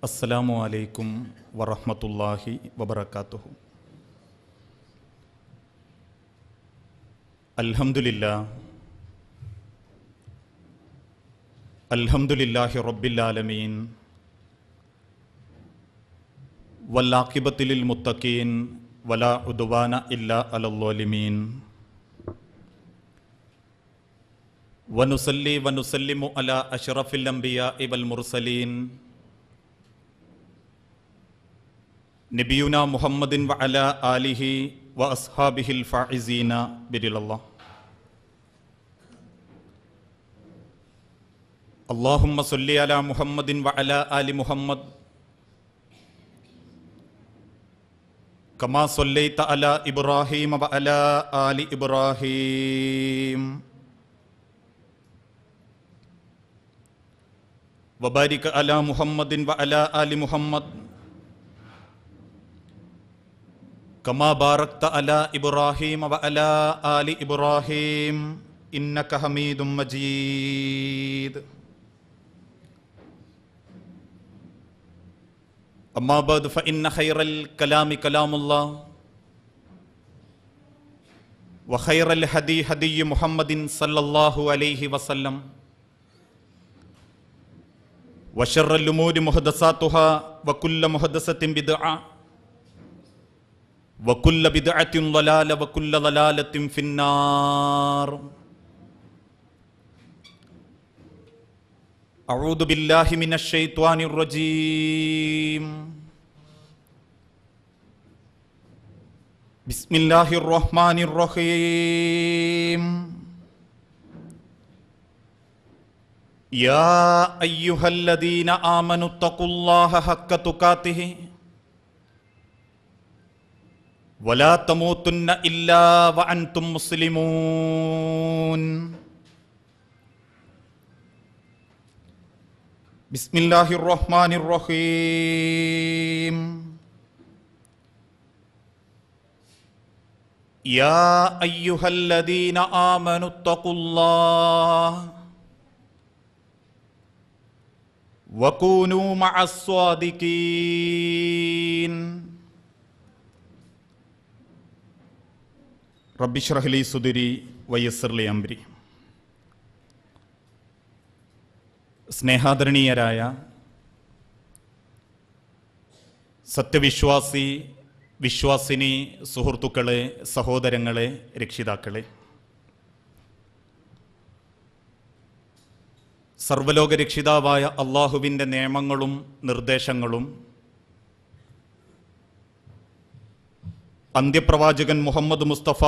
അസ്സലാമു അലൈക്കും വറഹ്മത്തുള്ളാഹി വബറകാതുഹു. അൽഹംദുലില്ലാഹി റബ്ബിൽ ആലമീൻ വല്ലാഖിബത്തു ലിൽ മുത്തഖീൻ വലാ ഉദ്വാന ഇല്ലാ അലൽ ളാലിമീൻ വനുസല്ലി വനുസല്ലിമു അലാ അഷ്റഫിൽ അംബിയാഇ വൽ മുർസലീൻ നബിയുനാ മുഹമ്മദിൻ വഅലാ ആലിഹി വ അസ്ഹാബിഹിൽ ഫായിസീന ബിരില്ലല്ലാഹ്. അല്ലാഹുമ്മ സ്വല്ലി അലാ മുഹമ്മദിൻ വഅലാ ആലി മുഹമ്മദ് കമാ സ്വല്ലൈത അലാ ഇബ്രാഹീമ വഅലാ ആലി ഇബ്രാഹീം വബാരിക അലാ മുഹമ്മദിൻ വഅലാ ആലി മുഹമ്മദ് കമാ ബാറക്ത അലാ ഇബ്രാഹീമ വഅലാ ആലി ഇബ്രാഹീം ഇന്നക ഹമീദും മജീദ്. അമ്മാ ബഅദ് ഫഇന്ന ഖൈറൽ കലാമി കലാമുല്ലാഹ് വഖൈറൽ ഹദീ ഹദീ മുഹമ്മദിൻ സല്ലല്ലാഹു അലൈഹി വസല്ലം വശർറൽ ഉമൂരി മുഹദസാതുഹാ വകുല്ല മുഹദസത്തിൻ ബിദ്അ വകുല്ല ബിദ്അത്തിൻ ളലാല വകുല്ല ളലാലത്തിൻ ഫിന്നാർ. അഊദു ബില്ലാഹി മിനശ് ശൈത്വാനിർ റജീം. ബിസ്മില്ലാഹിർ റഹ്മാനിർ റഹീം. യാ അയ്യുഹല്ലദീന ആമനുത്തഖുല്ലാഹ ഹഖ്ക തുഖാതിഹി വലാ തമൂതുന്ന ഇല്ലാ വഅൻതും മുസ്ലിമൂൻ. ബിസ്മില്ലാഹിർ റഹ്മാനിർ റഹീം. യാ അയ്യുഹല്ലദീന ആമനുത്തഖുല്ലാഹ വകൂനൂ മഅസ് സ്വാദിഖീൻ. റബ്ബി ഇശ്റഹ് ലി സുദ്രി വയസ്സിർ ലി അംരി. സ്നേഹാദരണീയരായ സത്യവിശ്വാസി വിശ്വാസിനി സുഹൃത്തുക്കളെ, സഹോദരങ്ങളെ, രക്ഷിതാക്കളെ, സർവ്വലോക രക്ഷിതാവായ അള്ളാഹുവിൻ്റെ നിയമങ്ങളും നിർദ്ദേശങ്ങളും അന്ത്യപ്രവാചകൻ മുഹമ്മദ് മുസ്തഫ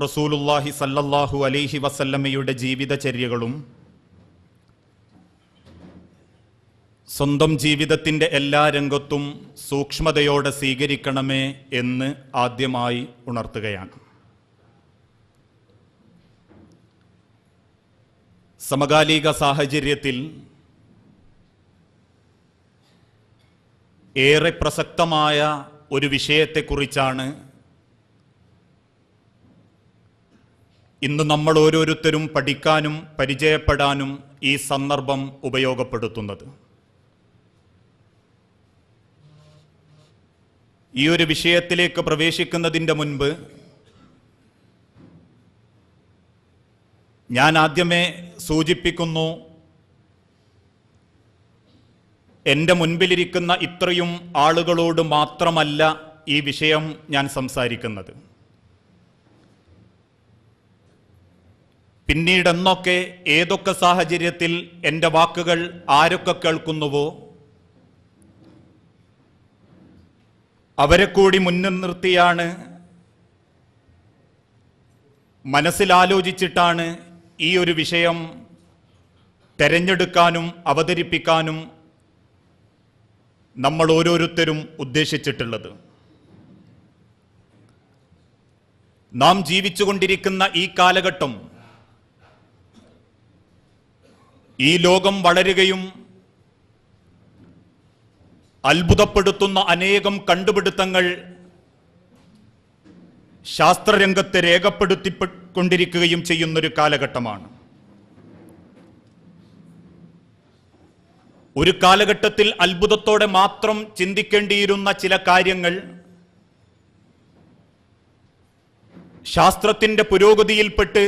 റസൂലുള്ളാഹി സല്ലല്ലാഹു അലൈഹി വസല്ലമയുടെ ജീവിതചര്യകളും സ്വന്തം ജീവിതത്തിൻ്റെ എല്ലാ രംഗത്തും സൂക്ഷ്മതയോടെ സ്വീകരിക്കണമേ എന്ന് ആദ്യമായി ഉണർത്തുകയാണ്. സമകാലിക സാഹചര്യത്തിൽ ഏറെ പ്രസക്തമായ ഒരു വിഷയത്തെക്കുറിച്ചാണ് ഇന്ന് നമ്മൾ ഓരോരുത്തരും പഠിക്കാനും പരിചയപ്പെടാനും ഈ സന്ദർഭം ഉപയോഗപ്പെടുത്തുന്നത്. ഈ ഒരു വിഷയത്തിലേക്ക് പ്രവേശിക്കുന്നതിൻ്റെ മുൻപ് ഞാൻ ആദ്യമേ സൂചിപ്പിക്കുന്നു, എൻ്റെ മുൻപിലിരിക്കുന്ന ഇത്രയും ആളുകളോട് മാത്രമല്ല ഈ വിഷയം ഞാൻ സംസാരിക്കുന്നത്. പിന്നീടെന്നൊക്കെ ഏതൊക്കെ സാഹചര്യത്തിൽ എൻ്റെ വാക്കുകൾ ആരൊക്കെ കേൾക്കുന്നുവോ അവരെ കൂടി മുന്നിൽ നിർത്തിയാണ്, മനസ്സിലാലോചിച്ചിട്ടാണ് ഈ ഒരു വിഷയം തെരഞ്ഞെടുക്കാനും അവതരിപ്പിക്കാനും നമ്മൾ ഓരോരുത്തരും ഉദ്ദേശിച്ചിട്ടുള്ളത്. നാം ജീവിച്ചുകൊണ്ടിരിക്കുന്ന ഈ കാലഘട്ടം, ഈ ലോകം വളരുകയും അത്ഭുതപ്പെടുത്തുന്ന അനേകം കണ്ടുപിടുത്തങ്ങൾ ശാസ്ത്രരംഗത്ത് രേഖപ്പെടുത്തിക്കൊണ്ടിരിക്കുകയും ചെയ്യുന്നൊരു കാലഘട്ടമാണ്. ഒരു കാലഘട്ടത്തിൽ അത്ഭുതത്തോടെ മാത്രം ചിന്തിക്കേണ്ടിയിരുന്ന ചില കാര്യങ്ങൾ ശാസ്ത്രത്തിന്റെ പുരോഗതിയിൽപ്പെട്ട്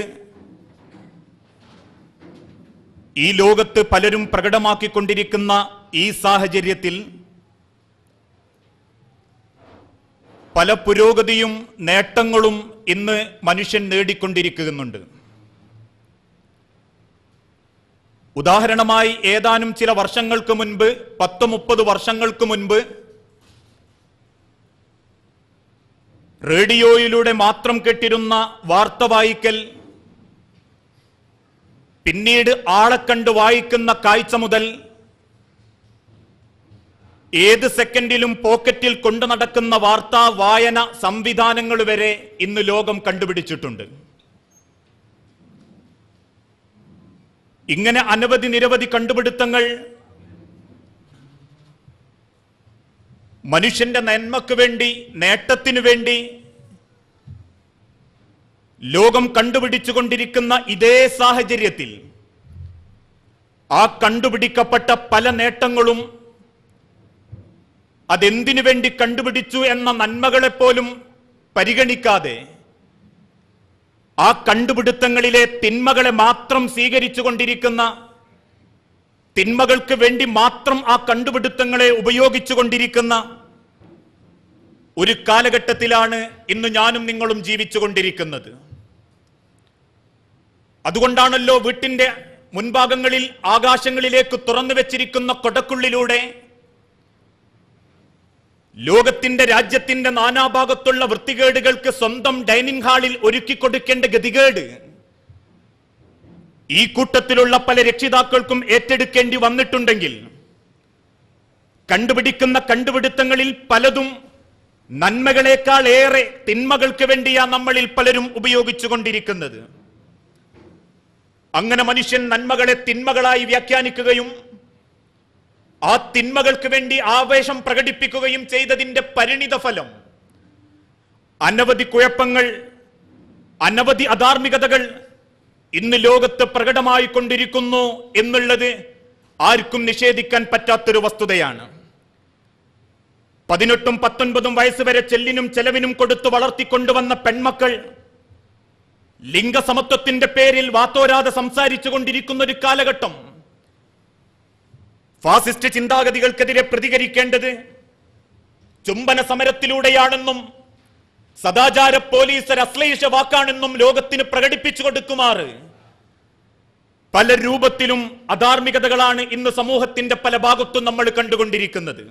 ഈ ലോകത്ത് പലരും പ്രകടമാക്കിക്കൊണ്ടിരിക്കുന്ന ഈ സാഹചര്യത്തിൽ പല പുരോഗതിയും നേട്ടങ്ങളും ഇന്ന് മനുഷ്യൻ നേടിക്കൊണ്ടിരിക്കുന്നുണ്ട്. ഉദാഹരണമായി ഏതാനും ചില വർഷങ്ങൾക്ക് മുൻപ് 10-30 വർഷങ്ങൾക്ക് മുൻപ് റേഡിയോയിലൂടെ മാത്രം കേട്ടിരുന്ന വാർത്ത വായിക്കൽ, പിന്നീട് ആളെ കണ്ട് വായിക്കുന്ന കാഴ്ച മുതൽ ഏത് സെക്കൻഡിലും പോക്കറ്റിൽ കൊണ്ടു നടക്കുന്ന വാർത്താ വായന സംവിധാനങ്ങൾ വരെ ഇന്ന് ലോകം കണ്ടുപിടിച്ചിട്ടുണ്ട്. ഇങ്ങനെ നിരവധി കണ്ടുപിടുത്തങ്ങൾ മനുഷ്യന്റെ നന്മയ്ക്ക് വേണ്ടി, നേട്ടത്തിനു വേണ്ടി ലോകം കണ്ടുപിടിച്ചുകൊണ്ടിരിക്കുന്ന ഇതേ സാഹചര്യത്തിൽ ആ കണ്ടുപിടിക്കപ്പെട്ട പല നേട്ടങ്ങളും അതെന്തിനു വേണ്ടി കണ്ടുപിടിച്ചു എന്ന നന്മകളെപ്പോലും പരിഗണിക്കാതെ ആ കണ്ടുപിടുത്തങ്ങളിലെ തിന്മകളെ മാത്രം സ്വീകരിച്ചു കൊണ്ടിരിക്കുന്ന, തിന്മകൾക്ക് വേണ്ടി മാത്രം ആ കണ്ടുപിടുത്തങ്ങളെ ഉപയോഗിച്ചു കൊണ്ടിരിക്കുന്ന ഒരു കാലഘട്ടത്തിലാണ് ഇന്ന് ഞാനും നിങ്ങളും ജീവിച്ചു കൊണ്ടിരിക്കുന്നത്. അതുകൊണ്ടാണല്ലോ വീട്ടിന്റെ മുൻഭാഗങ്ങളിൽ ആകാശങ്ങളിലേക്ക് തുറന്നു വെച്ചിരിക്കുന്ന കൊടക്കുള്ളിലൂടെ ലോകത്തിന്റെ, രാജ്യത്തിന്റെ നാനാഭാഗത്തുള്ള വൃത്തികേടുകൾക്ക് സ്വന്തം ഡൈനിങ് ഹാളിൽ ഒരുക്കിക്കൊടുക്കേണ്ട ഗതികേട് ഈ കൂട്ടത്തിലുള്ള പല രക്ഷിതാക്കൾക്കും ഏറ്റെടുക്കേണ്ടി വന്നിട്ടുണ്ടെങ്കിൽ, കണ്ടുപിടിക്കുന്ന കണ്ടുപിടുത്തങ്ങളിൽ പലതും നന്മകളെക്കാൾ ഏറെ തിന്മകൾക്ക് വേണ്ടിയാ നമ്മളിൽ പലരും ഉപയോഗിച്ചു കൊണ്ടിരിക്കുന്നത്. അങ്ങനെ മനുഷ്യൻ നന്മകളെ തിന്മകളായി വ്യാഖ്യാനിക്കുകയും ആ തിന്മകൾക്ക് വേണ്ടി ആവേശം പ്രകടിപ്പിക്കുകയും ചെയ്തതിന്റെ പരിണിത ഫലം അനവധി കുഴപ്പങ്ങൾ, അനവധി അധാർമികതകൾ ഇന്ന് ലോകത്ത് പ്രകടമായി കൊണ്ടിരിക്കുന്നു എന്നുള്ളത് ആർക്കും നിഷേധിക്കാൻ പറ്റാത്തൊരു വസ്തുതയാണ്. 18-19 വയസ്സ് വരെ ചെല്ലിനും ചെലവിനും കൊടുത്തു വളർത്തിക്കൊണ്ടുവന്ന പെൺമക്കൾ ലിംഗസമത്വത്തിന്റെ പേരിൽ വാത്തോരാതെ സംസാരിച്ചു കൊണ്ടിരിക്കുന്ന ഒരു കാലഘട്ടം. ഫാസിസ്റ്റ് ചിന്താഗതികൾക്കെതിരെ പ്രതികരിക്കേണ്ടത് ചുംബന സമരത്തിലൂടെയാണെന്നും സദാചാര പോലീസ് ഒരു അശ്ലീഷ വാക്കാണെന്നും ലോകത്തിന് പ്രകടിപ്പിച്ചു കൊടുക്കുമാറ് പല രൂപത്തിലും അധാർമികതകളാണ് ഇന്ന് സമൂഹത്തിന്റെ പല ഭാഗത്തും നമ്മൾ കണ്ടുകൊണ്ടിരിക്കുന്നത്.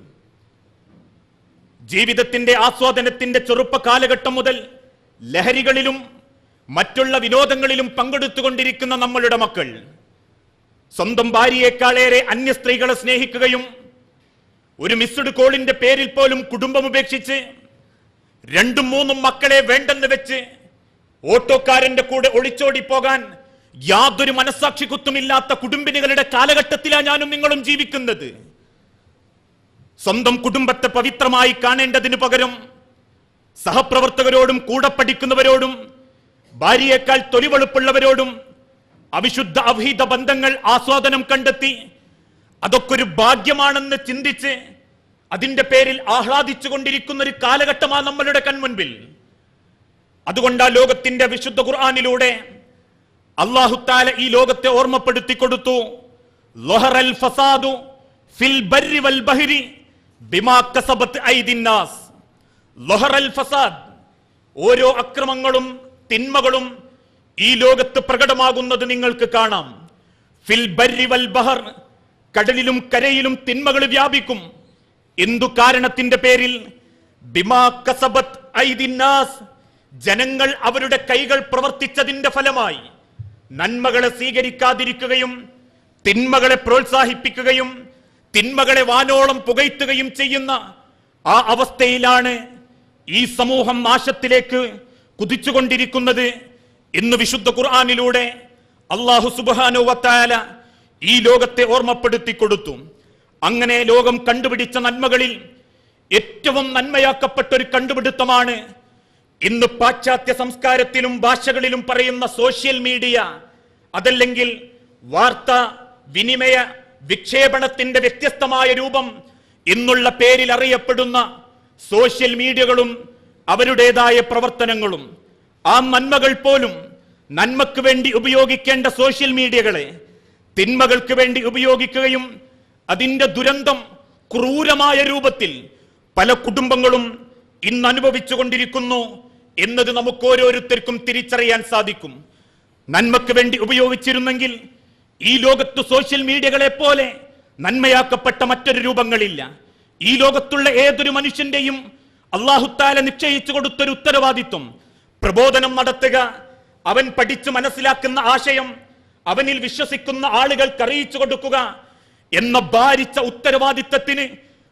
ജീവിതത്തിന്റെ ആസ്വാദനത്തിന്റെ ചെറുപ്പ കാലഘട്ടം മുതൽ ലഹരികളിലും മറ്റുള്ള വിനോദങ്ങളിലും പങ്കെടുത്തുകൊണ്ടിരിക്കുന്ന നമ്മളുടെ മക്കൾ സ്വന്തം ഭാര്യയെക്കാളേറെ അന്യ സ്ത്രീകളെ സ്നേഹിക്കുകയും ഒരു മിസ്ഡ് കോളിന്റെ പേരിൽ പോലും കുടുംബം ഉപേക്ഷിച്ച് 2-3 മക്കളെ വേണ്ടെന്ന് വെച്ച് ഓട്ടോക്കാരന്റെ കൂടെ ഒളിച്ചോടി പോകാൻ യാതൊരു മനസ്സാക്ഷി കുത്തുമില്ലാത്ത കുടുംബിനികളുടെ കാലഘട്ടത്തിലാണ് ഞാനും നിങ്ങളും ജീവിക്കുന്നത്. സ്വന്തം കുടുംബത്തെ പവിത്രമായി കാണേണ്ടതിനു പകരം സഹപ്രവർത്തകരോടും കൂടെ പഠിക്കുന്നവരോടും ഭാര്യയേക്കാൾ തൊലിവെളുപ്പുള്ളവരോടും അവിശുദ്ധ അവിഹിത ബന്ധങ്ങൾ ആസ്വാദനം കണ്ടെത്തി അതൊക്കെ ഒരു ഭാഗ്യമാണെന്ന് ചിന്തിച്ച് അതിന്റെ പേരിൽ ആഹ്ലാദിച്ചു കൊണ്ടിരിക്കുന്ന ഒരു കാലഘട്ടമാണ് നമ്മളുടെ കൺമുൻപിൽ. അതുകൊണ്ടാ ലോകത്തിന്റെ വിശുദ്ധ ഖുർആനിലൂടെ അല്ലാഹു തആല ഈ ലോകത്തെ ഓർമ്മപ്പെടുത്തി കൊടുത്തു. ലഹറൽ ഫസാദു ഫിൽ ബർരി വൽ ബഹരി ബിമാ കസബത് ഐദിൻ നാസ്. ലഹറൽ ഫസാദ്, ഓരോ അക്രമങ്ങളും തിന്മകളും ഈ ലോകത്ത് പ്രകടമാകുന്നത് നിങ്ങൾക്ക് കാണാം. ഫിൽ ബർരി വൽ ബഹർ, കടലിലും കരയിലും തിന്മകൾ വ്യാപിക്കും. എന്തു കാരണത്തിന്റെ പേരിൽ? ബിമാ കസബത് ഐദിൻ നാസ്, ജനങ്ങൾ അവരുടെ കൈകൾ പ്രവർത്തിച്ചതിന്റെ ഫലമായി നന്മകളെ സ്വീകരിക്കാതിരിക്കുകയും തിന്മകളെ പ്രോത്സാഹിപ്പിക്കുകയും തിന്മകളെ വാനോളം പുകഴ്ത്തുകയും ചെയ്യുന്ന ആ അവസ്ഥയിലാണ് ഈ സമൂഹം നാശത്തിലേക്ക് കുതിച്ചുകൊണ്ടിരിക്കുന്നത്. ഇന്ന് വിശുദ്ധ ഖുർആനിലൂടെ അല്ലാഹു സുബ്ഹാനഹു വ തആല ഈ ലോകത്തെ ഓർമ്മപ്പെടുത്തി കൊടുത്തു. അങ്ങനെ ലോകം കണ്ടുപിടിച്ച നന്മകളിൽ ഏറ്റവും നന്മയാക്കപ്പെട്ട ഒരു കണ്ടുപിടുത്തമാണ് ഇന്ന് പാശ്ചാത്യ സംസ്കാരത്തിലും ഭാഷകളിലും പറയുന്ന സോഷ്യൽ മീഡിയ, അതല്ലെങ്കിൽ വാർത്താ വിനിമയ വിക്ഷേപണത്തിന്റെ വ്യത്യസ്തമായ രൂപം എന്നുള്ള പേരിൽ അറിയപ്പെടുന്ന സോഷ്യൽ മീഡിയകളും അവരുടേതായ പ്രവർത്തനങ്ങളും, ആ നന്മകൾ പോലും നന്മയ്ക്ക് വേണ്ടി ഉപയോഗിക്കേണ്ട സോഷ്യൽ മീഡിയകളെ തിന്മകൾക്ക് വേണ്ടി ഉപയോഗിക്കുകയും അതിന്റെ ദുരന്തം ക്രൂരമായ രൂപത്തിൽ പല കുടുംബങ്ങളും ഇന്ന് അനുഭവിച്ചുകൊണ്ടിരിക്കുന്നു എന്നത് നമുക്ക് ഓരോരുത്തർക്കും തിരിച്ചറിയാൻ സാധിക്കും. നന്മയ്ക്ക് വേണ്ടി ഉപയോഗിച്ചിരുന്നെങ്കിൽ ഈ ലോകത്ത് സോഷ്യൽ മീഡിയകളെ പോലെ നന്മയാക്കപ്പെട്ട മറ്റൊരു രൂപങ്ങളില്ല. ഈ ലോകത്തുള്ള ഏതൊരു മനുഷ്യന്റെയും അല്ലാഹു തആല നിശ്ചയിച്ചു കൊടുത്തൊരു ഉത്തരവാദിത്വം പ്രബോധനം നടത്തുക, അവൻ പഠിച്ചു മനസ്സിലാക്കുന്ന ആശയം അവനിൽ വിശ്വസിക്കുന്ന ആളുകൾക്ക് അറിയിച്ചു കൊടുക്കുക എന്ന ഭാരിച്ച ഉത്തരവാദിത്തത്തിന്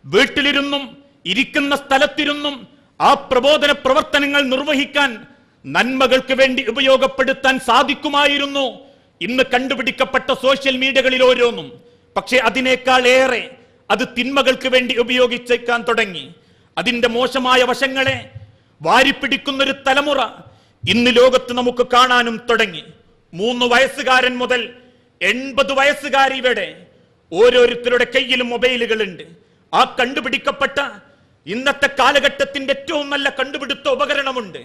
വീട്ടിലിരുന്നും ഇരിക്കുന്ന സ്ഥലത്തിരുന്നും ആ പ്രബോധന പ്രവർത്തനങ്ങൾ നിർവഹിക്കാൻ നന്മകൾക്ക് വേണ്ടി ഉപയോഗപ്പെടുത്താൻ സാധിക്കുമായിരുന്നു ഇന്ന് കണ്ടുപിടിക്കപ്പെട്ട സോഷ്യൽ മീഡിയകളിൽ ഓരോന്നും. പക്ഷെ അതിനേക്കാൾ ഏറെ അത് തിന്മകൾക്ക് വേണ്ടി ഉപയോഗിച്ചേക്കാൻ തുടങ്ങി. അതിന്റെ മോശമായ വശങ്ങളെ വാരിപ്പിടിക്കുന്നൊരു തലമുറ ഇന്ന് ലോകത്ത് നമുക്ക് കാണാനും തുടങ്ങി. 3 വയസ്സുകാരൻ മുതൽ 80 വയസ്സുകാരി വരെ ഓരോരുത്തരുടെ കയ്യിലും മൊബൈലുകളുണ്ട്. ആ കണ്ടുപിടിക്കപ്പെട്ട ഇന്നത്തെ കാലഘട്ടത്തിന്റെ ഏറ്റവും നല്ല കണ്ടുപിടുത്ത ഉപകരണമുണ്ട്.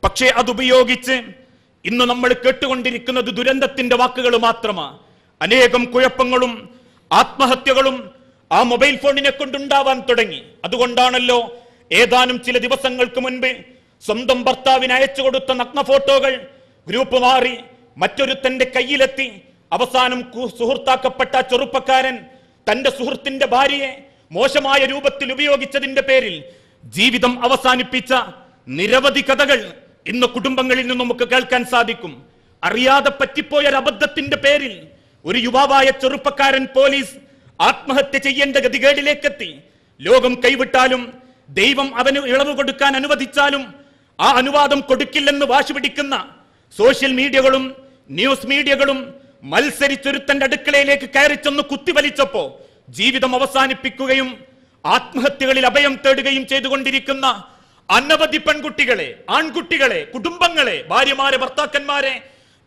പക്ഷേ അതുപയോഗിച്ച് ഇന്ന് നമ്മൾ കേട്ടുകൊണ്ടിരിക്കുന്നത് ദുരന്തത്തിന്റെ വാക്കുകൾ മാത്രമാണ്. അനേകം കുഴപ്പങ്ങളും ആത്മഹത്യകളും ആ മൊബൈൽ ഫോണിനെ കൊണ്ടുണ്ടാവാൻ തുടങ്ങി. അതുകൊണ്ടാണല്ലോ ഏതാനും ചില ദിവസങ്ങൾക്ക് മുൻപ് സ്വന്തം ഭർത്താവിന് അയച്ചു കൊടുത്ത നഗ്ന ഫോട്ടോകൾ ഗ്രൂപ്പ് മാറി മറ്റൊരുത്തന്റെ കയ്യിലെത്തി. അവസാനം സുഹൃത്താക്കപ്പെട്ട ചെറുപ്പക്കാരൻ തന്റെ സുഹൃത്തിന്റെ ഭാര്യയെ മോശമായ രൂപത്തിൽ ഉപയോഗിച്ചതിന്റെ പേരിൽ ജീവിതം അവസാനിപ്പിച്ച നിരവധി കഥകൾ ഇന്ന് കുടുംബങ്ങളിൽ നിന്ന് നമുക്ക് കേൾക്കാൻ സാധിക്കും. അറിയാതെ പറ്റിപ്പോയ ഒരു അബദ്ധത്തിന്റെ പേരിൽ ഒരു യുവാവായ ചെറുപ്പക്കാരൻ പോലീസ് ആത്മഹത്യ ചെയ്യേണ്ട ഗതികേടിലേക്കെത്തി. ലോകം കൈവിട്ടാലും ദൈവം അവന് ഇളവ് കൊടുക്കാൻ അനുവദിച്ചാലും ആ അനുവാദം കൊടുക്കില്ലെന്ന് വാശി പിടിക്കുന്ന സോഷ്യൽ മീഡിയകളും ന്യൂസ് മീഡിയകളും മത്സരിച്ചൊരുത്തന്റെ അടുക്കളയിലേക്ക് കയറി ചെന്ന് കുത്തിവലിച്ചപ്പോ ജീവിതം അവസാനിപ്പിക്കുകയും ആത്മഹത്യകളിൽ അഭയം തേടുകയും ചെയ്തുകൊണ്ടിരിക്കുന്ന അനവധി പെൺകുട്ടികളെ, ആൺകുട്ടികളെ, കുടുംബങ്ങളെ, ഭാര്യമാരെ, ഭർത്താക്കന്മാരെ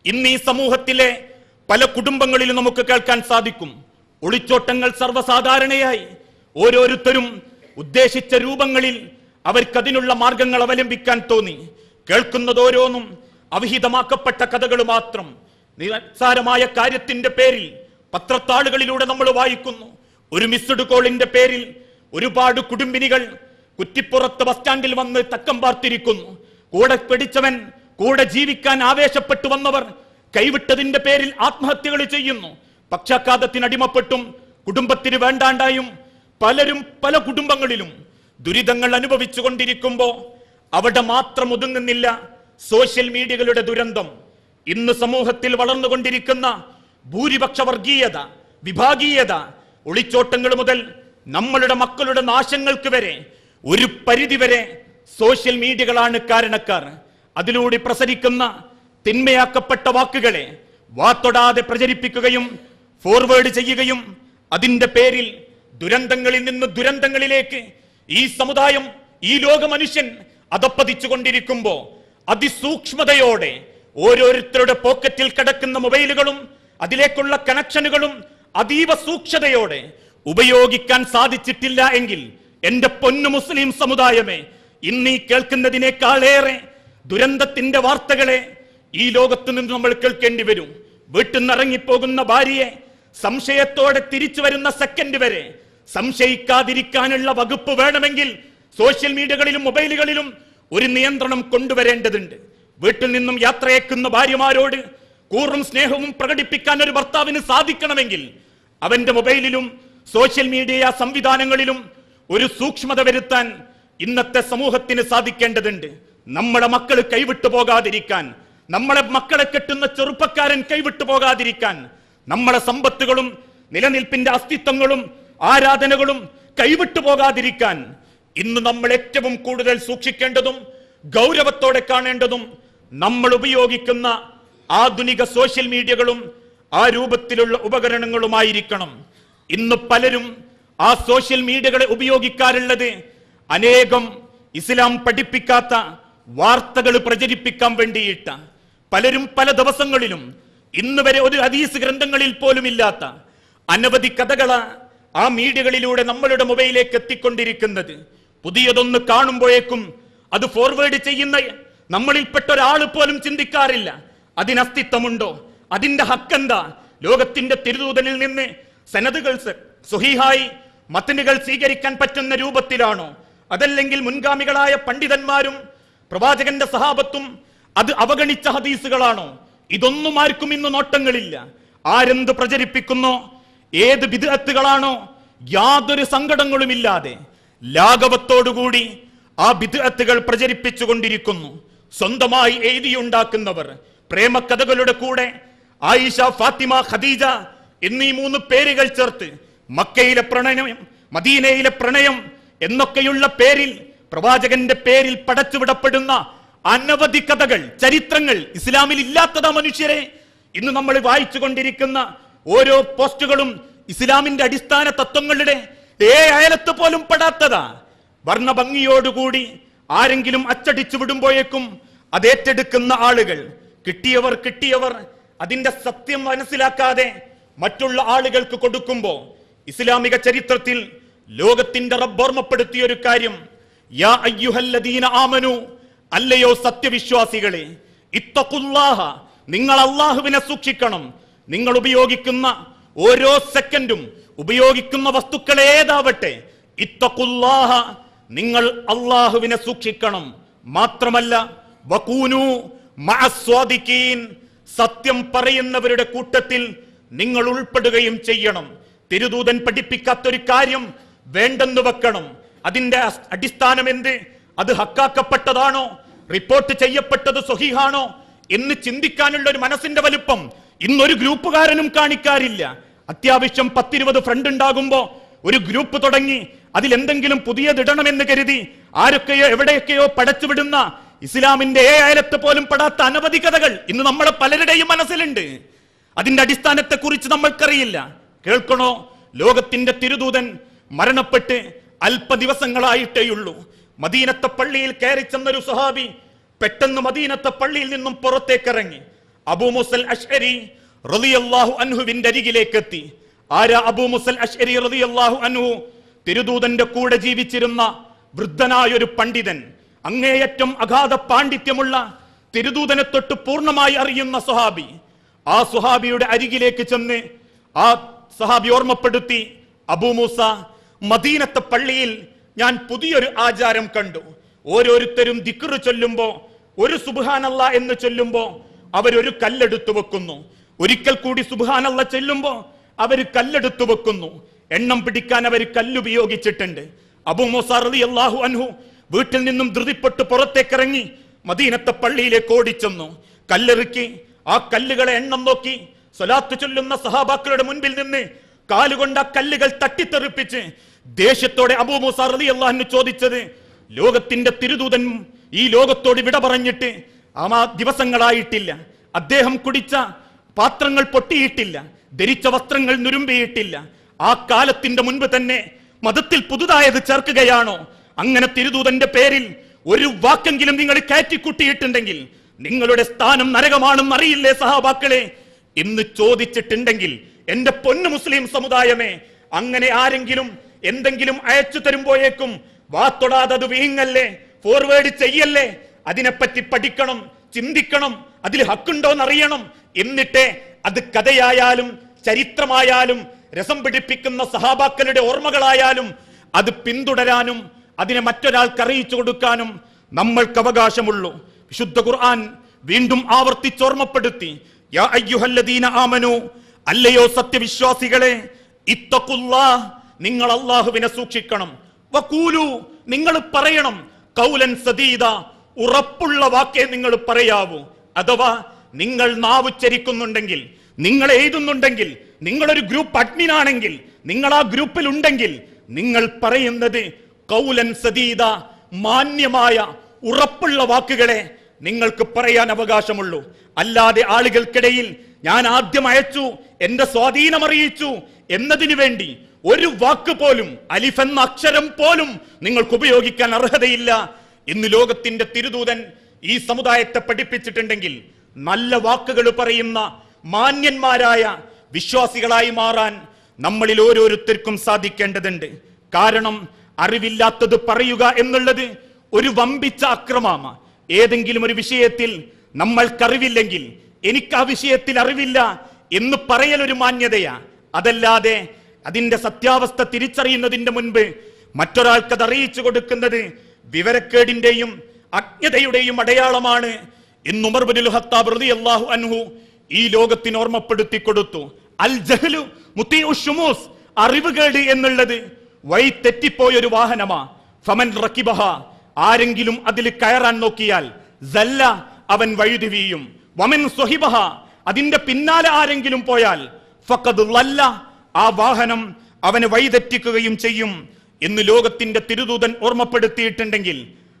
ഇന്ന് ഈ സമൂഹത്തിലെ പല കുടുംബങ്ങളിലും നമുക്ക് കേൾക്കാൻ സാധിക്കും. ഒളിച്ചോട്ടങ്ങൾ സർവ്വസാധാരണയായി ഓരോരുത്തരും ഉദ്ദേശിച്ച രൂപങ്ങളിൽ അവർക്കതിനുള്ള മാർഗങ്ങൾ അവലംബിക്കാൻ തോന്നി. കേൾക്കുന്നത് ഓരോന്നും അവിഹിതമാക്കപ്പെട്ട കഥകൾ മാത്രം. നിസ്സാരമായ കാര്യത്തിന്റെ പേരിൽ പത്രത്താളുകളിലൂടെ നമ്മൾ വായിക്കുന്നു. ഒരു മിസ്ഡ് കോളിന്റെ പേരിൽ ഒരുപാട് കുടുംബിനികൾ കുറ്റിപ്പുറത്ത് ബസ് സ്റ്റാൻഡിൽ വന്ന് തക്കം പാർത്തിരിക്കുന്നു. കൂടെ പിടിച്ചവൻ, കൂടെ ജീവിക്കാൻ ആവേശപ്പെട്ടു വന്നവർ കൈവിട്ടതിന്റെ പേരിൽ ആത്മഹത്യകൾ ചെയ്യുന്നു. പക്ഷാഘാതത്തിനടിമപ്പെട്ടും കുടുംബത്തിന് വേണ്ടാണ്ടായും പലരും പല കുടുംബങ്ങളിലും ദുരിതങ്ങൾ അനുഭവിച്ചു കൊണ്ടിരിക്കുമ്പോ അവിടെ മാത്രം ഒതുങ്ങുന്നില്ല സോഷ്യൽ മീഡിയകളുടെ ദുരന്തം. ഇന്ന് സമൂഹത്തിൽ വളർന്നുകൊണ്ടിരിക്കുന്ന ഭൂരിപക്ഷ വർഗീയത, വിഭാഗീയത, ഒളിച്ചോട്ടങ്ങൾ മുതൽ നമ്മളുടെ മക്കളുടെ നാശങ്ങൾക്ക് വരെ ഒരു പരിധിവരെ സോഷ്യൽ മീഡിയകളാണ് കാരണക്കാർ. അതിലൂടെ പ്രസരിക്കുന്ന തിന്മയാക്കപ്പെട്ട വാക്കുകളെ വാത്തൊടാതെ പ്രചരിപ്പിക്കുകയും ഫോർവേഡ് ചെയ്യുകയും അതിന്റെ പേരിൽ ദുരന്തങ്ങളിൽ നിന്ന് ദുരന്തങ്ങളിലേക്ക് ഈ സമുദായം, ഈ ലോക മനുഷ്യൻ അധപ്പതിച്ചു കൊണ്ടിരിക്കുമ്പോ അതിസൂക്ഷ്മതയോടെ ഓരോരുത്തരുടെ പോക്കറ്റിൽ കിടക്കുന്ന മൊബൈലുകളും അതിലേക്കുള്ള കണക്ഷനുകളും അതീവ സൂക്ഷ്മതയോടെ ഉപയോഗിക്കാൻ സാധിച്ചിട്ടില്ല എങ്കിൽ എന്റെ പൊന്നു മുസ്ലിം സമുദായമേ, ഇന്നീ കേൾക്കുന്നതിനേക്കാളേറെ ദുരന്തത്തിന്റെ വാർത്തകളെ ഈ ലോകത്ത് നിന്ന് നമ്മൾ കേൾക്കേണ്ടി വരും. വീട്ടിൽ നിന്ന് ഇറങ്ങിപ്പോകുന്ന ഭാര്യയെ സംശയത്തോടെ തിരിച്ചു വരുന്ന സെക്കൻഡ് വരെ സംശയിക്കാതിരിക്കാനുള്ള വകുപ്പ് വേണമെങ്കിൽ സോഷ്യൽ മീഡിയകളിലും മൊബൈലുകളിലും ഒരു നിയന്ത്രണം കൊണ്ടുവരേണ്ടതുണ്ട്. വീട്ടിൽ നിന്നും യാത്രയേക്കുന്ന ഭാര്യമാരോട് കൂറും സ്നേഹവും പ്രകടിപ്പിക്കാൻ ഒരു ഭർത്താവിന് സാധിക്കണമെങ്കിൽ അവന്റെ മൊബൈലിലും സോഷ്യൽ മീഡിയ സംവിധാനങ്ങളിലും ഒരു സൂക്ഷ്മത വരുത്താൻ ഇന്നത്തെ സമൂഹത്തിന് സാധിക്കേണ്ടതുണ്ട്. നമ്മളെ മക്കൾ കൈവിട്ടു പോകാതിരിക്കാൻ, നമ്മളെ മക്കളെ കെട്ടുന്ന ചെറുപ്പക്കാരൻ കൈവിട്ടു പോകാതിരിക്കാൻ, നമ്മളെ സമ്പത്തുകളും നിലനിൽപ്പിന്റെ അസ്തിത്വങ്ങളും ആരാധനകളും കൈവിട്ടു പോകാതിരിക്കാൻ ഇന്ന് നമ്മൾ ഏറ്റവും കൂടുതൽ സൂക്ഷിക്കേണ്ടതും ഗൗരവത്തോടെ കാണേണ്ടതും നമ്മൾ ഉപയോഗിക്കുന്ന ആധുനിക സോഷ്യൽ മീഡിയകളും ആ രൂപത്തിലുള്ള ഉപകരണങ്ങളുമായിരിക്കണം. ഇന്ന് പലരും ആ സോഷ്യൽ മീഡിയകളെ ഉപയോഗിക്കാറുള്ളത് അനേകം ഇസ്ലാം പഠിപ്പിക്കാത്ത വാർത്തകൾ പ്രചരിപ്പിക്കാൻ വേണ്ടിയിട്ട, പലരും പല ദിവസങ്ങളിലും ഇന്ന് വരെ ഒരു ഹദീസ് ഗ്രന്ഥങ്ങളിൽ പോലും ഇല്ലാത്ത അനവധി കഥകള് ആ മീഡിയകളിലൂടെ നമ്മളുടെ മൊബൈലിലേക്ക് എത്തിക്കൊണ്ടിരിക്കുന്നത്. പുതിയതൊന്ന് കാണുമ്പോഴേക്കും അത് ഫോർവേഡ് ചെയ്യുന്ന നമ്മളിൽപ്പെട്ട ഒരാൾ പോലും ചിന്തിക്കാറില്ല അതിന് അസ്തിത്വമുണ്ടോ, അതിന്റെ ഹക്കെന്താ, ലോകത്തിന്റെ തിരുദൂതനിൽ നിന്ന് സനദുകൾ സ്വഹീഹായി മതനുകൾ സ്വീകരിക്കാൻ പറ്റുന്ന രൂപത്തിലാണോ, അതല്ലെങ്കിൽ മുൻഗാമികളായ പണ്ഡിതന്മാരും പ്രവാചകന്റെ സഹാബത്തും അത് അവഗണിച്ച ഹദീസുകളാണോ? ഇതൊന്നും ആർക്കും ഇന്ന് നോട്ടങ്ങളില്ല. ആരെന്ത് പ്രചരിപ്പിക്കുന്നോ, ഏത് ബിദ്അത്തുകളാണോ, യാതൊരു സങ്കടങ്ങളുമില്ലാതെ ലാഘവത്തോടുകൂടി ആ ബിദ്അത്തുകൾ പ്രചരിപ്പിച്ചുകൊണ്ടിരിക്കുന്നു. സ്വന്തമായി എഴുതിയുണ്ടാക്കുന്നവർ പ്രേമകഥകളുടെ കൂടെ ആയിഷ, ഫാത്തിമ, ഖദീജ എന്നീ 3 പേരുകൾ ചേർത്ത് മക്കയിലെ പ്രണയം, മദീനയിലെ പ്രണയം എന്നൊക്കെയുള്ള പേരിൽ പ്രവാചകന്റെ പേരിൽ പടച്ചുവിടപ്പെടുന്ന അനവധി കഥകൾ, ചരിത്രങ്ങൾ ഇസ്ലാമിൽ ഇല്ലാത്തതാ മനുഷ്യരെ. ഇന്ന് നമ്മൾ വായിച്ചു കൊണ്ടിരിക്കുന്ന ഓരോ പോസ്റ്റുകളും ഇസ്ലാമിന്റെ അടിസ്ഥാന തത്വങ്ങളുടെ അയലത്ത് പോലും പെടാത്തതാ. വർണ്ണഭംഗിയോടുകൂടി ആരെങ്കിലും അച്ചടിച്ചു വിടുമ്പോഴേക്കും അത് ഏറ്റെടുക്കുന്ന ആളുകൾ, കിട്ടിയവർ അതിന്റെ സത്യം മനസ്സിലാക്കാതെ മറ്റുള്ള ആളുകൾക്ക് കൊടുക്കുമ്പോ, ഇസ്ലാമിക ചരിത്രത്തിൽ ലോകത്തിന്റെ റബ്ബ് ഓർമ്മപ്പെടുത്തിയ ഒരു കാര്യം, യാ അയ്യുഹല്ലദീന ആമനു, അല്ലയോ സത്യവിശ്വാസികളെ, ഇത്തഖുല്ലാഹ, നിങ്ങൾ അല്ലാഹുവിനെ സൂക്ഷിക്കണം. നിങ്ങൾ ഉപയോഗിക്കുന്ന ഓരോ സെക്കൻഡും, ഉപയോഗിക്കുന്ന വസ്തുക്കൾ ഏതാവട്ടെ, ഇത്തഖുല്ലാഹ, നിങ്ങൾ അല്ലാഹുവിനെ സൂക്ഷിക്കണം. മാത്രമല്ല വകൂനു മഅസ്വാദിഖീൻ, സത്യം പറയുന്നവരുടെ കൂട്ടത്തിൽ നിങ്ങൾ ഉൾപ്പെടുകയും ചെയ്യണം. തിരുദൂതൻ പഠിപ്പിക്കാത്തൊരു കാര്യം വേണ്ടെന്ന് വെക്കണം. അതിന്റെ അടിസ്ഥാനം എന്ത്? അത് ഹക്കാക്കപ്പെട്ടതാണോ, റിപ്പോർട്ട് ചെയ്യപ്പെട്ടത് സ്വഹീഹാണോ എന്ന് ചിന്തിക്കാനുള്ള ഒരു മനസ്സിന്റെ വലുപ്പം ഇന്നൊരു ഗ്രൂപ്പുകാരനും കാണിക്കാറില്ല. അത്യാവശ്യം 10-20 ഫ്രണ്ട് ഉണ്ടാകുമ്പോ ഒരു ഗ്രൂപ്പ് തുടങ്ങി അതിൽ എന്തെങ്കിലും പുതിയതിടണമെന്ന് കരുതി ആരൊക്കെയോ എവിടെയൊക്കെയോ പടച്ചുവിടുന്ന ഇസ്ലാമിന്റെ അയലത്ത് പോലും പെടാത്ത അനവധി കഥകൾ ഇന്ന് നമ്മളെ പലരുടെയും മനസ്സിലുണ്ട്. അതിന്റെ അടിസ്ഥാനത്തെ കുറിച്ച് നമ്മൾക്കറിയില്ല. കേൾക്കണോ? ലോകത്തിന്റെ തിരുദൂതൻ മരണപ്പെട്ട് അല്പ ദിവസങ്ങളായിട്ടേയുള്ളൂ. മദീനത്തെ പള്ളിയിൽ കയറി ചെന്നൊരു സ്വഹാബി പെട്ടെന്ന് മദീനത്തെ പള്ളിയിൽ നിന്നും പുറത്തേക്കിറങ്ങി അബൂ മുസൽ അശ്അരി റളിയല്ലാഹു അൻഹുവിന്റെ അരികിലേക്ക് എത്തി. ആരാ അബൂ മുസൽ അശ്അരി റളിയല്ലാഹു അൻഹു? തിരുദൂതന്റെ കൂടെ ജീവിച്ചിരുന്ന വൃദ്ധനായൊരു പണ്ഡിതൻ, അങ്ങേയറ്റം അഗാധ പാണ്ഡിത്യമുള്ള, തിരുദൂതനെ തൊട്ട് പൂർണ്ണമായി അറിയുന്ന സ്വഹാബി. ആ സ്വഹാബിയുടെ അരികിലേക്ക് ചെന്ന് ആ സ്വഹാബി ഓർമ്മപ്പെടുത്തി, അബൂ മൂസ, മദീനത്തെ പള്ളിയിൽ ഞാൻ പുതിയൊരു ആചാരം കണ്ടു. ഓരോരുത്തരും ദിക്ർ ചൊല്ലുമ്പോ, ഒരു സുബ്ഹാനല്ലാ എന്ന് ചൊല്ലുമ്പോ അവരൊരു കല്ലെടുത്തു വെക്കുന്നു. ഒരിക്കൽ കൂടി സുബ്ഹാനല്ലാ ചൊല്ലുമ്പോ അവര് കല്ലെടുത്തു വെക്കുന്നു. എണ്ണം പിടിക്കാൻ അവർ കല്ലുപയോഗിച്ചിട്ടുണ്ട്. അബൂ മൂസ റളിയല്ലാഹു അൻഹു വീട്ടിൽ നിന്നും ധൃതിപ്പെട്ട് പുറത്തേക്കിറങ്ങി മദീനത്തെ പള്ളിയിലേക്ക് ഓടിച്ചെന്നു. കല്ലെറുക്കി ആ കല്ലുകളെ എണ്ണം നോക്കി സ്വലാത്ത് ചൊല്ലുന്ന സഹാബാക്കളുടെ മുൻപിൽ നിന്ന് കാലുകൊണ്ട് ആ കല്ലുകൾ തട്ടിത്തെറിപ്പിച്ച് ദേഷ്യത്തോടെ അബൂ മൂസ റളിയല്ലാഹു അൻഹു ചോദിച്ചത്, ലോകത്തിന്റെ തിരുദൂതൻ ഈ ലോകത്തോട് വിട പറഞ്ഞിട്ട് ആ ദിവസങ്ങളായിട്ടില്ല. അദ്ദേഹം കുടിച്ച പാത്രങ്ങൾ പൊട്ടിയിട്ടില്ല, ധരിച്ച വസ്ത്രങ്ങൾ നുരുമ്പിയിട്ടില്ല. ആ കാലത്തിന്റെ മുൻപ് തന്നെ മതത്തിൽ പുതുതായത് ചേർക്കുകയാണോ? അങ്ങനെ തിരുദൂതന്റെ പേരിൽ ഒരു വാക്കെങ്കിലും നിങ്ങൾ കയറ്റിക്കുട്ടിയിട്ടുണ്ടെങ്കിൽ നിങ്ങളുടെ സ്ഥാനം നരകമാണെന്ന് അറിയില്ലേ സഹാബാക്കളെ എന്ന് ചോദിച്ചിട്ടുണ്ടെങ്കിൽ, എന്റെ പൊന്നു മുസ്ലിം സമുദായമേ, അങ്ങനെ ആരെങ്കിലും എന്തെങ്കിലും അയച്ചു തരുമ്പോഴേക്കും വാത്തൊടാതെ അത് വീങ്ങല്ലേ, ഫോർവേഡ് ചെയ്യല്ലേ. അതിനെപ്പറ്റി പഠിക്കണം, ചിന്തിക്കണം, അതിൽ ഹക്കുണ്ടോന്നറിയണം. എന്നിട്ട് അത് കഥയായാലും ചരിത്രമായാലും രസം പിടിപ്പിക്കുന്ന സഹാബാക്കളുടെ ഓർമ്മകളായാലും അത് പിന്തുടരാനും അതിനെ മറ്റൊരാൾക്ക് അറിയിച്ചു കൊടുക്കാനും നമ്മൾക്ക് അവകാശമുള്ളൂ. വിശുദ്ധ ഖുർആൻ വീണ്ടും ആവർത്തിച്ചോർമ്മപ്പെടുത്തി, യാ അയ്യുഹല്ലദീന ആമനു, അല്ലയോ സത്യവിശ്വാസികളെ, ഇത്തഖുല്ലാഹ്, നിങ്ങൾ അല്ലാഹുവിനെ സൂക്ഷിക്കണം. വഖൂലു, നിങ്ങൾ പറയണം, ഖൗലൻ സദീദ, ഉറപ്പുള്ള വാക്കേ നിങ്ങൾ പറയാവൂ. അഥവാ നിങ്ങൾ നാവ് ചരിക്കുന്നുണ്ടെങ്കിൽ, നിങ്ങൾ എഴുതുന്നുണ്ടെങ്കിൽ, നിങ്ങളൊരു ഗ്രൂപ്പ് അഡ്മിൻ ആണെങ്കിൽ, നിങ്ങൾ ആ ഗ്രൂപ്പിൽ ഉണ്ടെങ്കിൽ നിങ്ങൾ പറയുന്നത് ഖൗലൻ സദീദ, മാന്യമായ ഉറപ്പുള്ള വാക്കുകളെ നിങ്ങൾക്ക് പറയാൻ അവകാശമുള്ളൂ. അല്ലാതെ ആളുകൾക്കിടയിൽ ഞാൻ ആദ്യം അയച്ചു, എന്റെ സ്വാധീനം അറിയിച്ചു എന്നതിനു വേണ്ടി ഒരു വാക്ക് പോലും, അലിഫ് എന്ന അക്ഷരം പോലും നിങ്ങൾക്ക് ഉപയോഗിക്കാൻ അർഹതയില്ല. ഇന്ന് ലോകത്തിന്റെ തിരുദൂതൻ ഈ സമുദായത്തെ പഠിപ്പിച്ചിട്ടുണ്ടെങ്കിൽ നല്ല വാക്കുകൾ പറയുന്ന മാന്യന്മാരായ വിശ്വാസികളായി മാറാൻ നമ്മളിൽ ഓരോരുത്തർക്കും സാധിക്കേണ്ടതുണ്ട്. കാരണം അറിവില്ലാത്തത് പറയുക എന്നുള്ളത് ഒരു വമ്പിച്ച അക്രമമാണ്. ഏതെങ്കിലും ഒരു വിഷയത്തിൽ നമ്മൾക്കറിവില്ലെങ്കിൽ എനിക്ക് ആ വിഷയത്തിൽ അറിവില്ല എന്ന് പറയൽ ഒരു മാന്യതയാ. അതല്ലാതെ അതിന്റെ സത്യാവസ്ഥ തിരിച്ചറിയുന്നതിന്റെ മുൻപ് മറ്റൊരാൾക്കത് അറിയിച്ചു കൊടുക്കുന്നത് വിവരക്കേടിന്റെയും അജ്ഞതയുടെയും അടയാളമാണ് എന്ന് ഉമർ ഇബ്നുൽ ഖത്താബ് റളിയല്ലാഹു അൻഹു ഈ ലോകത്തിന് ഓർമ്മപ്പെടുത്തി കൊടുത്തു. അൽ ജഹ്ലു മുതീഉ ശുമൂസ്, അറിവുകേട് എന്നുള്ളത് വഴി തെറ്റിപ്പോയൊരു വാഹനമാ. ഫമൻ റകിബഹ, ആരെങ്കിലും അതിൽ കയറാൻ നോക്കിയാൽ സല്ല, അവൻ വഴുതി വീഴും. വമൻ സ്വഹിബഹ, അതിന്റെ പിന്നാലെ ആരെങ്കിലും പോയാൽ ഫഖദ് ലല്ല, ആ വാഹനം അവന് വഴിതെറ്റിക്കുകയും ചെയ്യും എന്ന് ലോകത്തിന്റെ തിരുദൂതൻ ഓർമ്മപ്പെടുത്തിയിട്ടുണ്ടെങ്കിൽ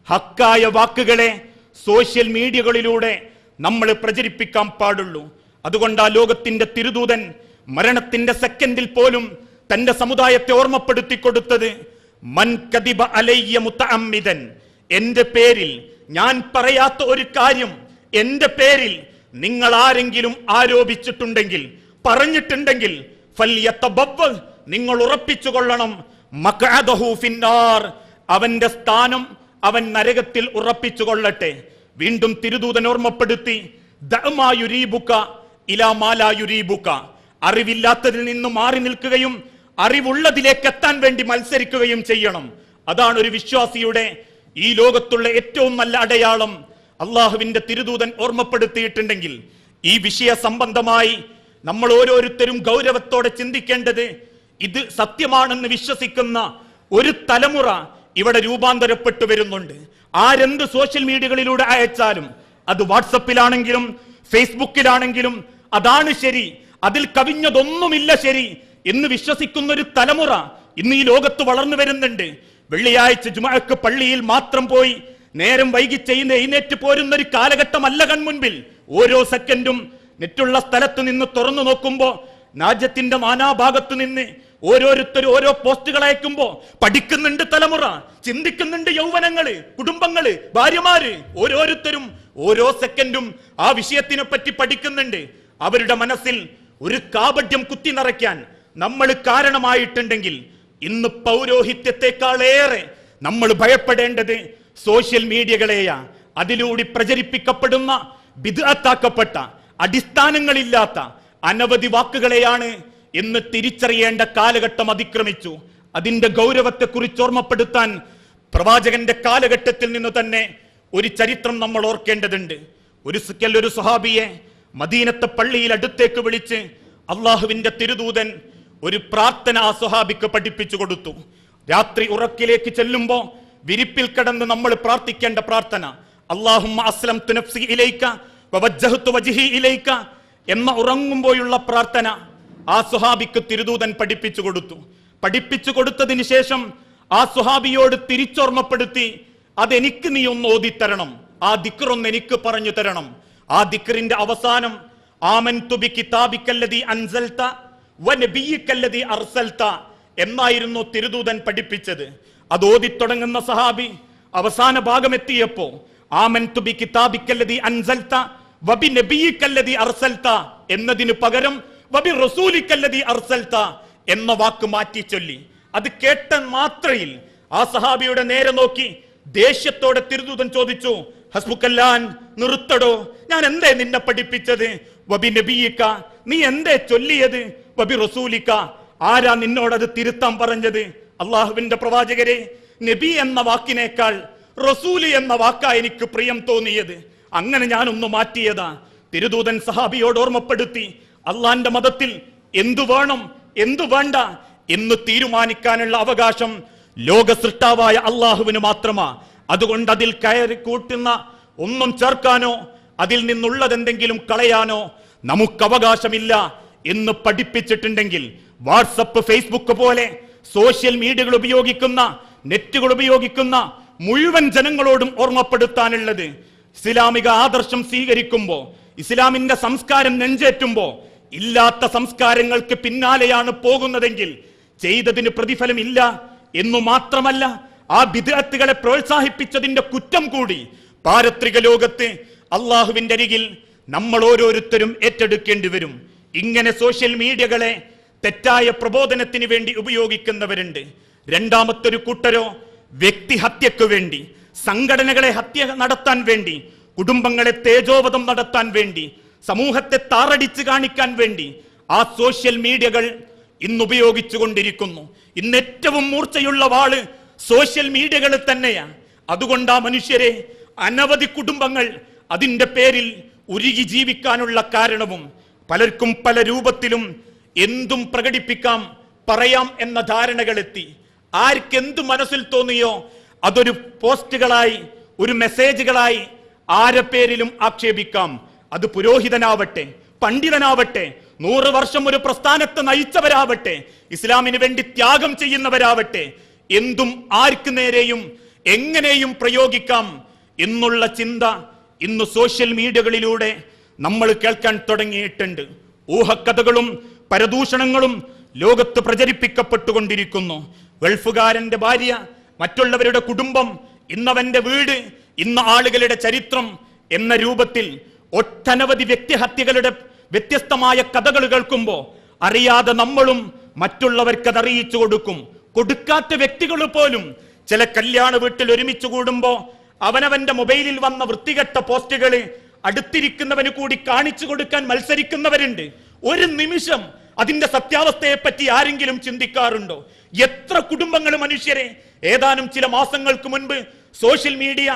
ഹക്കായ വാക്കുകളെ സോഷ്യൽ മീഡിയകളിലൂടെ നമ്മൾ പ്രചരിപ്പിക്കാൻ പാടുള്ളൂ. അതുകൊണ്ട് ആ ലോകത്തിന്റെ തിരുദൂതൻ മരണത്തിന്റെ സെക്കൻഡിൽ പോലും തന്റെ സമുദായത്തെ ഓർമ്മപ്പെടുത്തി കൊടുത്തത് മൻ കദിബ അലയ്യ മുതഅമ്മിദൻ, എന്റെ പേരിൽ ഞാൻ പറയാത്ത ഒരു കാര്യം എന്റെ പേരിൽ നിങ്ങൾ ആരെങ്കിലും ആരോപിച്ചിട്ടുണ്ടെങ്കിൽ, പറഞ്ഞിട്ടുണ്ടെങ്കിൽ ഫൽയതബവ്വ, നിങ്ങൾ ഉറപ്പിച്ചു കൊള്ളണം മഖഅദഹു ഫിന്നാർ, അവന്റെ സ്ഥാനം അവൻ നരകത്തിൽ ഉറപ്പിച്ചു കൊള്ളട്ടെ. വീണ്ടും തിരുദൂതൻ ഓർമ്മപ്പെടുത്തി ദഅമാ യുരീബുക ഇലാ മാ ലാ യുരീബുക, അറിവില്ലാത്തതിൽ നിന്ന് മാറി നിൽക്കുകയും അറിവുള്ളതിലേക്ക് എത്താൻ വേണ്ടി മത്സരിക്കുകയും ചെയ്യണം. അതാണ് ഒരു വിശ്വാസിയുടെ ഈ ലോകത്തുള്ള ഏറ്റവും നല്ല അടയാളം. അള്ളാഹുവിന്റെ തിരുദൂതൻ ഓർമ്മപ്പെടുത്തിയിട്ടുണ്ടെങ്കിൽ ഈ വിഷയ സംബന്ധമായി നമ്മൾ ഓരോരുത്തരും ഗൗരവത്തോടെ ചിന്തിക്കേണ്ടത്, ഇത് സത്യമാണെന്ന് വിശ്വസിക്കുന്ന ഒരു തലമുറ ഇവിടെ രൂപാന്തരപ്പെട്ടു വരുന്നുണ്ട്. ആരെന്ത് സോഷ്യൽ മീഡിയകളിലൂടെ അയച്ചാലും, അത് വാട്സപ്പിലാണെങ്കിലും ഫേസ്ബുക്കിലാണെങ്കിലും അതാണ് ശരി, അതിൽ കവിഞ്ഞതൊന്നുമില്ല ശരി എന്ന് വിശ്വസിക്കുന്ന ഒരു തലമുറ ഇന്ന് ഈ ലോകത്ത് വളർന്നു വരുന്നുണ്ട്. വെള്ളിയാഴ്ച ജുമുഅക്ക് പള്ളിയിൽ മാത്രം പോയി നേരം വൈകി ചെയ്യുന്ന എഴുന്നേറ്റ് പോരുന്ന ഒരു കാലഘട്ടമല്ല കൺമുൻപിൽ. ഓരോ സെക്കൻഡും നെറ്റുള്ള സ്ഥലത്ത് നിന്ന് തുറന്നു നോക്കുമ്പോ രാജ്യത്തിന്റെ നാനാഭാഗത്ത് നിന്ന് ഓരോരുത്തരും ഓരോ പോസ്റ്റുകൾ അയക്കുമ്പോ പഠിക്കുന്നുണ്ട് തലമുറ, ചിന്തിക്കുന്നുണ്ട് യൗവനങ്ങള്, കുടുംബങ്ങള്, ഭാര്യമാര്, ഓരോരുത്തരും ഓരോ സെക്കൻഡും ആ വിഷയത്തിനെ പറ്റി പഠിക്കുന്നുണ്ട്. അവരുടെ മനസ്സിൽ ഒരു കാപട്യം കുത്തി നിറയ്ക്കാൻ നമ്മൾ കാരണമായിട്ടുണ്ടെങ്കിൽ ഇന്ന് പൗരോഹിത്യത്തെക്കാളേറെ നമ്മൾ ഭയപ്പെടേണ്ടത് സോഷ്യൽ മീഡിയകളെയാ. അതിലൂടെ പ്രചരിപ്പിക്കപ്പെടുന്ന ബിദ്അത്താക്കപ്പെട്ട അടിസ്ഥാനങ്ങളില്ലാത്ത അനവധി വാക്കുകളെയാണ് ഇന്ന് തിരിച്ചറിയേണ്ട കാലഘട്ടം അതിക്രമിച്ചു. അതിന്റെ ഗൗരവത്തെക്കുറിച്ച് ഓർമ്മപ്പെടുത്താൻ പ്രവാചകന്റെ കാലഘട്ടത്തിൽ നിന്ന് തന്നെ ഒരു ചരിത്രം നമ്മൾ ഓർക്കേണ്ടതുണ്ട്. ഒരു സ്വഹാബിയെ മദീനത്തെ പള്ളിയിൽ അടുത്തേക്ക് വിളിച്ച് അള്ളാഹുവിന്റെ തിരുദൂതൻ ഒരു പ്രാർത്ഥന ആ സ്വഹാബിക്ക് പഠിപ്പിച്ചു കൊടുത്തു. രാത്രി ഉറക്കിലേക്ക് ചെല്ലുമ്പോ വിരിപ്പിൽ കിടന്ന് നമ്മൾ പ്രാർത്ഥിക്കേണ്ട പ്രാർത്ഥന അല്ലാഹുമ്മ അസ്ലംതു നഫ്സി ഇലൈക വവജ്ജഹ്തു വജ്ഹി ഇലൈക എന്ന ഉറങ്ങുമ്പോഴുള്ള പ്രാർത്ഥന ആ സ്വഹാബിക്ക് തിരുദൂതൻ പഠിപ്പിച്ചു കൊടുത്തു. പഠിപ്പിച്ചു കൊടുത്തതിന് ശേഷം ആ സ്വഹാബിയോട് തിരിച്ചോർമ്മപ്പെടുത്തി, അതെനിക്ക് നീ ഒന്ന് ഓതിത്തരണം, ആ ദിക്റൊന്ന് എനിക്ക് പറഞ്ഞു തരണം. ആ ദിക്റിന്റെ അവസാനം ആമൻതു ബി കിതാബിക്കല്ലദീ അൻസൽത വനബിയ്യിക്കല്ലദീ അർസൽത എന്നായിരുന്നു തിരുദൂതൻ പഠിപ്പിച്ചത്. അത് ഓതിത്തുടങ്ങുന്ന സഹാബി അവസാന ഭാഗം എത്തിയപ്പോ ആമൻതു ബി കിതാബിക്കല്ലദീ അൻസൽത വബി നബിയ്യിക്കല്ലദീ അർസൽത എന്നതിന് പകരം വബി റസൂലിക്കല്ലദീ അർസൽത എന്ന വാക്ക് മാറ്റി ചൊല്ലി. അത് കേട്ട മാത്രയിൽ ആ സഹാബിയുടെ നേരെ നോക്കി ദേഷ്യത്തോടെ തിരുദൂതൻ ചോദിച്ചു, ഹസ്ബുക്കല്ലാൻ, നിർത്തടോ, ഞാൻ എന്തേ നിന്നെ പഠിപ്പിച്ചത്? വബി നബിയിക്ക, നീ എന്തേ ചൊല്ലിയത്? വബി റസൂലിക്ക, ആരാ നിന്നോടത് തിരുത്താൻ പറഞ്ഞത്? അള്ളാഹുവിന്റെ പ്രവാചകരെ, നബി എന്ന വാക്കിനേക്കാൾ റസൂലി എന്ന വാക്കാ എനിക്ക് പ്രിയം തോന്നിയത്, അങ്ങനെ ഞാനൊന്ന് മാറ്റിയതാ. തിരുദൂതൻ സഹാബിയോട് ഓർമ്മപ്പെടുത്തി, അള്ളാന്റെ മതത്തിൽ എന്തു വേണം എന്തു വേണ്ട എന്ന് തീരുമാനിക്കാനുള്ള അവകാശം ലോക സൃഷ്ടാവായ അള്ളാഹുവിന് മാത്രമാ. അതുകൊണ്ട് അതിൽ കയറി കൂട്ടുന്ന ഒന്നും ചേർക്കാനോ അതിൽ നിന്നുള്ളതെന്തെങ്കിലും കളയാനോ നമുക്ക് അവകാശമില്ല എന്ന് പഠിപ്പിച്ചിട്ടുണ്ടെങ്കിൽ വാട്സപ്പ്, ഫേസ്ബുക്ക് പോലെ സോഷ്യൽ മീഡിയകൾ ഉപയോഗിക്കുന്ന, നെറ്റുകൾ ഉപയോഗിക്കുന്ന മുഴുവൻ ജനങ്ങളോടും ഓർമ്മപ്പെടുത്താനുള്ളത്, ഇസ്ലാമിക ആദർശം സ്വീകരിക്കുമ്പോ, ഇസ്ലാമിന്റെ സംസ്കാരം നെഞ്ചേറ്റുമ്പോ ഇല്ലാത്ത സംസ്കാരങ്ങൾക്ക് പിന്നാലെയാണ് പോകുന്നതെങ്കിൽ ചെയ്തതിന് പ്രതിഫലമില്ല എന്നു മാത്രമല്ല, ആ ബിദ്അത്തുകളെ പ്രോത്സാഹിപ്പിച്ചതിന്റെ കുറ്റം കൂടി പാരത്രിക ലോകത്ത് അള്ളാഹുവിന്റെ അരികിൽ നമ്മൾ ഓരോരുത്തരും ഏറ്റെടുക്കേണ്ടി വരും. ഇങ്ങനെ സോഷ്യൽ മീഡിയകളെ തെറ്റായ പ്രബോധനത്തിന് വേണ്ടി ഉപയോഗിക്കുന്നവരുണ്ട്. രണ്ടാമത്തൊരു കൂട്ടരോ വ്യക്തിഹത്യക്ക് വേണ്ടി, സംഘടനകളെ ഹത്യ നടത്താൻ വേണ്ടി, കുടുംബങ്ങളെ തേജോവധം നടത്താൻ വേണ്ടി, സമൂഹത്തെ താറടിച്ച് കാണിക്കാൻ വേണ്ടി ആ സോഷ്യൽ മീഡിയകൾ ഇന്ന് ഉപയോഗിച്ചു കൊണ്ടിരിക്കുന്നു. ഇന്ന് ഏറ്റവും മൂർച്ചയുള്ള വാള് സോഷ്യൽ മീഡിയകൾ തന്നെയാണ്. അതുകൊണ്ടാ മനുഷ്യരെ അനവധി കുടുംബങ്ങൾ അതിന്റെ പേരിൽ ഉരുകി ജീവിക്കാനുള്ള കാരണവും. പലർക്കും പല രൂപത്തിലും എന്തും പ്രകടിപ്പിക്കാം, പറയാം എന്ന ധാരണകളെത്തി. ആർക്കെന്തു മനസ്സിൽ തോന്നിയോ അതൊരു പോസ്റ്റുകളായി, ഒരു മെസ്സേജുകളായി ആരെ പേരിലും ആക്ഷേപിക്കാം. അത് പുരോഹിതനാവട്ടെ, പണ്ഡിതനാവട്ടെ, 100 വർഷം ഒരു പ്രസ്ഥാനത്തെ നയിച്ചവരാവട്ടെ, ഇസ്ലാമിന് വേണ്ടി ത്യാഗം ചെയ്യുന്നവരാവട്ടെ, എന്തും ആർക്ക് നേരെയും എങ്ങനെയും പ്രയോഗിക്കാം എന്നുള്ള ചിന്ത ഇന്ന് സോഷ്യൽ മീഡിയകളിലൂടെ നമ്മൾ കേൾക്കാൻ തുടങ്ങിയിട്ടുണ്ട്. ഊഹക്കഥകളും പരദൂഷണങ്ങളും ലോകത്ത് പ്രചരിപ്പിക്കപ്പെട്ടുകൊണ്ടിരിക്കുന്നു. ഗൾഫുകാരന്റെ ഭാര്യ, മറ്റുള്ളവരുടെ കുടുംബം, ഇന്നവന്റെ വീട്, ഇന്ന ആളുകളുടെ ചരിത്രം എന്ന രൂപത്തിൽ ഒട്ടനവധി വ്യക്തിഹത്യകളുടെ വ്യത്യസ്തമായ കഥകൾ കേൾക്കുമ്പോൾ അറിയാതെ നമ്മളും മറ്റുള്ളവർക്കത് അറിയിച്ചു കൊടുക്കും. കൊടുക്കാത്ത വ്യക്തികൾ പോലും ചില കല്യാണ വീട്ടിൽ ഒരുമിച്ച് കൂടുമ്പോ അവനവന്റെ മൊബൈലിൽ വന്ന വൃത്തികെട്ട പോസ്റ്റുകൾ അടുത്തിരിക്കുന്നവന് കൂടി കാണിച്ചു കൊടുക്കാൻ മത്സരിക്കുന്നവരുണ്ട്. ഒരു നിമിഷം അതിന്റെ സത്യാവസ്ഥയെ പറ്റി ആരെങ്കിലും ചിന്തിക്കാറുണ്ടോ? എത്ര കുടുംബങ്ങൾ മനുഷ്യരെ ഏതാനും ചില മാസങ്ങൾക്ക് മുൻപ് സോഷ്യൽ മീഡിയ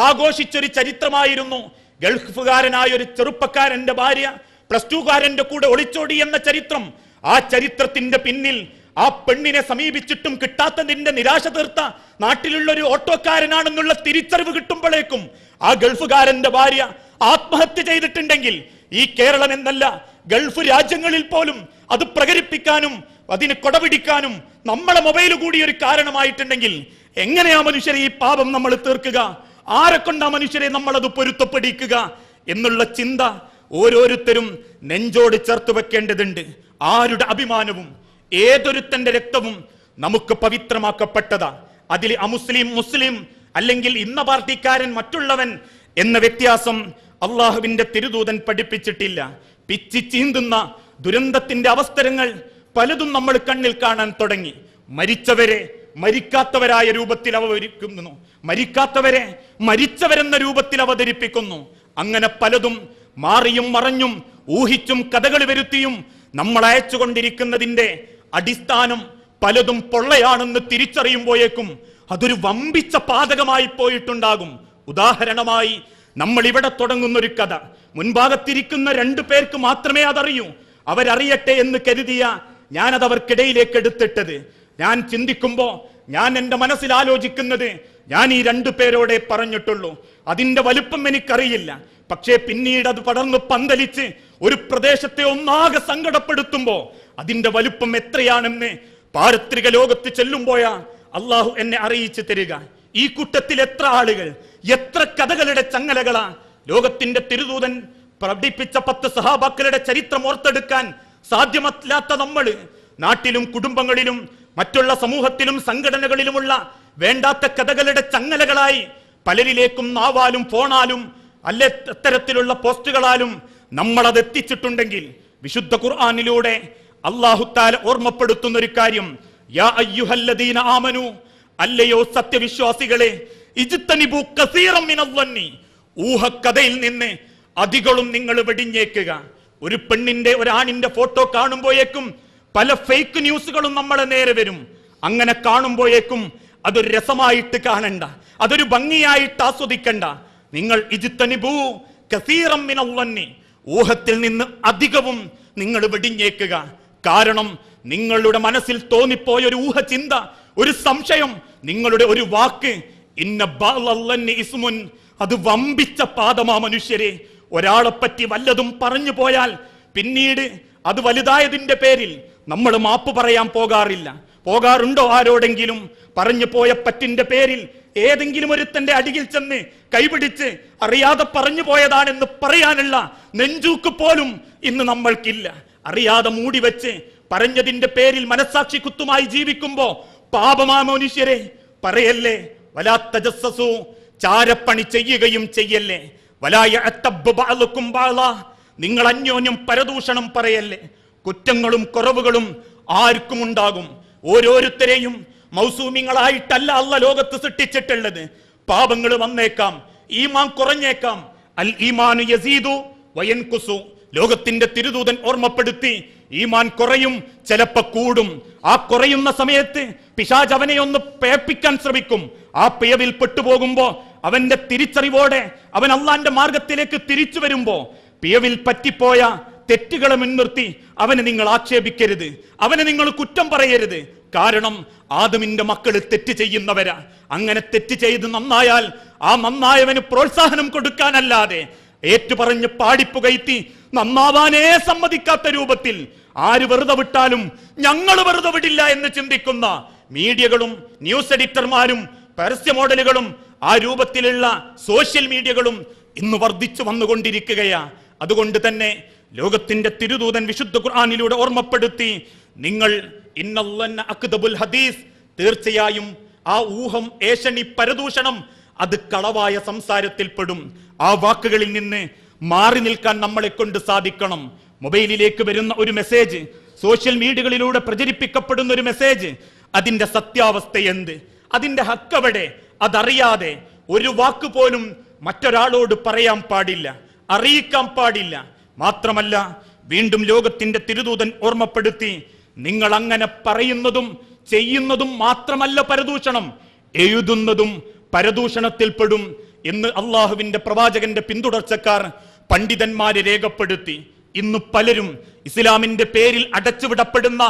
ആഘോഷിച്ചൊരു ചരിത്രമായിരുന്നു. ഗൾഫുകാരനായ ഒരു ചെറുപ്പക്കാരന്റെ ഭാര്യ +2കാരന്റെ കൂടെ ഒളിച്ചോടി എന്ന ചരിത്രം. ആ ചരിത്രത്തിന്റെ പിന്നിൽ ആ പെണ്ണിനെ സമീപിച്ചിട്ടും കിട്ടാത്തതിന്റെ നിരാശ തീർത്ത നാട്ടിലുള്ള ഒരു ഓട്ടോക്കാരനാണെന്നുള്ള തിരിച്ചറിവ് കിട്ടുമ്പോഴേക്കും ആ ഗൾഫുകാരന്റെ ഭാര്യ ആത്മഹത്യ ചെയ്തിട്ടുണ്ടെങ്കിൽ ഈ കേരളം എന്നല്ല ഗൾഫ് രാജ്യങ്ങളിൽ പോലും അത് പ്രകടിപ്പിക്കാനും അതിന് കൊടപിടിക്കാനും നമ്മളെ മൊബൈൽ കൂടി ഒരു കാരണമായിട്ടുണ്ടെങ്കിൽ എങ്ങനെയാ മനുഷ്യരെ ഈ പാപം നമ്മൾ തീർക്കുക? ആരെ കൊണ്ടാ മനുഷ്യരെ നമ്മളത് പൊരുത്തപ്പെടിക്കുക എന്നുള്ള ചിന്ത ഓരോരുത്തരും നെഞ്ചോട് ചേർത്ത് വെക്കേണ്ടതുണ്ട്. ആരുടെ അഭിമാനവും ഏതൊരുത്തന്റെ രക്തവും നമുക്ക് പവിത്രമാക്കപ്പെട്ടതാ. അതിൽ അമുസ്ലിം, മുസ്ലിം, അല്ലെങ്കിൽ ഇന്ന പാർട്ടിക്കാരൻ, മറ്റുള്ളവൻ എന്ന വ്യത്യാസം അള്ളാഹുവിന്റെ തിരുദൂതൻ പഠിപ്പിച്ചിട്ടില്ല. പിച്ചി ചീന്തുന്ന ദുരന്തത്തിന്റെ അവസരങ്ങൾ പലതും നമ്മൾ കണ്ണിൽ കാണാൻ തുടങ്ങി. മരിച്ചവരെ മരിക്കാത്തവരായ രൂപത്തിൽ അവതരിപ്പിക്കുന്നു, മരിക്കാത്തവരെ മരിച്ചവരെന്ന രൂപത്തിൽ അവതരിപ്പിക്കുന്നു. അങ്ങനെ പലതും മാറിയും മറഞ്ഞും ഊഹിച്ചും കഥകൾ വരുത്തിയും നമ്മൾ അയച്ചുകൊണ്ടിരിക്കുന്നതിന്റെ അടിസ്ഥാനം പലതും പൊള്ളയാണെന്ന് തിരിച്ചറിയുമ്പോഴേക്കും അതൊരു വമ്പിച്ച പാതകമായി പോയിട്ടുണ്ടാകും. ഉദാഹരണമായി നമ്മൾ ഇവിടെ തുടങ്ങുന്നൊരു കഥ മുൻഭാഗത്തിരിക്കുന്ന 2 പേർക്ക് മാത്രമേ അതറിയൂ. അവരറിയട്ടെ എന്ന് കരുതിയ ഞാനത് അവർക്കിടയിലേക്ക് എടുത്തിട്ടത്. ഞാൻ ചിന്തിക്കുമ്പോ ഞാൻ എൻ്റെ മനസ്സിൽ ആലോചിക്കുന്നത് ഞാൻ ഈ 2 പേരോടെ പറഞ്ഞിട്ടുള്ളൂ. അതിന്റെ വലുപ്പം എനിക്കറിയില്ല. പക്ഷേ പിന്നീട് അത് പടർന്ന് പന്തലിച്ച് ഒരു പ്രദേശത്തെ ഒന്നാകെ സങ്കടപ്പെടുത്തുമ്പോ അതിന്റെ വലുപ്പം എത്രയാണെന്ന് പാരത്രിക ലോകത്ത് ചെല്ലുമ്പോയാ അള്ളാഹു എന്നെ അറിയിച്ചു തരിക. ഈ കൂട്ടത്തിൽ എത്ര ആളുകൾ, എത്ര കഥകളുടെ ചങ്ങലകളാ. ലോകത്തിന്റെ തിരുദൂതൻ പഠിപ്പിച്ച 10 സഹാബാക്കളുടെ ചരിത്രം ഓർത്തെടുക്കാൻ സാധ്യമല്ലാത്ത നമ്മള് നാട്ടിലും കുടുംബങ്ങളിലും മറ്റുള്ള സമൂഹത്തിലും സംഘടനകളിലുമുള്ള വേണ്ടാത്ത കഥകളുടെ ചങ്ങലകളായി പലരിലേക്കും നാവാലും ഫോണാലും അല്ലെ അത്തരത്തിലുള്ള പോസ്റ്റുകളാലും നമ്മളത് എത്തിച്ചിട്ടുണ്ടെങ്കിൽ വിശുദ്ധ ഖുർആനിലൂടെ അല്ലാഹു തആല ഓർമ്മപ്പെടുത്തുന്ന ഒരു കാര്യം, യാ അയ്യുഹല്ലദീന ആമനു, അല്ലയോ സത്യവിശ്വാസികളെ, ഇജ്തനിബു കസീറൻ മിനദ്ദന്നി, ഊഹക്കഥയിൽ നിന്ന് അധികളും നിങ്ങൾ വെടിഞ്ഞേക്കുക. ഒരു പെണ്ണിന്റെ ഒരാണിന്റെ ഫോട്ടോ കാണുമ്പോഴേക്കും പല ഫേക്ക് ന്യൂസുകളും നമ്മളെ നേരെ വരും. അങ്ങനെ കാണുമ്പോഴേക്കും അതൊരു രസമായിട്ട് കാണണ്ട, അതൊരു ഭംഗിയായിട്ട് ആസ്വദിക്കണ്ട. നിങ്ങൾ ഇജ്തനിബു കസീറൻ മിനദ്ദന്നി, ഊഹത്തിൽ നിന്ന് അധികവും നിങ്ങൾ വെടിഞ്ഞേക്കുക. കാരണം നിങ്ങളുടെ മനസ്സിൽ തോന്നിപ്പോയ ഒരു ഊഹചിന്ത, ഒരു സംശയം, നിങ്ങളുടെ ഒരു വാക്ക്, ഇന്ന ബഅ്ളന്നി ഇസ്മുൻ, അത് വമ്പിച്ച പാദമാ മനുഷ്യരെ. ഒരാളെ പറ്റി വല്ലതും പറഞ്ഞു പോയാൽ പിന്നീട് അത് വലുതായതിന്റെ പേരിൽ നമ്മൾ മാപ്പ് പറയാൻ പോകാറുണ്ടോ? ആരോടെങ്കിലും പറഞ്ഞു പോയ പറ്റിന്റെ പേരിൽ ഏതെങ്കിലും ഒരുത്തന്റെ അടിയിൽ ചെന്ന് കൈപിടിച്ച് അറിയാതെ പറഞ്ഞു പോയതാണെന്ന് പറയാനുള്ള നെഞ്ചൂക്ക് പോലും ഇന്ന് നമ്മൾക്കില്ല. അറിയാതെ മൂടി വെച്ച് പറഞ്ഞതിന്റെ പേരിൽ മനസാക്ഷി കുത്തുമായി ജീവിക്കുമ്പോ പാപമാ മനുഷ്യരെ. പറയല്ലേ, വലാ തജസ്സസു, ചാരപ്പണി ചെയ്യുകയും ചെയ്യല്ലേ. വലാ യഅതബ്ബ ബഅലുക്കും ബഅള, നിങ്ങൾ അന്യോന്യം പരദൂഷണം പറയല്ലേ. കുറ്റങ്ങളും കുറവുകളും ആർക്കും ഉണ്ടാകും. ഓരോരുത്തരെയും മൗസൂമിങ്ങളായിട്ടല്ല അല്ലാഹ് ലോകത്ത് സൃഷ്ടിച്ചിട്ടുള്ളത്. പാപങ്ങൾ വന്നേക്കാം, ഈമാൻ കുറഞ്ഞേക്കാം. അൽ ഈമാനു യസീദു വയൻകുസു. ലോകത്തിന്റെ തിരുദൂതൻ ഓർമ്മപ്പെടുത്തി, ഈമാൻ കുറയും, ചിലപ്പോ കൂടും. ആ കുറയുന്ന സമയത്ത് പിശാച് അവനെ ഒന്ന് പേപ്പിക്കാൻ ശ്രമിക്കും. ആ പേവിൽ പെട്ടുപോകുമ്പോ അവന്റെ തിരിച്ചറിവോടെ അവൻ അള്ളാന്റെ മാർഗത്തിലേക്ക് തിരിച്ചു വരുമ്പോ പിയവിൽ പറ്റിപ്പോയ തെറ്റുകളെ മുൻനിർത്തി അവനെ നിങ്ങൾ ആക്ഷേപിക്കരുത്, അവനെ നിങ്ങൾ കുറ്റം പറയരുത്. കാരണം ആദമിന്റെ മക്കള് തെറ്റ് ചെയ്യുന്നവരാ. അങ്ങനെ തെറ്റ് ചെയ്ത് നന്നായാൽ ആ നന്നായവന് പ്രോത്സാഹനം കൊടുക്കാനല്ലാതെ ഏറ്റുപറഞ്ഞ് പാടിപ്പുകയറ്റി നന്നാവാനേ സമ്മതിക്കാത്ത രൂപത്തിൽ ആര് വെറുതെ വിട്ടാലും ഞങ്ങൾ വെറുതെ വിടില്ല എന്ന് ചിന്തിക്കുന്ന മീഡിയകളും ന്യൂസ് എഡിറ്റർമാരും പരസ്യ മോഡലുകളും ആ രൂപത്തിലുള്ള സോഷ്യൽ മീഡിയകളും ഇന്ന് വർദ്ധിച്ചു വന്നുകൊണ്ടിരിക്കുകയാ. അതുകൊണ്ട് തന്നെ ലോകത്തിന്റെ തിരുദൂതൻ വിശുദ്ധ ഖുർആനിലൂടെ ഓർമ്മപ്പെടുത്തി, നിങ്ങൾ ഇന്നല്ലന്ന അക്ദബുൽ ഹദീസ്, തീർച്ചയായും ആ ഊഹം, ഏഷണി, പരദൂഷണം അത് കളവായ സംസാരത്തിൽപ്പെടും. ആ വാക്കുകളിൽ നിന്ന് മാറി നിൽക്കാൻ നമ്മളെ കൊണ്ട് സാധിക്കണം. മൊബൈലിലേക്ക് വരുന്ന ഒരു മെസ്സേജ്, സോഷ്യൽ മീഡിയകളിലൂടെ പ്രചരിപ്പിക്കപ്പെടുന്ന ഒരു മെസ്സേജ്, അതിന്റെ സത്യാവസ്ഥ എന്ത്, അതിന്റെ ഹക്കവിടെ, അതറിയാതെ ഒരു വാക്ക് പോലും മറ്റൊരാളോട് പറയാൻ പാടില്ല, അറിയിക്കാൻ പാടില്ല. മാത്രമല്ല വീണ്ടും ലോകത്തിന്റെ തിരുദൂതൻ ഓർമ്മപ്പെടുത്തി, നിങ്ങൾ അങ്ങനെ പറയുന്നതും ചെയ്യുന്നതും മാത്രമല്ല പരദൂഷണം, എഴുതുന്നതും പരദൂഷണത്തിൽപ്പെടും എന്ന് അള്ളാഹുവിന്റെ പ്രവാചകന്റെ പിന്തുടർച്ചക്കാർ പണ്ഡിതന്മാരെ രേഖപ്പെടുത്തി. ഇന്ന് പലരും ഇസ്ലാമിന്റെ പേരിൽ അടച്ചുവിടപ്പെടുന്ന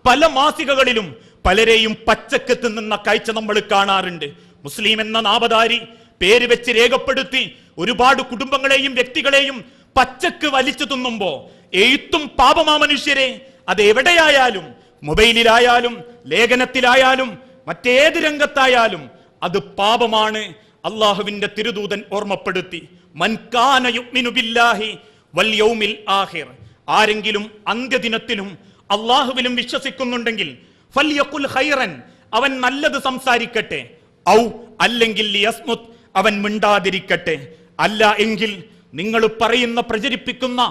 പല മാസികകളിലും പലരെയും പച്ചക്ക് തിന്നുന്ന കാഴ്ച നമ്മൾ കാണാറുണ്ട്. മുസ്ലിം എന്ന നാമധാരി പേര് വെച്ച് രേഖപ്പെടുത്തി ഒരുപാട് കുടുംബങ്ങളെയും വ്യക്തികളെയും പച്ചക്ക് വലിച്ചു തിന്നുമ്പോ എഴുത്തും പാപമാ മനുഷ്യരെ. അത് എവിടെയായാലും, മൊബൈലിലായാലും ലേഖനത്തിലായാലും മറ്റേത് രംഗത്തായാലും അത് പാപമാണ്. അള്ളാഹുവിന്റെ തിരുദൂതൻ ഓർമ്മപ്പെടുത്തി, മൻ കാന യുഅ്മിനു ബില്ലാഹി വൽ യൗമിൽ ആഖിർ, ആരെങ്കിലും അന്ത്യദിനത്തിലും അള്ളാഹുവിലും വിശ്വസിക്കുന്നുണ്ടെങ്കിൽ ഫൽയഖുൽ ഖൈറൻ, അവൻ നല്ലത് സംസാരിക്കട്ടെ, ഔ അല്ലെങ്കിൽ ലിയസ്മുത്, അവൻ മിണ്ടാതിരിക്കട്ടെ. അല്ല എങ്കിൽ നിങ്ങൾ പറയുന്ന പ്രചരിപ്പിക്കുന്ന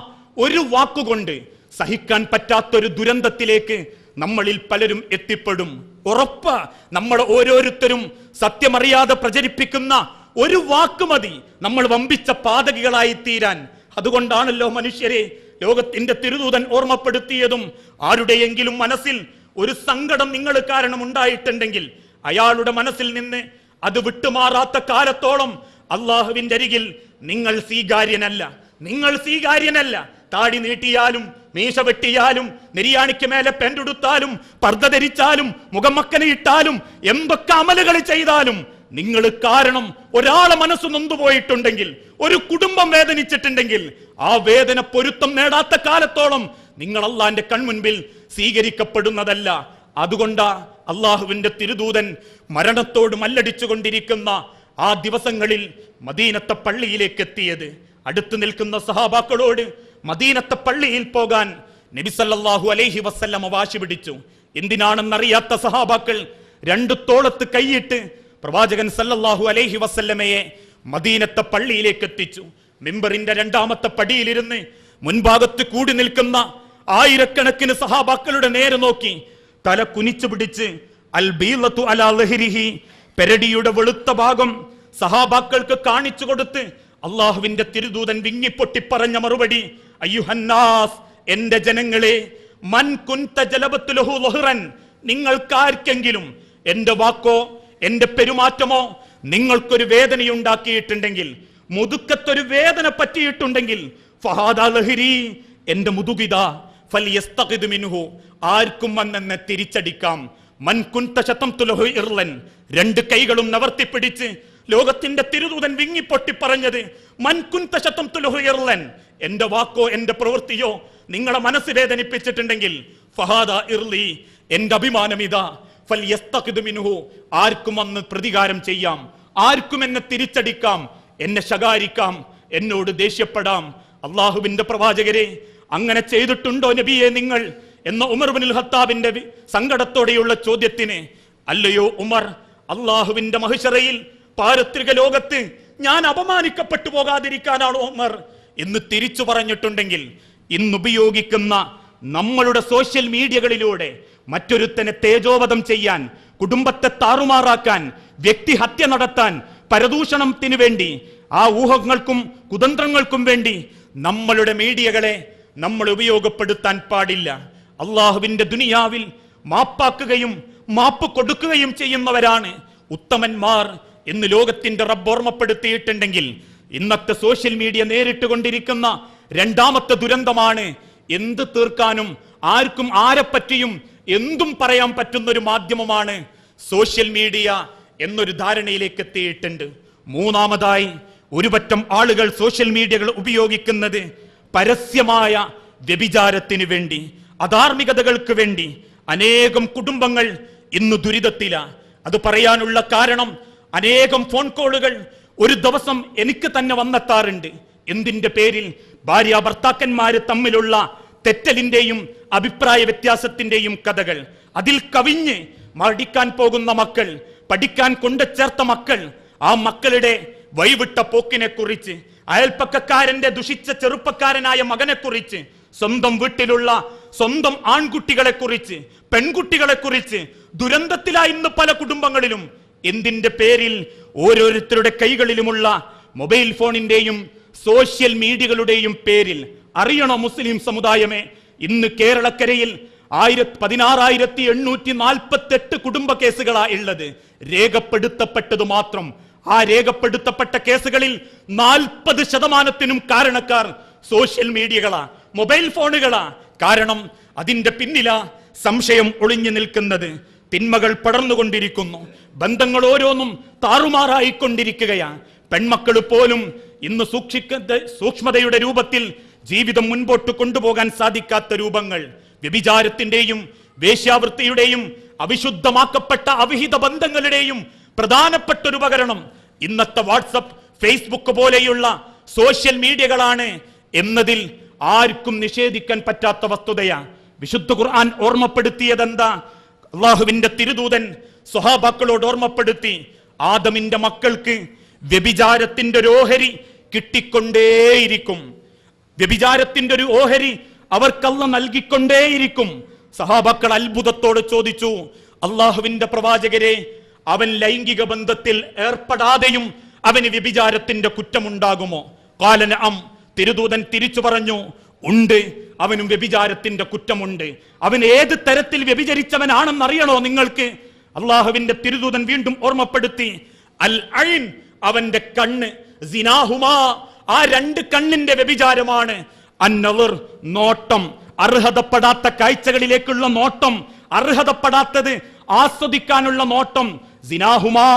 ഒരു വാക്കുകൊണ്ട് സഹിക്കാൻ പറ്റാത്തൊരു ദുരന്തത്തിലേക്ക് നമ്മളിൽ പലരും എത്തിപ്പെടും. ഉറപ്പ്, നമ്മൾ ഓരോരുത്തരും സത്യമറിയാതെ പ്രചരിപ്പിക്കുന്ന ഒരു വാക്ക് മതി നമ്മൾ വമ്പിച്ച പാതകികളായി തീരാൻ. അതുകൊണ്ടാണല്ലോ മനുഷ്യരെ ലോകത്തിന്റെ തിരുദൂതൻ ഓർമ്മപ്പെടുത്തിയതും, ആരുടെയെങ്കിലും മനസ്സിൽ ഒരു സങ്കടം നിങ്ങൾ കാരണം ഉണ്ടായിട്ടുണ്ടെങ്കിൽ അയാളുടെ മനസ്സിൽ നിന്ന് അത് വിട്ടുമാറാത്ത കാലത്തോളം അള്ളാഹുവിന്റെ അരികിൽ നിങ്ങൾ സ്വീകാര്യനല്ല, നിങ്ങൾ സ്വീകാര്യനല്ല. താടി നീട്ടിയാലും മീശ വെട്ടിയാലും നെരിയാണിക്ക് മേലെ പെൻഡുടുത്താലും പർദ്ദ ധരിച്ചാലും മുഖമക്കനെ ഇട്ടാലും എന്തൊക്കെ അമലുകൾ ചെയ്താലും നിങ്ങൾ കാരണം ഒരാളെ മനസ്സ് നൊന്തുപോയിട്ടുണ്ടെങ്കിൽ, ഒരു കുടുംബം വേദനിച്ചിട്ടുണ്ടെങ്കിൽ, ആ വേദന പൊരുത്തം നേടാത്ത കാലത്തോളം നിങ്ങൾ അള്ളാന്റെ കൺമുൻപിൽ സ്വീകരിക്കപ്പെടുന്നതല്ല. അതുകൊണ്ടാ അള്ളാഹുവിന്റെ തിരുദൂതൻ മരണത്തോട് മല്ലടിച്ചു കൊണ്ടിരിക്കുന്ന ആ ദിവസങ്ങളിൽ മദീനത്തെ പള്ളിയിലേക്ക് എത്തിയത്. അടുത്തു നിൽക്കുന്ന സഹാബാക്കളോട് മദീനത്തെ പള്ളിയിൽ പോകാൻ നബി സല്ലല്ലാഹു അലൈഹി വസല്ലമ വാശി പിടിച്ചു. എന്തിനാണെന്നറിയാത്ത സഹാബാക്കൾ രണ്ടു തോളത്ത് കൈയിട്ട് പ്രവാചകൻ സല്ലല്ലാഹു അലൈഹി വസല്ലമയെ മദീനത്തെ പള്ളിയിലേക്ക് എത്തിച്ചു. മിമ്പറിന്റെ രണ്ടാമത്തെ പടിയിലിരുന്ന് മുൻഭാഗത്ത് കൂടി നിൽക്കുന്ന ആയിരക്കണക്കിന് സഹാബാക്കളുടെ നേരെ നോക്കി തല കുനിച്ചു പിടിച്ച് അൽ ബീലത്തു അലാ ലഹ്രിഹി, പെരടിയുടെ വെളുത്ത ഭാഗം സഹാബാക്കൾക്ക് കാണിച്ചു കൊടുത്ത് അള്ളാഹുവിന്റെ തിരുദൂതൻ വിങ്ങിപ്പൊട്ടി പറഞ്ഞ മറുപടി, അയ്യുഹന്നാസ്, എന്റെ ജനങ്ങളെ, മൻ കുൻത ജലബത്തു ലഹു ലഹ്റൻ, നിങ്ങൾക്കാർക്കെങ്കിലും എന്റെ വാക്കോ എന്റെ പെരുമാറ്റമോ നിങ്ങൾക്കൊരു വേദനയുണ്ടാക്കിയിട്ടുണ്ടെങ്കിൽ, മുതുക്കത്തൊരു വേദന പറ്റിയിട്ടുണ്ടെങ്കിൽ, ഫഹാദാ ലഹ്രി, എന്റെ മുതുകിതാ, ഫൽയസ്തഖിദ് മിൻഹു, ആർക്കും വന്നെന്നെ തിരിച്ചടിക്കാം. മൻ കുൻത ശതംതു ലഹു ഇർലൻ, രണ്ട് കൈകളും നവർത്തിപ്പിടിച്ച് ലോകത്തിന്റെ തിരുദൂതൻ വിങ്ങിപ്പൊട്ടി പറഞ്ഞത്, മൻ കുൻത ശതംതു ലഹു ഇർലൻ, എന്റെ വാക്കോ എന്റെ പ്രവൃത്തിയോ നിങ്ങളെ മനസ്സ് വേദനിപ്പിച്ചിട്ടുണ്ടെങ്കിൽ, ഫഹാദാ ഇർലി, എന്റെ അഭിമാനം ഇതാ, ഫൽയസ്തഖിദ് മിൻഹു, ആർക്കും വന്ന് പ്രതികാരം ചെയ്യാം, ആർക്കും എന്നെ തിരിച്ചടിക്കാം, എന്നെ ശകാരിക്കാം, എന്നോട് ദേഷ്യപ്പെടാം. അള്ളാഹുവിന്റെ പ്രവാചകരെ, അങ്ങനെ ചെയ്തിട്ടുണ്ടോ നബിയെ നിങ്ങൾ എന്ന ഉമർ ഇബ്നുൽ ഖത്താബിന്റെ സങ്കടത്തോടെയുള്ള ചോദ്യത്തിന്, അല്ലയോ ഉമർ, അള്ളാഹുവിന്റെ മഹ്ശറയിൽ പാരത്രിക ലോകത്ത് ഞാൻ അപമാനിക്കപ്പെട്ടു പോകാതിരിക്കാനാണോ ഉമർ എന്ന് തിരിച്ചു പറഞ്ഞിട്ടുണ്ടെങ്കിൽ, ഇന്നുപയോഗിക്കുന്ന നമ്മളുടെ സോഷ്യൽ മീഡിയകളിലൂടെ മറ്റൊരുത്തനെ തേജോവധം ചെയ്യാൻ, കുടുംബത്തെ താറുമാറാക്കാൻ, വ്യക്തിഹത്യ നടത്താൻ, പരദൂഷണത്തിന് വേണ്ടി, ആ ഊഹങ്ങൾക്കും കുതന്ത്രങ്ങൾക്കും വേണ്ടി നമ്മളുടെ മീഡിയകളെ നമ്മൾ ഉപയോഗപ്പെടുത്താൻ പാടില്ല. അള്ളാഹുവിന്റെ ദുനിയാവിൽ മാപ്പാക്കുകയും മാപ്പ് കൊടുക്കുകയും ചെയ്യുന്നവരാണ് ഉത്തമന്മാർ എന്ന് ലോകത്തിന്റെ റബ്ബ് ഓർമ്മപ്പെടുത്തിയിട്ടുണ്ടെങ്കിൽ, ഇന്നത്തെ സോഷ്യൽ മീഡിയ നേരിട്ട് കൊണ്ടിരിക്കുന്ന രണ്ടാമത്തെ ദുരന്തമാണ് എന്ത് തീർക്കാനും ആർക്കും ആരെപ്പറ്റിയും എന്തും പറയാൻ പറ്റുന്ന ഒരു മാധ്യമമാണ് സോഷ്യൽ മീഡിയ എന്നൊരു ധാരണയിലേക്ക് എത്തിയിട്ടുണ്ട്. മൂന്നാമതായി, ഒരുപറ്റം ആളുകൾ സോഷ്യൽ മീഡിയകൾ ഉപയോഗിക്കുന്നത് പരസ്യമായ വ്യഭിചാരത്തിന് വേണ്ടി, അധാർമികതകൾക്ക് വേണ്ടി. അനേകം കുടുംബങ്ങൾ ഇന്ന് ദുരിതത്തിലാണ്. അത് പറയാനുള്ള കാരണം, അനേകം ഫോൺ കോളുകൾ ഒരു ദിവസം എനിക്ക് തന്നെ വന്നെത്താറുണ്ട്. എന്തിന്റെ പേരിൽ? ഭാര്യ ഭർത്താക്കന്മാര് തമ്മിലുള്ള തെറ്റലിന്റെയും അഭിപ്രായ വ്യത്യാസത്തിന്റെയും കഥകൾ. അതിൽ കവിഞ്ഞ് മടിക്കാൻ പോകുന്ന മക്കൾ, പഠിക്കാൻ കൊണ്ടുചേർത്ത മക്കൾ, ആ മക്കളുടെ വഴിവിട്ട പോക്കിനെ കുറിച്ച്, അയൽപ്പക്കക്കാരന്റെ ദുഷിച്ച ചെറുപ്പക്കാരനായ മകനെ കുറിച്ച്, സ്വന്തം വീട്ടിലുള്ള സ്വന്തം ആൺകുട്ടികളെ കുറിച്ച്, പെൺകുട്ടികളെ കുറിച്ച് ദുരന്തത്തിലായി ഇന്ന് പല കുടുംബങ്ങളിലും. എന്തിന്റെ പേരിൽ? ഓരോരുത്തരുടെ കൈകളിലുമുള്ള മൊബൈൽ ഫോണിന്റെയും സോഷ്യൽ മീഡിയകളുടെയും പേരിൽ. അറിയണോ മുസ്ലിം സമുദായമേ, ഇന്ന് കേരളക്കരയിൽ 16,848 കുടുംബ കേസുകളാ ഉള്ളത്. രേഖപ്പെടുത്തപ്പെട്ടത് മാത്രം. ആ രേഖപ്പെടുത്തപ്പെട്ട കേസുകളിൽ 40% കാരണക്കാർ സോഷ്യൽ മീഡിയകളാ, മൊബൈൽ ഫോണുകളാ. കാരണം അതിന്റെ പിന്നിലാ സംശയം ഒളിഞ്ഞു നിൽക്കുന്നത്. തിന്മകൾ പടർന്നുകൊണ്ടിരിക്കുന്നു, ബന്ധങ്ങൾ ഓരോന്നും താറുമാറായിക്കൊണ്ടിരിക്കുകയാണ്. പെൺമക്കൾ പോലും ഇന്ന് സൂക്ഷ്മതയുടെ രൂപത്തിൽ ജീവിതം മുൻപോട്ട് കൊണ്ടുപോകാൻ സാധിക്കാത്ത രൂപങ്ങൾ. വ്യഭിചാരത്തിന്റെയും വേശ്യാവൃത്തിയുടെയും അവിശുദ്ധമാക്കപ്പെട്ട അവിഹിത ബന്ധങ്ങളുടെയും പ്രധാനപ്പെട്ട ഒരു ഉപകരണം ഇന്നത്തെ വാട്സപ്പ്, ഫേസ്ബുക്ക് പോലെയുള്ള സോഷ്യൽ മീഡിയകളാണ് എന്നതിൽ ആർക്കും നിഷേധിക്കാൻ പറ്റാത്ത വസ്തുതയാണ്. വിശുദ്ധ ഖുർആൻ ഓർമ്മപ്പെടുത്തിയതെന്താ? അള്ളാഹുവിന്റെ തിരുദൂതൻ സ്വഹാബാക്കളോട് ഓർമ്മപ്പെടുത്തി, ആദമിന്റെ മക്കൾക്ക് വ്യഭിചാരത്തിന്റെ ഒരു ഓഹരി കിട്ടിക്കൊണ്ടേയിരിക്കും. വ്യഭിചാരത്തിന്റെ ഒരു ഓഹരി അവർക്കല്ല നൽകിക്കൊണ്ടേയിരിക്കും. സഹാബാക്കൾ അത്ഭുതത്തോട് ചോദിച്ചു, അള്ളാഹുവിന്റെ പ്രവാചകരെ, അവൻ ലൈംഗിക ബന്ധത്തിൽ ഏർപ്പെടാതെയും അവന് വ്യഭിചാരത്തിന്റെ കുറ്റമുണ്ടാകുമോ? ഖാല നഅം. തിരുദൂതൻ തിരിച്ചു പറഞ്ഞു, ഉണ്ട്, അവനും വ്യഭിചാരത്തിന്റെ കുറ്റമുണ്ട്. അവൻ ഏത് തരത്തിൽ വ്യഭിചരിച്ചവനാണെന്നറിയണോ നിങ്ങൾക്ക്? അള്ളാഹുവിന്റെ തിരുദൂതൻ വീണ്ടും ഓർമ്മപ്പെടുത്തി, അൽ ഐൻ, അവന്റെ കണ്ണ്, സിനാഹുമാ, ആ രണ്ട് കണ്ണിന്റെ വ്യഭിചാരമാണ്. അന്നളർ, നോട്ടം, അർഹതപ്പെടാത്ത കാഴ്ചകളിലേക്കുള്ള നോട്ടം, അർഹതപ്പെടാത്തത് ആസ്വദിക്കാനുള്ള നോട്ടം. സിനാഹുമാ,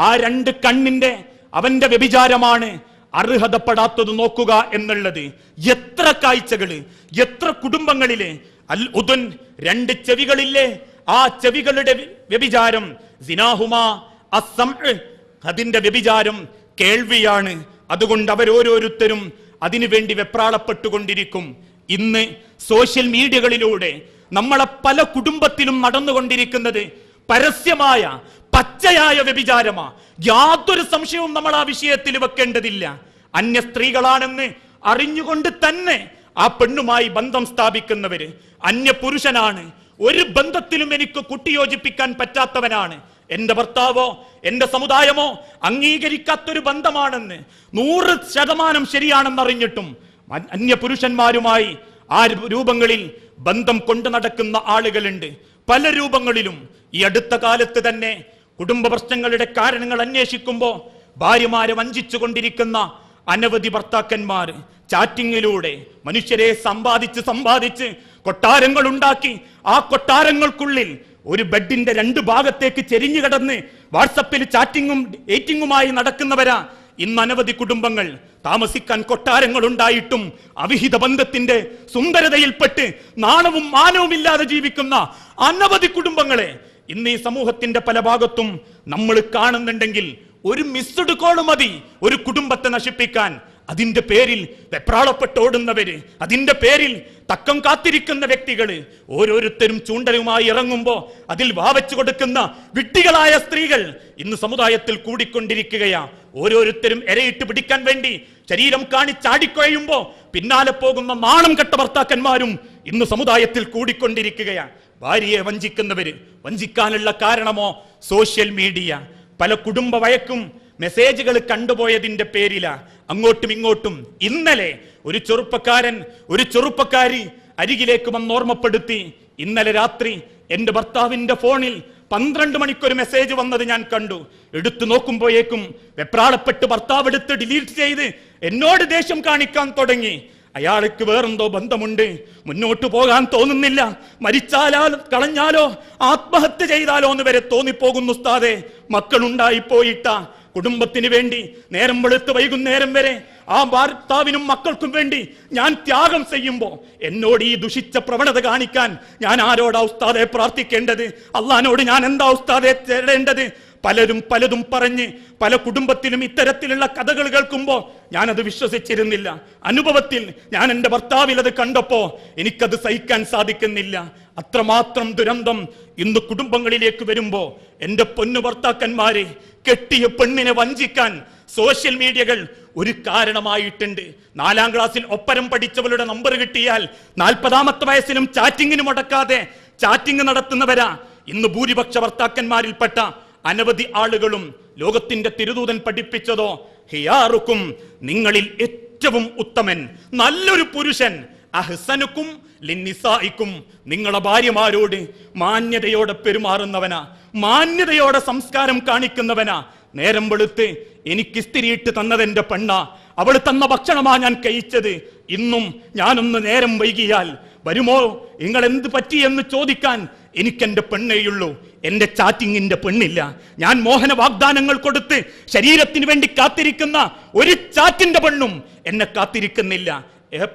ആ രണ്ട് കണ്ണിന്റെ അവന്റെ വ്യഭിചാരമാണ്. അർഹതപ്പെടാത്തത് നോക്കുക എന്നുള്ളത്. എത്ര കാഴ്ചകള്, എത്ര കുടുംബങ്ങളിലെ. അൽ ഉദുൻ, രണ്ട് ചെവികളില്ലേ, ആ ചെവികളുടെ വ്യഭിചാരം. സിനാഹുമാ അസ്സംഅ്, അതിന്റെ വ്യഭിചാരം കേൾവിയാണ്. അതുകൊണ്ട് അവരോരോരുത്തരും അതിനുവേണ്ടി വെപ്രാളപ്പെട്ടുകൊണ്ടിരിക്കും. ഇന്ന് സോഷ്യൽ മീഡിയകളിലൂടെ നമ്മളെ പല കുടുംബത്തിലും നടന്നുകൊണ്ടിരിക്കുന്നത് പരസ്യമായ പച്ചയായ വ്യഭിചാരമാ. യാതൊരു സംശയവും നമ്മൾ ആ വിഷയത്തിൽ വെക്കേണ്ടതില്ല. അന്യ സ്ത്രീകളാണെന്ന് അറിഞ്ഞുകൊണ്ട് തന്നെ ആ പെണ്ണുമായി ബന്ധം സ്ഥാപിക്കുന്നവര്, അന്യ പുരുഷനാണ്, ഒരു ബന്ധത്തിലും എനിക്ക് കൂട്ടിയോജിപ്പിക്കാൻ പറ്റാത്തവനാണ്, എന്റെ ഭർത്താവോ എന്റെ സമുദായമോ അംഗീകരിക്കാത്തൊരു ബന്ധമാണെന്ന് 100% ശരിയാണെന്നറിഞ്ഞിട്ടും അന്യ പുരുഷന്മാരുമായി ആ രൂപങ്ങളിൽ ബന്ധം കൊണ്ടു നടക്കുന്ന ആളുകളുണ്ട്, പല രൂപങ്ങളിലും. ഈ അടുത്ത കാലത്ത് തന്നെ കുടുംബ പ്രശ്നങ്ങളുടെ കാരണങ്ങൾ അന്വേഷിക്കുമ്പോൾ ഭാര്യമാരെ വഞ്ചിച്ചു കൊണ്ടിരിക്കുന്ന അനവധി ഭർത്താക്കന്മാർ ചാറ്റിങ്ങിലൂടെ മനുഷ്യരെ സമ്പാദിച്ച് കൊട്ടാരങ്ങൾ ഉണ്ടാക്കി, ആ കൊട്ടാരങ്ങൾക്കുള്ളിൽ ഒരു ബെഡിന്റെ 2 ഭാഗത്തേക്ക് ചെരിഞ്ഞു കിടന്ന് വാട്സപ്പിൽ ചാറ്റിങ്ങും ഡേറ്റിങ്ങുമായി നടക്കുന്നവരാ ഇന്ന് അനവധി കുടുംബങ്ങൾ. താമസിക്കാൻ കൊട്ടാരങ്ങൾ ഉണ്ടായിട്ടും അവിഹിത ബന്ധത്തിന്റെ സുന്ദരതയിൽപ്പെട്ട് നാണവും മാനവും ഇല്ലാതെ ജീവിക്കുന്ന അനവധി കുടുംബങ്ങളെ ഇന്ന് ഈ സമൂഹത്തിന്റെ പല ഭാഗത്തും നമ്മൾ കാണുന്നുണ്ടെങ്കിൽ, ഒരു മിസ്ഡ് കോൾ മതി ഒരു കുടുംബത്തെ നശിപ്പിക്കാൻ. അതിന്റെ പേരിൽ വെപ്രാളപ്പെട്ടോടുന്നവര്, അതിന്റെ പേരിൽ തക്കം കാത്തിരിക്കുന്ന വ്യക്തികള്, ഓരോരുത്തരും ചൂണ്ടലുമായി ഇറങ്ങുമ്പോ അതിൽ വാവച്ചു കൊടുക്കുന്ന വിഡ്ഢികളായ സ്ത്രീകൾ ഇന്ന് സമുദായത്തിൽ കൂടിക്കൊണ്ടിരിക്കുകയാ. ഓരോരുത്തരും എരയിട്ട് പിടിക്കാൻ വേണ്ടി ശരീരം കാണിച്ചാടിക്കൊഴയുമ്പോ പിന്നാലെ പോകുന്ന നാണം കെട്ട ഭർത്താക്കന്മാരും ഇന്ന് സമുദായത്തിൽ കൂടിക്കൊണ്ടിരിക്കുകയാണ്. ഭാര്യയെ വഞ്ചിക്കുന്നവര്. വഞ്ചിക്കാനുള്ള കാരണമോ സോഷ്യൽ മീഡിയ. പല കുടുംബ വഴക്കും മെസ്സേജുകൾ കണ്ടുപോയതിന്റെ പേരില അങ്ങോട്ടും ഇങ്ങോട്ടും. ഇന്നലെ ഒരു ചെറുപ്പക്കാരി അരികിലേക്ക് വന്ന് ഓർമ്മപ്പെടുത്തി, ഇന്നലെ രാത്രി എന്റെ ഭർത്താവിന്റെ ഫോണിൽ 12 മണിക്കൊരു മെസ്സേജ് വന്നത് ഞാൻ കണ്ടു. എടുത്തു നോക്കുമ്പോഴേക്കും വെപ്രാളപ്പെട്ട് ഭർത്താവ് എടുത്ത് ഡിലീറ്റ് ചെയ്ത് എന്നോട് ദേഷ്യം കാണിക്കാൻ തുടങ്ങി. അയാൾക്ക് വേറെന്തോ ബന്ധമുണ്ട്, മുന്നോട്ട് പോകാൻ തോന്നുന്നില്ല, മരിച്ചാലോ കളഞ്ഞാലോ ആത്മഹത്യ ചെയ്താലോ എന്ന് വരെ തോന്നിപ്പോകുന്നു ഉസ്താദേ. മക്കളുണ്ടായി പോയിട്ട കുടുംബത്തിന് വേണ്ടി നേരം വെളുത്ത് വൈകുന്നേരം വരെ ആ ഭർത്താവിനും മക്കൾക്കും വേണ്ടി ഞാൻ ത്യാഗം ചെയ്യുമ്പോ എന്നോട് ഈ ദുഷിച്ച പ്രവണത കാണിക്കാൻ ഞാൻ ആരോടാ ഉസ്താദെ പ്രാർത്ഥിക്കേണ്ടത്? അള്ളാഹിനോട് ഞാൻ എന്താ ഉസ്താദെ തേടേണ്ടത്? പലതും പറഞ്ഞ് പല കുടുംബത്തിലും ഇത്തരത്തിലുള്ള കഥകൾ കേൾക്കുമ്പോ ഞാനത് വിശ്വസിച്ചിരുന്നില്ല. അനുഭവത്തിൽ ഞാൻ എൻ്റെ ഭർത്താവിൽ അത് കണ്ടപ്പോ എനിക്കത് സഹിക്കാൻ സാധിക്കുന്നില്ല. അത്രമാത്രം ദുരന്തം ഇന്ന് കുടുംബങ്ങളിലേക്ക് വരുമ്പോ എൻ്റെ പൊന്നു ഭർത്താക്കന്മാരെ, കെട്ടിയ പെണ്ണിനെ വഞ്ചിക്കാൻ സോഷ്യൽ മീഡിയകൾ ഒരു കാരണമായിട്ടുണ്ട്. 4ാം ക്ലാസ്സിൽ ഒപ്പരം പഠിച്ചവളുടെ നമ്പർ കിട്ടിയാൽ 40ാമത്തെ വയസ്സിലും ചാറ്റിങ്ങിന് മുടക്കാതെ ചാറ്റിംഗ് നടത്തുന്നവരാ ഇന്ന് ഭൂരിപക്ഷ ഭർത്താക്കന്മാരിൽപ്പെട്ട അനവധി ആളുകളും. ലോകത്തിന്റെ തിരുദൂതൻ പഠിപ്പിച്ചതോ, ഹിയാറുക്കും നിങ്ങളിൽ ഏറ്റവും ഉത്തമൻ, നല്ലൊരു പുരുഷൻ, അഹ്സനുക്കും ലിന്നിസായിക്കും നിങ്ങളെ ഭാര്യമാരോട് മാന്യതയോടെ പെരുമാറുന്നവനാ, മാന്യതയോടെ സംസ്കാരം കാണിക്കുന്നവനാ. നേരം വെളുത്ത് എനിക്ക് ഇസ്തിരിയിട്ട് തന്നതെന്റെ പെണ്ണ, അവൾ തന്ന ഭക്ഷണമാ ഞാൻ കഴിച്ചത്. ഇന്നും ഞാനൊന്ന് നേരം വൈകിയാൽ വരുമോ, നിങ്ങൾ എന്ത് പറ്റിയെന്ന് ചോദിക്കാൻ എനിക്കെന്റെ പെണ്ണേയുള്ളൂ, എന്റെ ചാറ്റിങ്ങിന്റെ പെണ്ണില്ല. ഞാൻ മോഹന വാഗ്ദാനങ്ങൾ കൊടുത്ത് ശരീരത്തിന് വേണ്ടി കാത്തിരിക്കുന്ന ഒരു ചാറ്റിന്റെ പെണ്ണും എന്നെ കാത്തിരിക്കുന്നില്ല.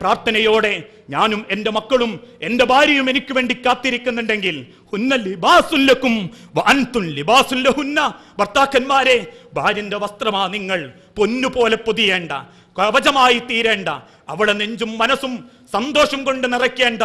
പ്രാർത്ഥനയോടെ ഞാനും എൻ്റെ മക്കളും എൻ്റെ ഭാര്യയും എനിക്ക് വേണ്ടി കാത്തിരിക്കുന്നുണ്ടെങ്കിൽ ഹുന്ന ലിബാസുല്ലക്കും വഅൻതും ലിബാസുല്ലഹുന്ന. ഭർത്താക്കന്മാരെ, ഭാര്യന്റെ വസ്ത്രമാ നിങ്ങൾ, പൊന്നുപോലെ പൊതിയേണ്ട, കവചമായി തീരേണ്ട, അവളെ നെഞ്ചും മനസ്സും സന്തോഷം കൊണ്ട് നിറയ്ക്കേണ്ട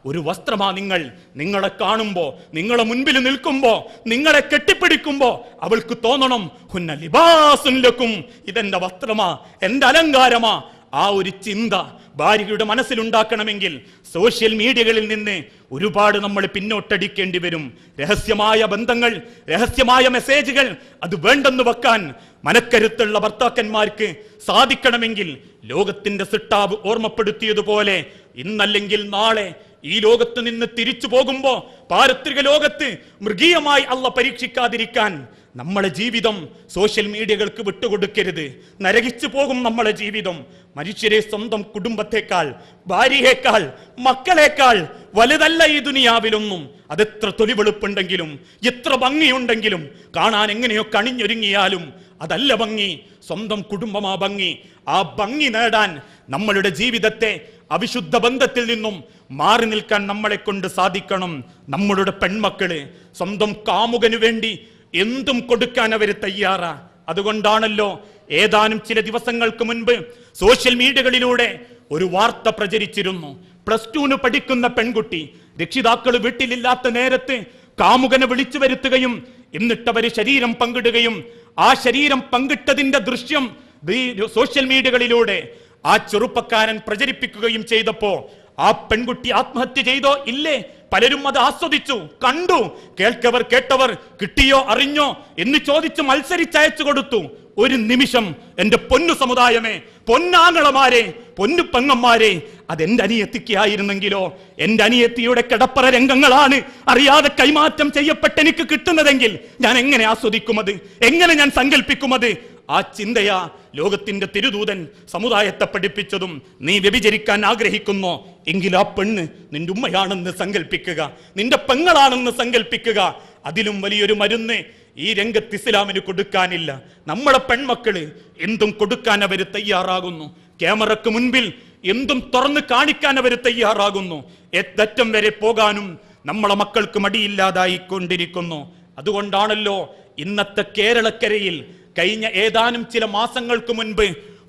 ഒരു വസ്ത്രമാ നിങ്ങൾ. നിങ്ങളെ കാണുമ്പോ, നിങ്ങളെ മുൻപിൽ നിൽക്കുമ്പോ, നിങ്ങളെ കെട്ടിപ്പിടിക്കുമ്പോ അവൾക്ക് തോന്നണം ഹുന്ന ലിബാസുല്ലക്കും, ഇതെന്റെ വസ്ത്രമാ, എന്റെ അലങ്കാരമാ. ആ ഒരു ചിന്ത ഭാര്യയുടെ മനസ്സിലുണ്ടാക്കണമെങ്കിൽ സോഷ്യൽ മീഡിയകളിൽ നിന്ന് ഒരുപാട് നമ്മൾ പിന്നോട്ടടിക്കേണ്ടി വരും. രഹസ്യമായ ബന്ധങ്ങൾ, രഹസ്യമായ മെസ്സേജുകൾ അത് വേണ്ടെന്ന് വെക്കാൻ മനക്കരുത്തുള്ള ഭർത്താക്കന്മാർക്ക് സാധിക്കണമെങ്കിൽ ലോകത്തിന്റെ സിട്ടാവ് ഓർമ്മപ്പെടുത്തിയതുപോലെ ഇന്നല്ലെങ്കിൽ നാളെ ഈ ലോകത്ത് നിന്ന് തിരിച്ചു പോകുമ്പോ പാരത്രിക ലോകത്ത് മൃഗീയമായി അള്ളാഹ് പരീക്ഷിക്കാതിരിക്കാൻ നമ്മളെ ജീവിതം സോഷ്യൽ മീഡിയകൾക്ക് വിട്ടുകൊടുക്കരുത്. നരകിച്ചു പോകും നമ്മളെ ജീവിതം. മനുഷ്യരെ സ്വന്തം കുടുംബത്തെക്കാൾ, ഭാര്യയേക്കാൾ, മക്കളെക്കാൾ വലുതല്ല ഈ ദുനിയാവിലൊന്നും. അതെത്ര തൊലിവെളുപ്പുണ്ടെങ്കിലും, എത്ര ഭംഗിയുണ്ടെങ്കിലും, കാണാൻ എങ്ങനെയോ കണിഞ്ഞൊരുങ്ങിയാലും അതല്ല ഭംഗി. സ്വന്തം കുടുംബമാ ഭംഗി. ആ ഭംഗി നേടാൻ നമ്മളുടെ ജീവിതത്തെ അവിശുദ്ധ ബന്ധത്തിൽ നിന്നും മാറി നിൽക്കാൻ നമ്മളെ കൊണ്ട് സാധിക്കണം. നമ്മളുടെ പെൺമക്കള് സ്വന്തം കാമുകന് വേണ്ടി എന്തും കൊടുക്കാൻ അവർ തയ്യാറാ. അതുകൊണ്ടാണല്ലോ ഏതാനും ചില ദിവസങ്ങൾക്ക് മുൻപ് സോഷ്യൽ മീഡിയകളിലൂടെ ഒരു വാർത്ത പ്രചരിച്ചിരുന്നു. +2 പഠിക്കുന്ന പെൺകുട്ടി രക്ഷിതാക്കൾ വീട്ടിലില്ലാത്ത നേരത്ത് കാമുകനെ വിളിച്ചു വരുത്തുകയും എന്നിട്ടവര് ശരീരം പങ്കിടുകയും ആ ശരീരം പങ്കിട്ടതിന്റെ ദൃശ്യം സോഷ്യൽ മീഡിയകളിലൂടെ ആ ചെറുപ്പക്കാരൻ പ്രചരിപ്പിക്കുകയും ചെയ്തപ്പോ ആ പെൺകുട്ടി ആത്മഹത്യ ചെയ്തോ ഇല്ലേ? പലരും അത് ആസ്വദിച്ചു, കണ്ടു. കേൾക്കവർ കേട്ടവർ കിട്ടിയോ അറിഞ്ഞോ എന്ന് ചോദിച്ച് മത്സരിച്ചയച്ചു കൊടുത്തു. ഒരു നിമിഷം എന്റെ പൊന്നു സമുദായമേ, പൊന്നാങ്ങളമാരെ, പൊന്നു പെങ്ങന്മാരെ, അതെന്റെ അനിയത്തിക്കായിരുന്നെങ്കിലോ, എന്റെ അനിയത്തിയുടെ കിടപ്പറ രംഗങ്ങളാണ് അറിയാതെ കൈമാറ്റം ചെയ്യപ്പെട്ട് എനിക്ക് കിട്ടുന്നതെങ്കിൽ ഞാൻ എങ്ങനെ ആസ്വദിക്കുമത്? എങ്ങനെ ഞാൻ സങ്കല്പിക്കുമത്? ആ ചിന്തയാ ലോകത്തിന്റെ തിരുദൂതൻ സമുദായത്തെ പഠിപ്പിച്ചതും. നീ വ്യഭിചരിക്കാൻ ആഗ്രഹിക്കുന്നോ എങ്കിൽ ആ പെണ്ണ് നിന്റെ ഉമ്മയാണെന്ന് സങ്കല്പിക്കുക, നിന്റെ പെങ്ങളാണെന്ന് സങ്കല്പിക്കുക. അതിലും വലിയൊരു മരുന്ന് ഈ രംഗത്ത് ഇസ്ലാമിന് കൊടുക്കാനില്ല. നമ്മളെ പെൺമക്കള് എന്തും കൊടുക്കാൻ അവർ തയ്യാറാകുന്നു. ക്യാമറക്ക് മുൻപിൽ എന്തും തുറന്ന് കാണിക്കാൻ അവർ തയ്യാറാകുന്നു. എത്തറ്റം വരെ പോകാനും നമ്മളെ മക്കൾക്ക് മടിയില്ലാതായിക്കൊണ്ടിരിക്കുന്നു. അതുകൊണ്ടാണല്ലോ ഇന്നത്തെ കേരളക്കരയിൽ കഴിഞ്ഞ ഏതാനും ചില മാസങ്ങൾക്ക് മുൻപ്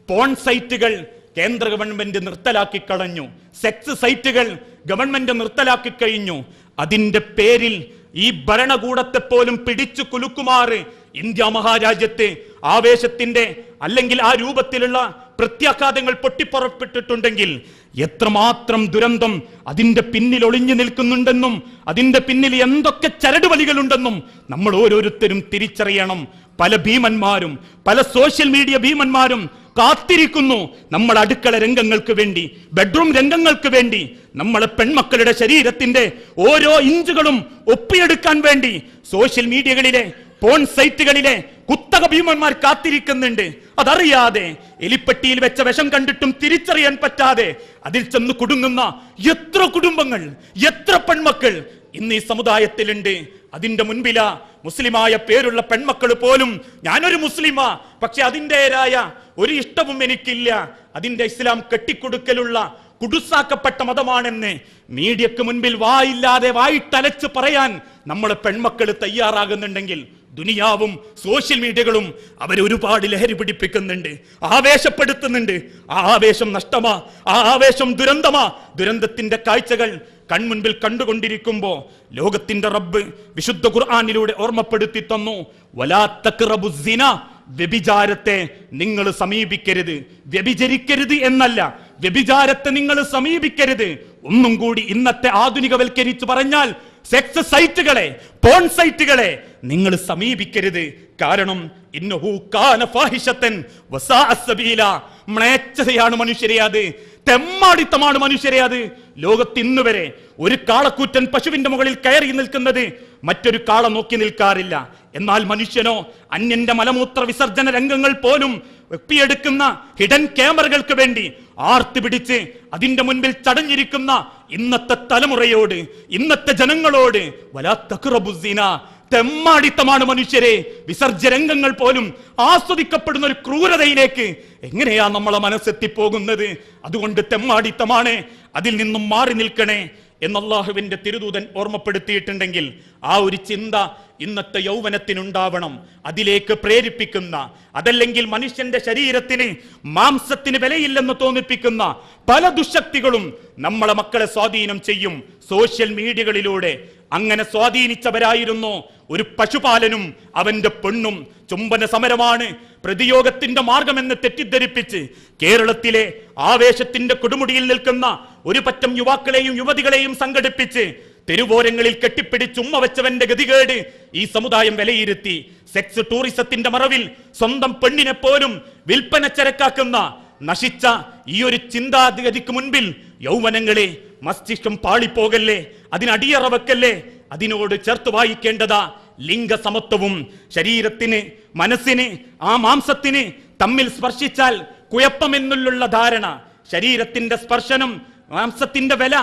പോൺ സൈറ്റുകൾ കേന്ദ്ര ഗവൺമെന്റ് നിർത്തലാക്കി കളഞ്ഞു. സെക്സ് സൈറ്റുകൾ ഗവൺമെന്റ് നിർത്തലാക്കി കഴിഞ്ഞു. അതിന്റെ പേരിൽ ഈ ഭരണകൂടത്തെ പോലും പിടിച്ചു കുലുക്കുമാറ് ഇന്ത്യ മഹാരാജ്യത്ത് ആവേശത്തിന്റെ അല്ലെങ്കിൽ ആ രൂപത്തിലുള്ള പ്രത്യാഘാതങ്ങൾ പൊട്ടിപ്പുറപ്പെട്ടിട്ടുണ്ടെങ്കിൽ എത്രമാത്രം ദുരന്തം അതിന്റെ പിന്നിൽ ഒളിഞ്ഞു നിൽക്കുന്നുണ്ടെന്നും അതിന്റെ പിന്നിൽ എന്തൊക്കെ ചരടുവലികളുണ്ടെന്നും നമ്മൾ ഓരോരുത്തരും തിരിച്ചറിയണം. പല ഭീമന്മാരും, പല സോഷ്യൽ മീഡിയ ഭീമന്മാരും കാത്തിരിക്കുന്നു നമ്മൾ അടുക്കള രംഗങ്ങൾക്ക് വേണ്ടി, ബെഡ്റൂം രംഗങ്ങൾക്ക് വേണ്ടി, നമ്മളെ പെൺമക്കളുടെ ശരീരത്തിന്റെ ഓരോ ഇഞ്ചുകളും ഒപ്പിയെടുക്കാൻ വേണ്ടി സോഷ്യൽ മീഡിയകളിലെ പോൺ സൈറ്റുകളിലെ കുത്തക ഭീമന്മാർ കാത്തിരിക്കുന്നുണ്ട്. അതറിയാതെ എലിപ്പെട്ടിയിൽ വെച്ച വിഷം കണ്ടിട്ടും തിരിച്ചറിയാൻ പറ്റാതെ അതിൽ ചെന്ന് കുടുങ്ങുന്ന എത്ര കുടുംബങ്ങൾ, എത്ര പെൺമക്കൾ ഇന്ന് ഈ സമുദായത്തിലുണ്ട്. അതിന്റെ മുൻപിലാ മുസ്ലിമായ പേരുള്ള പെൺമക്കൾ പോലും ഞാനൊരു മുസ്ലിമാ, പക്ഷെ അതിൻ്റെതായ ഒരു ഇഷ്ടവും എനിക്കില്ല, അതിന്റെ ഇസ്ലാം കെട്ടിക്കൊടുക്കലുള്ള കുടുസാക്കപ്പെട്ട മതമാണെന്ന് മീഡിയക്ക് മുൻപിൽ വായില്ലാതെ വായിട്ടലച്ച് പറയാൻ നമ്മളെ പെൺമക്കൾ തയ്യാറാകുന്നുണ്ടെങ്കിൽ ദുനിയാവും സോഷ്യൽ മീഡിയകളും അവരെ ഒരുപാട് ലഹരി പിടിപ്പിക്കുന്നുണ്ട്, ആവേശപ്പെടുത്തുന്നുണ്ട്. ആ ആവേശം നഷ്ടമാ, ആ ആവേശം ദുരന്തമാ. ദുരന്തത്തിന്റെ കാഴ്ചകൾ കൺമുൻപിൽ കണ്ടുകൊണ്ടിരിക്കുമ്പോ ലോകത്തിന്റെ റബ്ബ് വിശുദ്ധ ഖുർആനിലൂടെ ഓർമ്മപ്പെടുത്തി തന്നു, വലാ തഖ്റബു സിന, വ്യഭിചാരത്തെ നിങ്ങൾ സമീപിക്കരുത്. വ്യഭിചരിക്കരുത് എന്നല്ല, വ്യഭിചാരത്തെ നിങ്ങൾ സമീപിക്കരുത്. ഒന്നും കൂടി ഇന്നത്തെ ആധുനികവൽക്കരിച്ച് പറഞ്ഞാൽ സെക്സ് സൈറ്റുകളെ, പോൺ സൈറ്റുകളെ നിങ്ങൾ സമീപിക്കരുത്. കാരണം ഇന്നഹു കാന ഫാഹിശതൻ വസാഅ സബീല, മ്ലേച്ഛതയാണ് മനുഷ്യരെ, അത് തെമ്മാടിത്തമാണ് മനുഷ്യരെ. അത് ലോകത്ത് ഇന്ന് വരെ ഒരു കാളക്കൂറ്റൻ പശുവിന്റെ മുകളിൽ കയറി നിൽക്കുന്നത് മറ്റൊരു കാള നോക്കി നിൽക്കാറില്ല. എന്നാൽ മനുഷ്യനോ അന്യന്റെ മലമൂത്ര വിസർജന രംഗങ്ങൾ പോലും ഒപ്പിയെടുക്കുന്ന ഹിഡൻ ക്യാമറകൾക്ക് വേണ്ടി ആർത്തി പിടിച്ച് അതിന്റെ മുൻപിൽ ചടഞ്ഞിരിക്കുന്ന ഇന്നത്തെ തലമുറയോട്, ഇന്നത്തെ ജനങ്ങളോട് വലാ തഖ്റബു സിന, തെമ്മാടിത്തമാണ് മനുഷ്യരെ. വിസർജ്യരംഗങ്ങൾ പോലും ആസ്വദിക്കപ്പെടുന്ന ഒരു ക്രൂരതയിലേക്ക് എങ്ങനെയാ നമ്മളെ മനസ്സെത്തിപ്പോകുന്നത്? അതുകൊണ്ട് തെമ്മാടിത്തമാണ്, അതിൽ നിന്നും മാറി നിൽക്കണേ എന്ന് അല്ലാഹുവിന്റെ തിരുദൂതൻ ഓർമ്മപ്പെടുത്തിയിട്ടുണ്ടെങ്കിൽ ആ ഒരു ചിന്ത ഇന്നത്തെ യൗവനത്തിനുണ്ടാവണം. അതിലേക്ക് പ്രേരിപ്പിക്കുന്ന, അതല്ലെങ്കിൽ മനുഷ്യന്റെ ശരീരത്തിന് മാംസത്തിന് വിലയില്ലെന്ന് തോന്നിപ്പിക്കുന്ന പല ദുശക്തികളും നമ്മളെ മക്കളെ സ്വാധീനം ചെയ്യും സോഷ്യൽ മീഡിയകളിലൂടെ. അങ്ങനെ സ്വാധീനിച്ചവരായിരുന്നു ഒരു പശുപാലനും അവന്റെ പെണ്ണും. ചുംബന സമരമാണ് പ്രതിയോഗത്തിന്റെ മാർഗമെന്ന് തെറ്റിദ്ധരിപ്പിച്ച് കേരളത്തിലെ ആവേശത്തിന്റെ കൊടുമുടിയിൽ നിൽക്കുന്ന ഒരു പറ്റം യുവാക്കളെയും യുവതികളെയും സംഘടിപ്പിച്ച് തെരുവോരങ്ങളിൽ കെട്ടിപ്പിടിച്ച് ഉമ്മ വെച്ചവന്റെ ഗതികേട് ഈ സമുദായം വിലയിരുത്തി. സെക്സ് ടൂറിസത്തിന്റെ മറവിൽ സ്വന്തം പെണ്ണിനെ പോലും വിൽപ്പന ചരക്കാക്കുന്ന നശിച്ച ഈ ഒരു ചിന്താഗതിക്ക് മുൻപിൽ യൗവനങ്ങളെ, മസ്തിഷ്കം പാളിപ്പോകല്ലേ, അതിനടിയറ വെക്കല്ലേ. അതിനോട് ചേർത്ത് വായിക്കേണ്ടതാ ലിംഗസമത്വവും. ശരീരത്തിന്, മനസ്സിന്, ആ മാംസത്തിന് തമ്മിൽ സ്പർശിച്ചാൽ കുഴപ്പമെന്നുള്ള ധാരണ, ശരീരത്തിന്റെ സ്പർശനം, മാംസത്തിന്റെ വില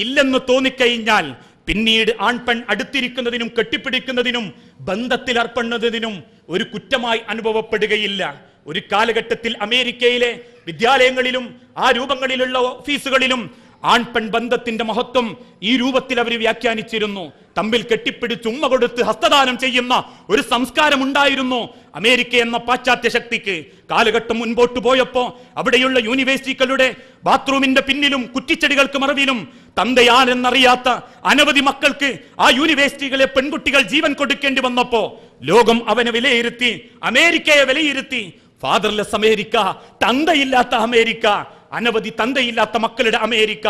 ഇല്ലെന്ന് തോന്നിക്കഴിഞ്ഞാൽ പിന്നീട് ആൺപെൺ അടുത്തിരിക്കുന്നതിനും കെട്ടിപ്പിടിക്കുന്നതിനും ബന്ധത്തിൽ അർപ്പെടുന്നതിനും ഒരു കുറ്റമായി അനുഭവപ്പെടുകയില്ല. ഒരു കാലഘട്ടത്തിൽ അമേരിക്കയിലെ വിദ്യാലയങ്ങളിലും ആ രൂപങ്ങളിലുള്ള ഓഫീസുകളിലും ആൺപെൺ ബന്ധത്തിന്റെ മഹത്വം ഈ രൂപത്തിൽ അവർ വ്യാഖ്യാനിച്ചിരുന്നു. തമ്മിൽ കെട്ടിപ്പിടിച്ച് ഉമ്മ കൊടുത്ത് ഹസ്തദാനം ചെയ്യുന്ന ഒരു സംസ്കാരം ഉണ്ടായിരുന്നു അമേരിക്ക എന്ന പാശ്ചാത്യ ശക്തിക്ക്. കാലഘട്ടം മുൻപോട്ട് പോയപ്പോ അവിടെയുള്ള യൂണിവേഴ്സിറ്റികളുടെ ബാത്റൂമിന്റെ പിന്നിലും കുറ്റിച്ചെടികൾക്ക് മറവിലും തന്തയാരെന്നറിയാത്ത അനവധി മക്കൾക്ക് ആ യൂണിവേഴ്സിറ്റികളെ പെൺകുട്ടികൾ ജീവൻ കൊടുക്കേണ്ടി വന്നപ്പോ ലോകം അവനെ വിലയിരുത്തി, അമേരിക്കയെ വിലയിരുത്തി. ഫാദർലെസ് അമേരിക്ക, തന്തയില്ലാത്ത അമേരിക്ക, അനവധി തന്തയില്ലാത്ത മക്കളുടെ അമേരിക്ക.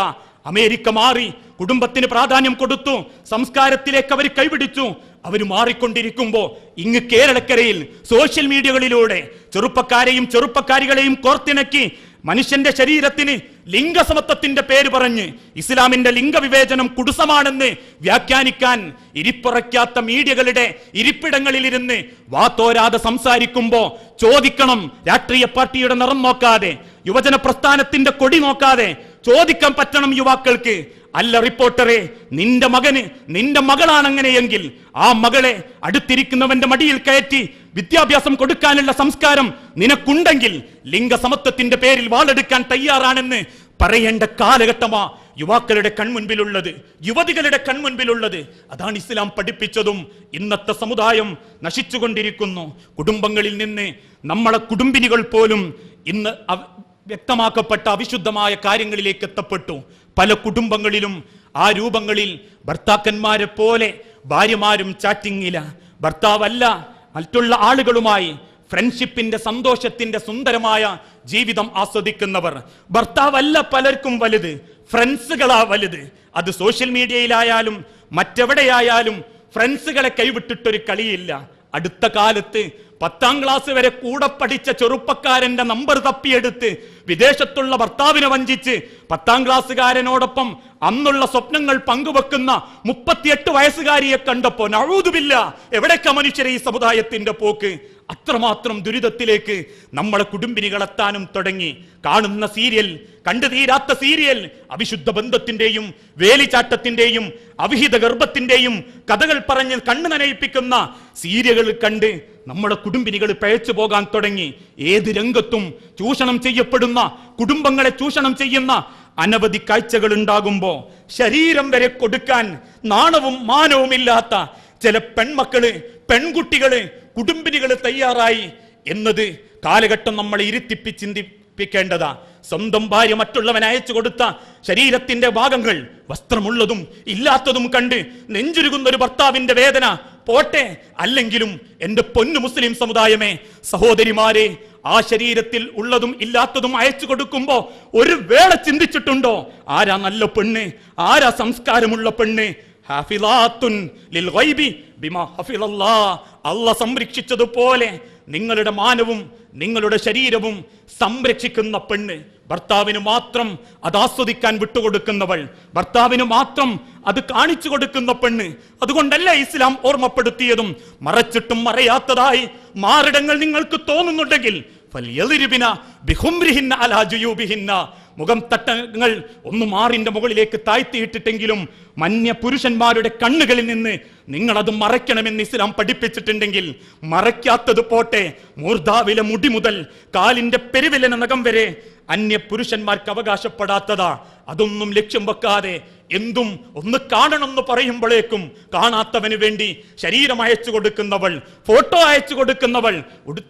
അമേരിക്ക മാറി, കുടുംബത്തിന് പ്രാധാന്യം കൊടുത്തു, സംസ്കാരത്തിലേക്ക് അവർ കൈപിടിച്ചു. അവർ മാറിക്കൊണ്ടിരിക്കുമ്പോ ഇങ്ങ് കേരളക്കരയിൽ സോഷ്യൽ മീഡിയകളിലൂടെ ചെറുപ്പക്കാരെയും ചെറുപ്പക്കാരികളെയും കോർത്തിണക്കി മനുഷ്യന്റെ ശരീരത്തിന് ലിംഗസമത്വത്തിന്റെ പേര് പറഞ്ഞ് ഇസ്ലാമിന്റെ ലിംഗവിവേചനം കുടുസമാണെന്ന് വ്യാഖ്യാനിക്കാൻ ഇരിപ്പുറയ്ക്കാത്ത മീഡിയകളുടെ ഇരിപ്പിടങ്ങളിലിരുന്ന് വാത്തോരാതെ സംസാരിക്കുമ്പോ ചോദിക്കണം, രാഷ്ട്രീയ പാർട്ടിയുടെ നിറം നോക്കാതെ, യുവജന പ്രസ്ഥാനത്തിന്റെ കൊടി നോക്കാതെ ചോദിക്കാൻ പറ്റണം യുവാക്കൾക്ക്, അല്ല റിപ്പോർട്ടറെ, നിന്റെ മകന്, നിന്റെ മകളാണങ്ങനെയെങ്കിൽ ആ മകളെ അടുത്തിരിക്കുന്നവന്റെ മടിയിൽ കയറ്റി വിദ്യാഭ്യാസം കൊടുക്കാനുള്ള സംസ്കാരം നിനക്കുണ്ടെങ്കിൽ ലിംഗസമത്വത്തിന്റെ പേരിൽ വാളെടുക്കാൻ തയ്യാറാണെന്ന് പറയേണ്ട കാലഘട്ടമാ യുവാക്കളുടെ കൺമുൻപിലുള്ളത്, യുവതികളുടെ കൺമുൻപിലുള്ളത്. അതാണ് ഇസ്ലാം പഠിപ്പിച്ചതും. ഇന്നത്തെ സമുദായം നശിച്ചുകൊണ്ടിരിക്കുന്നു. കുടുംബങ്ങളിൽ നിന്ന് നമ്മളെ കുടുംബിനികൾ പോലും ഇന്ന് വ്യക്തമാക്കപ്പെട്ട അവിശുദ്ധമായ കാര്യങ്ങളിലേക്ക് എത്തപ്പെട്ടു. പല കുടുംബങ്ങളിലും ആ രൂപങ്ങളിൽ ഭർത്താക്കന്മാരെ പോലെ ഭാര്യമാരും ചാറ്റിങ്ങില. ഭർത്താവല്ല, മറ്റുള്ള ആളുകളുമായി ഫ്രണ്ട്ഷിപ്പിന്റെ സന്തോഷത്തിന്റെ സുന്ദരമായ ജീവിതം ആസ്വദിക്കുന്നവർ. ഭർത്താവല്ല പലർക്കും വലുത്, ഫ്രണ്ട്സുകളാ വലുത്. അത് സോഷ്യൽ മീഡിയയിലായാലും മറ്റെവിടെയായാലും ഫ്രണ്ട്സുകളെ കൈവിട്ടിട്ടൊരു കളിയില്ല. അടുത്ത കാലത്ത് 10ാം ക്ലാസ് വരെ കൂടെ പഠിച്ച ചെറുപ്പക്കാരന്റെ നമ്പർ തപ്പിയെടുത്ത് വിദേശത്തുള്ള ഭർത്താവിനെ വഞ്ചിച്ച് 10ാം ക്ലാസ്സുകാരനോടൊപ്പം അന്നുള്ള സ്വപ്നങ്ങൾ പങ്കുവെക്കുന്ന 38 വയസ്സുകാരിയെ കണ്ടപ്പോ നഊദുബില്ല, എവിടേക്കാ മനുഷ്യരെ ഈ സമുദായത്തിന്റെ പോക്ക്? അത്രമാത്രം ദുരിതത്തിലേക്ക് നമ്മളെ കുടുംബിനികളെത്താനും തുടങ്ങി. കാണുന്ന സീരിയൽ, കണ്ടു തീരാത്ത സീരിയൽ, അവിശുദ്ധ ബന്ധത്തിന്റെയും വേലിച്ചാട്ടത്തിന്റെയും അവിഹിത ഗർഭത്തിന്റെയും കഥകൾ പറഞ്ഞ് കണ്ണു നനയിപ്പിക്കുന്ന സീരിയലുകൾ കണ്ട് നമ്മുടെ കുടുംബിനികൾ പഴച്ചു പോകാൻ തുടങ്ങി. ഏത് രംഗത്തും ചൂഷണം ചെയ്യപ്പെടുന്ന, കുടുംബങ്ങളെ ചൂഷണം ചെയ്യുന്ന അനവധി കാഴ്ചകൾ ഉണ്ടാകുമ്പോ ശരീരം വരെ കൊടുക്കാൻ നാണവും മാനവും ഇല്ലാത്ത ചില പെൺമക്കള്, പെൺകുട്ടികള്, കുടുംബിനികള് തയ്യാറായി എന്നത് കാലഘട്ടം നമ്മളെ ചിന്തിപ്പിക്കേണ്ടതാ. സ്വന്തം ഭാര്യ മറ്റുള്ളവൻ അയച്ചു കൊടുത്ത ശരീരത്തിന്റെ ഭാഗങ്ങൾ, വസ്ത്രമുള്ളതും ഇല്ലാത്തതും കണ്ട് നെഞ്ചുരുകുന്ന ഒരു ഭർത്താവിന്റെ വേദന പോട്ടെ. അല്ലെങ്കിലും എന്റെ പൊന്നു മുസ്ലിം സമുദായമേ, സഹോദരിമാരെ, ആ ശരീരത്തിൽ ഉള്ളതും ഇല്ലാത്തതും അയച്ചു കൊടുക്കുമ്പോ ഒരു വേള ചിന്തിച്ചിട്ടുണ്ടോ ആരാ നല്ല പെണ്ണ്, ആരാ സംസ്കാരമുള്ള പെണ്ണ്? ഹാഫിളാത്തുൻ ലിൽ ഗൈബി ബിമാ ഹഫിളല്ലാഹ്. അല്ലാഹ് സംരക്ഷിച്ചതുപോലെ നിങ്ങളുടെ മാനവും നിങ്ങളുടെ ശരീരവും സംരക്ഷിക്കുന്ന പെണ്ണ്, ഭർത്താവിന് മാത്രം അത് ആസ്വദിക്കാൻ വിട്ടുകൊടുക്കുന്നവൾ, ഭർത്താവിന് മാത്രം അത് കാണിച്ചു കൊടുക്കുന്ന പെണ്ണ്. അതുകൊണ്ടല്ല ഇസ്ലാം ഓർമ്മപ്പെടുത്തിയതും മറച്ചിട്ടും മറയാത്തതായി മാറിടങ്ങൾ നിങ്ങൾക്ക് തോന്നുന്നുണ്ടെങ്കിൽ മുഖം തട്ടങ്ങൾ ഒന്ന് മാറിന്റെ മുകളിലേക്ക് താഴ്ത്തിയിട്ടിട്ടെങ്കിലും മന്യ പുരുഷന്മാരുടെ കണ്ണുകളിൽ നിന്ന് നിങ്ങൾ അത് മറയ്ക്കണമെന്ന് ഇസ്ലാം പഠിപ്പിച്ചിട്ടുണ്ടെങ്കിൽ മറയ്ക്കാത്തത് പോട്ടെ, മൂർധാവിലെ മുടി മുതൽ കാലിന്റെ പെരുവിരലിന്റെ നഖം വരെ അന്യ പുരുഷന്മാർക്ക് അവകാശപ്പെടാത്തതാ. അതൊന്നും ലക്ഷ്യം വെക്കാതെ എന്തും ഒന്ന് കാണണമെന്ന് പറയുമ്പോഴേക്കും കാണാത്തവന് വേണ്ടി ശരീരം അയച്ചു കൊടുക്കുന്നവൾ, ഫോട്ടോ അയച്ചു കൊടുക്കുന്നവൾ,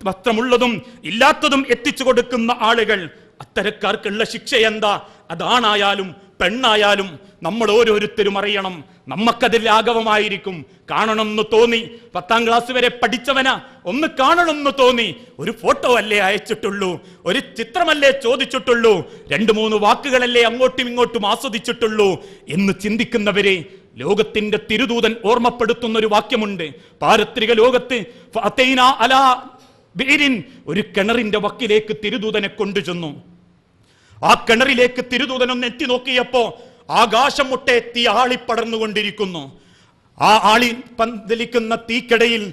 വസ്ത്രമുള്ളതും ഇല്ലാത്തതും എത്തിച്ചു കൊടുക്കുന്ന ആളുകൾ, അത്തരക്കാർക്കുള്ള ശിക്ഷ എന്താ? അതാണായാലും പെണ്ണായാലും നമ്മൾ ഓരോരുത്തരും അറിയണം. നമുക്കതിൽ ലാഘവമായിരിക്കും. കാണണമെന്ന് തോന്നി, 10ാം ക്ലാസ് വരെ പഠിച്ചവന ഒന്ന് കാണണമെന്ന് തോന്നി, ഒരു ഫോട്ടോ അല്ലേ അയച്ചിട്ടുള്ളൂ, ഒരു ചിത്രമല്ലേ ചോദിച്ചിട്ടുള്ളൂ, 2-3 വാക്കുകളല്ലേ അങ്ങോട്ടും ഇങ്ങോട്ടും ആസ്വദിച്ചിട്ടുള്ളൂ എന്ന് ചിന്തിക്കുന്നവരെ ലോകത്തിന്റെ തിരുദൂതൻ ഓർമ്മപ്പെടുത്തുന്ന ഒരു വാക്യമുണ്ട്. പാരത്രിക ലോകത്ത് ഒരു കിണറിന്റെ വക്കിലേക്ക് തിരുദൂതനെ കൊണ്ടുചെന്നു. ആ കിണറിലേക്ക് തിരുദൂതൻ ഒന്ന് എത്തി നോക്കിയപ്പോ ആകാശം മുട്ടെ തീ ആളിപ്പടർന്നുകൊണ്ടിരിക്കുന്നു. ആ ആളി പന്തലിക്കുന്ന തീക്കടയിൽ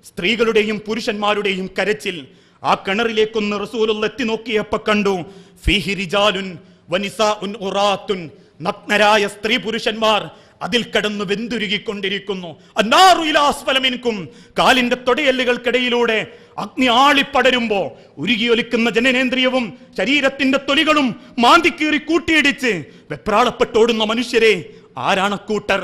സ്ത്രീകളുടെയും പുരുഷന്മാരുടെയും കരച്ചിൽ. ആ കിണറിലേക്കൊന്ന് റസൂലുള്ള എത്തി നോക്കിയപ്പോ കണ്ടു, ഫീഹി റിജാലുൻ വനിസാഉൻ ഉറാത്തുൻ, നഗ്നരായ സ്ത്രീ പുരുഷന്മാർ അതിൽ കടന്നു വെന്തുരുകിക്കൊണ്ടിരിക്കുന്നു. അന്നാറു ഇലാ അസ്ഫല മിൻകും, കാലിന്റെ തൊടയല്ലുകൾക്കിടയിലൂടെ അഗ്നി ആളിപ്പടരുമ്പോ ഉരുകിയൊലിക്കുന്ന ജനനേന്ദ്രിയവും ശരീരത്തിന്റെ തൊലികളും മാന്തിക്കീറി കൂട്ടിയിടിച്ച് വെപ്രാളപ്പെട്ടോടുന്ന മനുഷ്യരെ ആരാണ് കൂട്ടർ?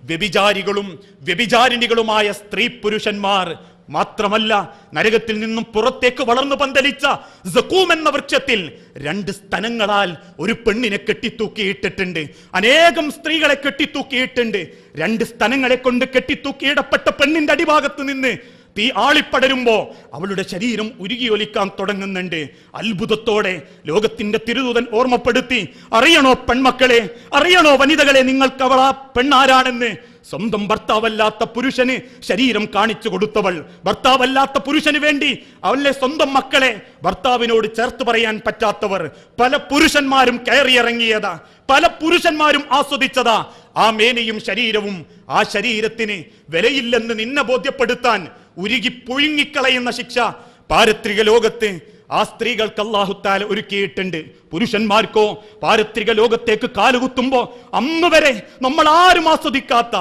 വ്യഭിചാരികളും വ്യഭിചാരിണികളുമായ സ്ത്രീ പുരുഷന്മാർ. മാത്രമല്ല, നരകത്തിൽ നിന്നും പുറത്തേക്ക് വളർന്നു പന്തലിച്ച സഖൂം എന്ന വൃക്ഷത്തിൽ 2 സ്തനങ്ങളാൽ ഒരു പെണ്ണിനെ കെട്ടിത്തൂക്കിയിട്ടിട്ടുണ്ട്. അനേകം സ്ത്രീകളെ കെട്ടിത്തൂക്കിയിട്ടുണ്ട്. 2 സ്തനങ്ങളെ കൊണ്ട് കെട്ടിത്തൂക്കിയിടപ്പെട്ട പെണ്ണിന്റെ അടിഭാഗത്ത് നിന്ന് തീ ആളിപ്പടരുമ്പോ അവളുടെ ശരീരം ഉരുകിയൊലിക്കാൻ തുടങ്ങുന്നുണ്ട്. അത്ഭുതത്തോടെ ലോകത്തിന്റെ തിരുദൂതൻ ഓർമ്മപ്പെടുത്തി, അറിയണോ പെൺമക്കളെ, അറിയണോ വനിതകളെ, നിങ്ങൾക്ക് അവൾ ആ പെണ്ണാരാണെന്ന്? സ്വന്തം ഭർത്താവല്ലാത്ത പുരുഷന് ശരീരം കാണിച്ചു കൊടുത്തവൾ, ഭർത്താവല്ലാത്ത പുരുഷന് വേണ്ടി അവന്റെ സ്വന്തം മക്കളെ ഭർത്താവിനോട് ചേർത്ത് പറയാൻ പറ്റാത്തവർ. പല പുരുഷന്മാരും കയറിയിറങ്ങിയതാ, പല പുരുഷന്മാരും ആസ്വദിച്ചതാ. ആ മേനയും ശരീരവും, ആ ശരീരത്തിന് വിലയില്ലെന്ന് നിന്നെ ബോധ്യപ്പെടുത്താൻ ഉരുകി പുഴുങ്ങിക്കളയുന്ന ശിക്ഷ പാരത്രിക ലോകത്ത് ആ സ്ത്രീകൾക്ക് അല്ലാഹു തആല ഒരുക്കിയിട്ടുണ്ട്. പുരുഷന്മാർക്കോ പാരത്രിക ലോകത്തേക്ക് കാലുകുത്തുമ്പോ അന്ന് വരെ നമ്മൾ ആരും ആസ്വദിക്കാത്ത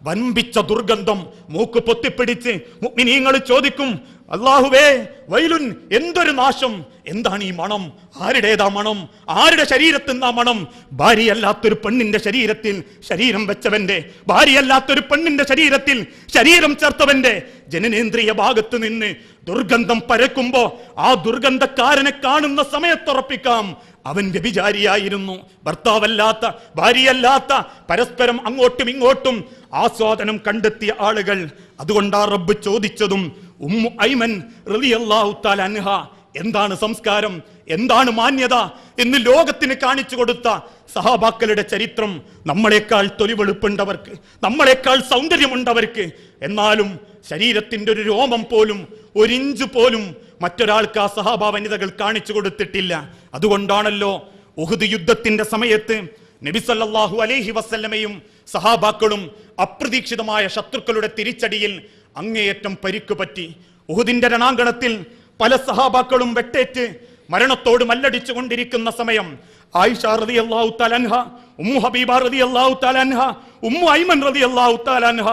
വൻപിച്ച ദുർഗന്ധം മൂക്ക് പൊത്തിപ്പിടിച്ച് മുഅ്മിനീങ്ങൾ ചോദിക്കും, അല്ലാഹുവേ വൈലുൻ, എന്തൊരു നാശം, എന്താണ് ഈ മണം? ആരുടേതാ മണം? ആരുടെ ശരീരത്തിന്നാ മണം? ഭാര്യയല്ലാത്തൊരു പെണ്ണിന്റെ ശരീരത്തിൽ ശരീരം വെച്ചവന്റെ, ഭാര്യയല്ലാത്തൊരു പെണ്ണിന്റെ ശരീരത്തിൽ ശരീരം ചേർത്തവന്റെ ജനനേന്ദ്രിയ ഭാഗത്ത് നിന്ന് ദുർഗന്ധം പരക്കുമ്പോ ആ ദുർഗന്ധക്കാരനെ കാണുന്ന സമയത്തുറപ്പിക്കാം അവൻ വ്യഭിചാരിയായിരുന്നു. ഭർത്താവല്ലാത്ത, ഭാര്യയല്ലാത്ത, പരസ്പരം അങ്ങോട്ടും ഇങ്ങോട്ടും ആസ്വാദനം കണ്ടെത്തിയ ആളുകൾ. അതുകൊണ്ടാ റബ്ബ് ചോദിച്ചതും ഉമ്മു ഐമൻ റളിയല്ലാഹു തആല അൻഹ എന്താണ് സംസ്കാരം, എന്താണ് മാന്യത എന്ന് ലോകത്തിന് കാണിച്ചു കൊടുത്ത സഹാബാക്കളുടെ ചരിത്രം. നമ്മളെക്കാൾ തൊലിവെളുപ്പുണ്ടവർക്ക്, നമ്മളെക്കാൾ സൗന്ദര്യമുണ്ടവർക്ക്. എന്നാലും ശരീരത്തിന്റെ ഒരു രോമം പോലും, ഒരിഞ്ച് പോലും മറ്റൊരാൾക്ക് ആ സഹാബ വനിതകൾ കാണിച്ചു കൊടുത്തിട്ടില്ല. അതുകൊണ്ടാണല്ലോ ഉഹുദ് യുദ്ധത്തിന്റെ സമയത്ത് നബി സല്ലല്ലാഹു അലൈഹി വസല്ലമയും സഹാബാക്കളും അപ്രതീക്ഷിതമായ ശത്രുക്കളുടെ തിരിച്ചടിയിൽ അങ്ങേയറ്റം പരിക്ക് പറ്റി. ഉഹുദിന്റെ രണാങ്കണത്തിൽ പല സഹാബാക്കളും വെട്ടേറ്റ് മരണത്തോട് മല്ലടിച്ചു കൊണ്ടിരിക്കുന്ന സമയം ആയിഷ റളിയല്ലാഹു തആല അൻഹ, ഉമ്മു ഹബീബ റളിയല്ലാഹു തആല അൻഹ, ഉമ്മു ഐമൻ റളിയല്ലാഹു തആല അൻഹ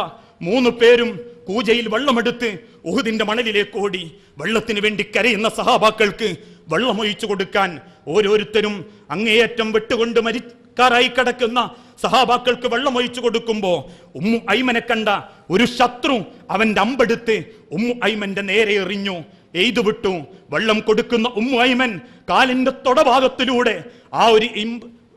മൂന്ന് പേരും കൂജയിൽ വെള്ളമെടുത്ത് ഉഹുദിന്റെ മണലിലേക്ക് ഓടി. വെള്ളത്തിന് വേണ്ടി കരയുന്ന സഹാബാക്കൾക്ക് വെള്ളമൊഴിച്ചു കൊടുക്കാൻ ഓരോരുത്തരും അങ്ങേയറ്റം വെട്ടുകൊണ്ട് മരിക്കാറായി കിടക്കുന്ന സഹാബാക്കൾക്ക് വെള്ളമൊഴിച്ചു കൊടുക്കുമ്പോ ഉമ്മു ഐമനെ കണ്ട ഒരു ശത്രു അവന്റെ അമ്പെടുത്ത് ഉമ്മു ഐമന്റെ നേരെ എറിഞ്ഞു, എയ്തു വിട്ടു. വെള്ളം കൊടുക്കുന്ന ഉമ്മു ഐമൻ കാലിന്റെ തൊടഭാഗത്തിലൂടെ ആ ഒരു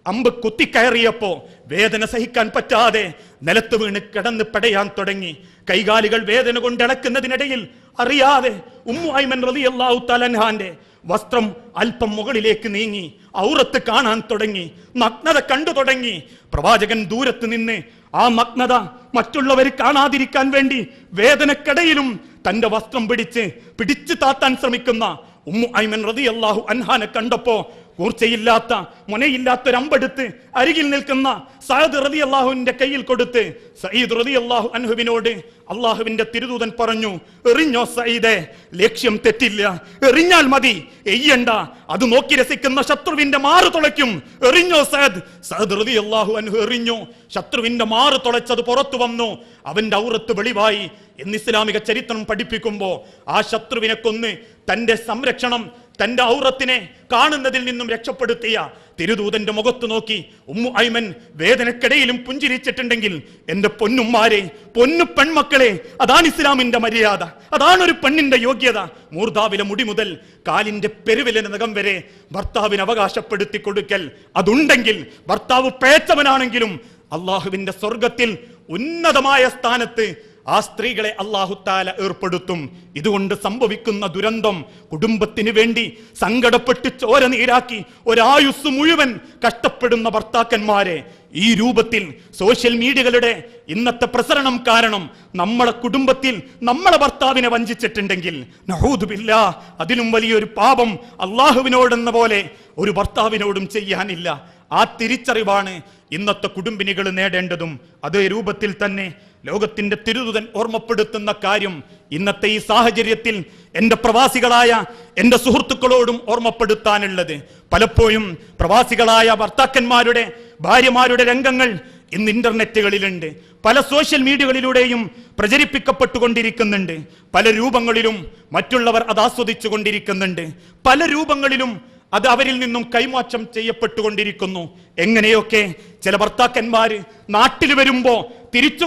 അമ്പ് കുത്തിക്കയറിയപ്പോ വേദന സഹിക്കാൻ പറ്റാതെ നിലത്ത് വീണ് കിടന്ന് പെടയാൻ തുടങ്ങി. കൈകാലുകൾ വേദന കൊണ്ട് ഇളക്കുന്നതിനിടയിൽ അറിയാതെ ഉമ്മു ഐമൻ റളിയല്ലാഹു തആല അൻഹാന്റെ വസ്ത്രം അല്പം മുകളിലേക്ക് നീങ്ങി, ഔറത്ത് കാണാൻ തുടങ്ങി, നഗ്നത കണ്ടു തുടങ്ങി. പ്രവാചകൻ ദൂരത്ത് നിന്ന് ആ നഗ്നത മറ്റുള്ളവർ കാണാതിരിക്കാൻ വേണ്ടി വേദനക്കിടയിലും തന്റെ വസ്ത്രം പിടിച്ചു താത്താൻ ശ്രമിക്കുന്ന ഉമ്മു ഐമൻ റളിയല്ലാഹു അൻഹാനെ കണ്ടപ്പോ കൂർച്ചയില്ലാത്ത, മുനയില്ലാത്തൊരമ്പെടുത്ത് അരികിൽ നിൽക്കുന്ന സഅദ് റളിയല്ലാഹുവിന്റെ കയ്യിൽ കൊടുത്ത് സഈദ് റളിയല്ലാഹു അൻഹുവിനോട് അള്ളാഹുവിന്റെ തിരുദൂതൻ പറഞ്ഞു, എറിഞ്ഞോ സഈദേ, ലക്ഷ്യം തെറ്റില്ല, എറിഞ്ഞാൽ മതി, എയ്യണ്ട, അത് നോക്കി രസിക്കുന്ന ശത്രുവിന്റെ മാറ് തുളയ്ക്കും, എറിഞ്ഞോ സഅദ്. സഅദ് റളിയല്ലാഹു അൻഹു എറിഞ്ഞു. ശത്രുവിന്റെ മാറ് തുളച്ചത് പുറത്തു വന്നു, അവന്റെ ഔറത്ത് വെളിവായി എന്ന് ഇസ്ലാമിക ചരിത്രം പഠിപ്പിക്കുമ്പോ ആ ശത്രുവിനെ കൊന്ന് തന്റെ സംരക്ഷണം, തന്റെ ഔറത്തിനെ കാണുന്നതിൽ നിന്നും രക്ഷപ്പെടുത്തിയ തിരുദൂതന്റെ മുഖത്ത് നോക്കി ഉമ്മു ഐമൻ വേദനക്കിടയിലും പുഞ്ചിരിച്ചിട്ടുണ്ടെങ്കിൽ എന്റെ പൊന്നുമ്മാരെ, പൊന്നു പെൺമക്കളെ, അതാണ് ഇസ്ലാമിന്റെ മര്യാദ, അതാണ് ഒരു പെണ്ണിന്റെ യോഗ്യത. മൂർധാവിലെ മുടി മുതൽ കാലിന്റെ പെരുവിലിന്റെ നഖം വരെ ഭർത്താവിന് അവകാശപ്പെടുത്തി കൊടുക്കൽ. അതുണ്ടെങ്കിൽ ഭർത്താവ് പേച്ചവനാണെങ്കിലും അള്ളാഹുവിന്റെ സ്വർഗത്തിൽ ഉന്നതമായ സ്ഥാനത്ത് ആ സ്ത്രീകളെ അല്ലാഹു തആല ഏർപ്പെടുത്തും. ഇതുകൊണ്ട് സംഭവിക്കുന്ന ദുരന്തം, കുടുംബത്തിന് വേണ്ടി സങ്കടപ്പെട്ട് ചോര നീരാക്കി ഒരായുസ് മുഴുവൻ കഷ്ടപ്പെടുന്ന ഭർത്താക്കന്മാരെ ഈ രൂപത്തിൽ സോഷ്യൽ മീഡിയകളുടെ ഇന്നത്തെ പ്രസരണം കാരണം നമ്മളെ കുടുംബത്തിൽ നമ്മളെ ഭർത്താവിനെ വഞ്ചിച്ചിട്ടുണ്ടെങ്കിൽ നഊദു ബില്ലാഹ്, അതിലും വലിയൊരു പാപം അള്ളാഹുവിനോടെന്ന പോലെ ഒരു ഭർത്താവിനോടും ചെയ്യാനില്ല. ആ തിരിച്ചറിവാണ് ഇന്നത്തെ കുടുംബിനികൾ നേടേണ്ടതും. അതേ രൂപത്തിൽ തന്നെ ലോകത്തിന്റെ തിരുദൂതൻ ഓർമ്മപ്പെടുത്തുന്ന കാര്യം ഇന്നത്തെ ഈ സാഹചര്യത്തിൽ എന്റെ പ്രവാസികളായ എന്റെ സുഹൃത്തുക്കളോടും ഓർമ്മപ്പെടുത്താനുള്ളത്, പലപ്പോഴും പ്രവാസികളായ ഭർത്താക്കന്മാരുടെ ഭാര്യമാരുടെ രംഗങ്ങൾ ഇന്ന് ഇന്റർനെറ്റുകളിലുണ്ട്, പല സോഷ്യൽ മീഡിയകളിലൂടെയും പ്രചരിപ്പിക്കപ്പെട്ടുകൊണ്ടിരിക്കുന്നുണ്ട്. പല രൂപങ്ങളിലും മറ്റുള്ളവർ അത് ആസ്വദിച്ചു കൊണ്ടിരിക്കുന്നുണ്ട്. പല രൂപങ്ങളിലും അത് അവരിൽ നിന്നും കൈമാറ്റം ചെയ്യപ്പെട്ടുകൊണ്ടിരിക്കുന്നു. എങ്ങനെയൊക്കെ ചില ഭർത്താക്കന്മാര് നാട്ടിൽ വരുമ്പോ തിരിച്ചു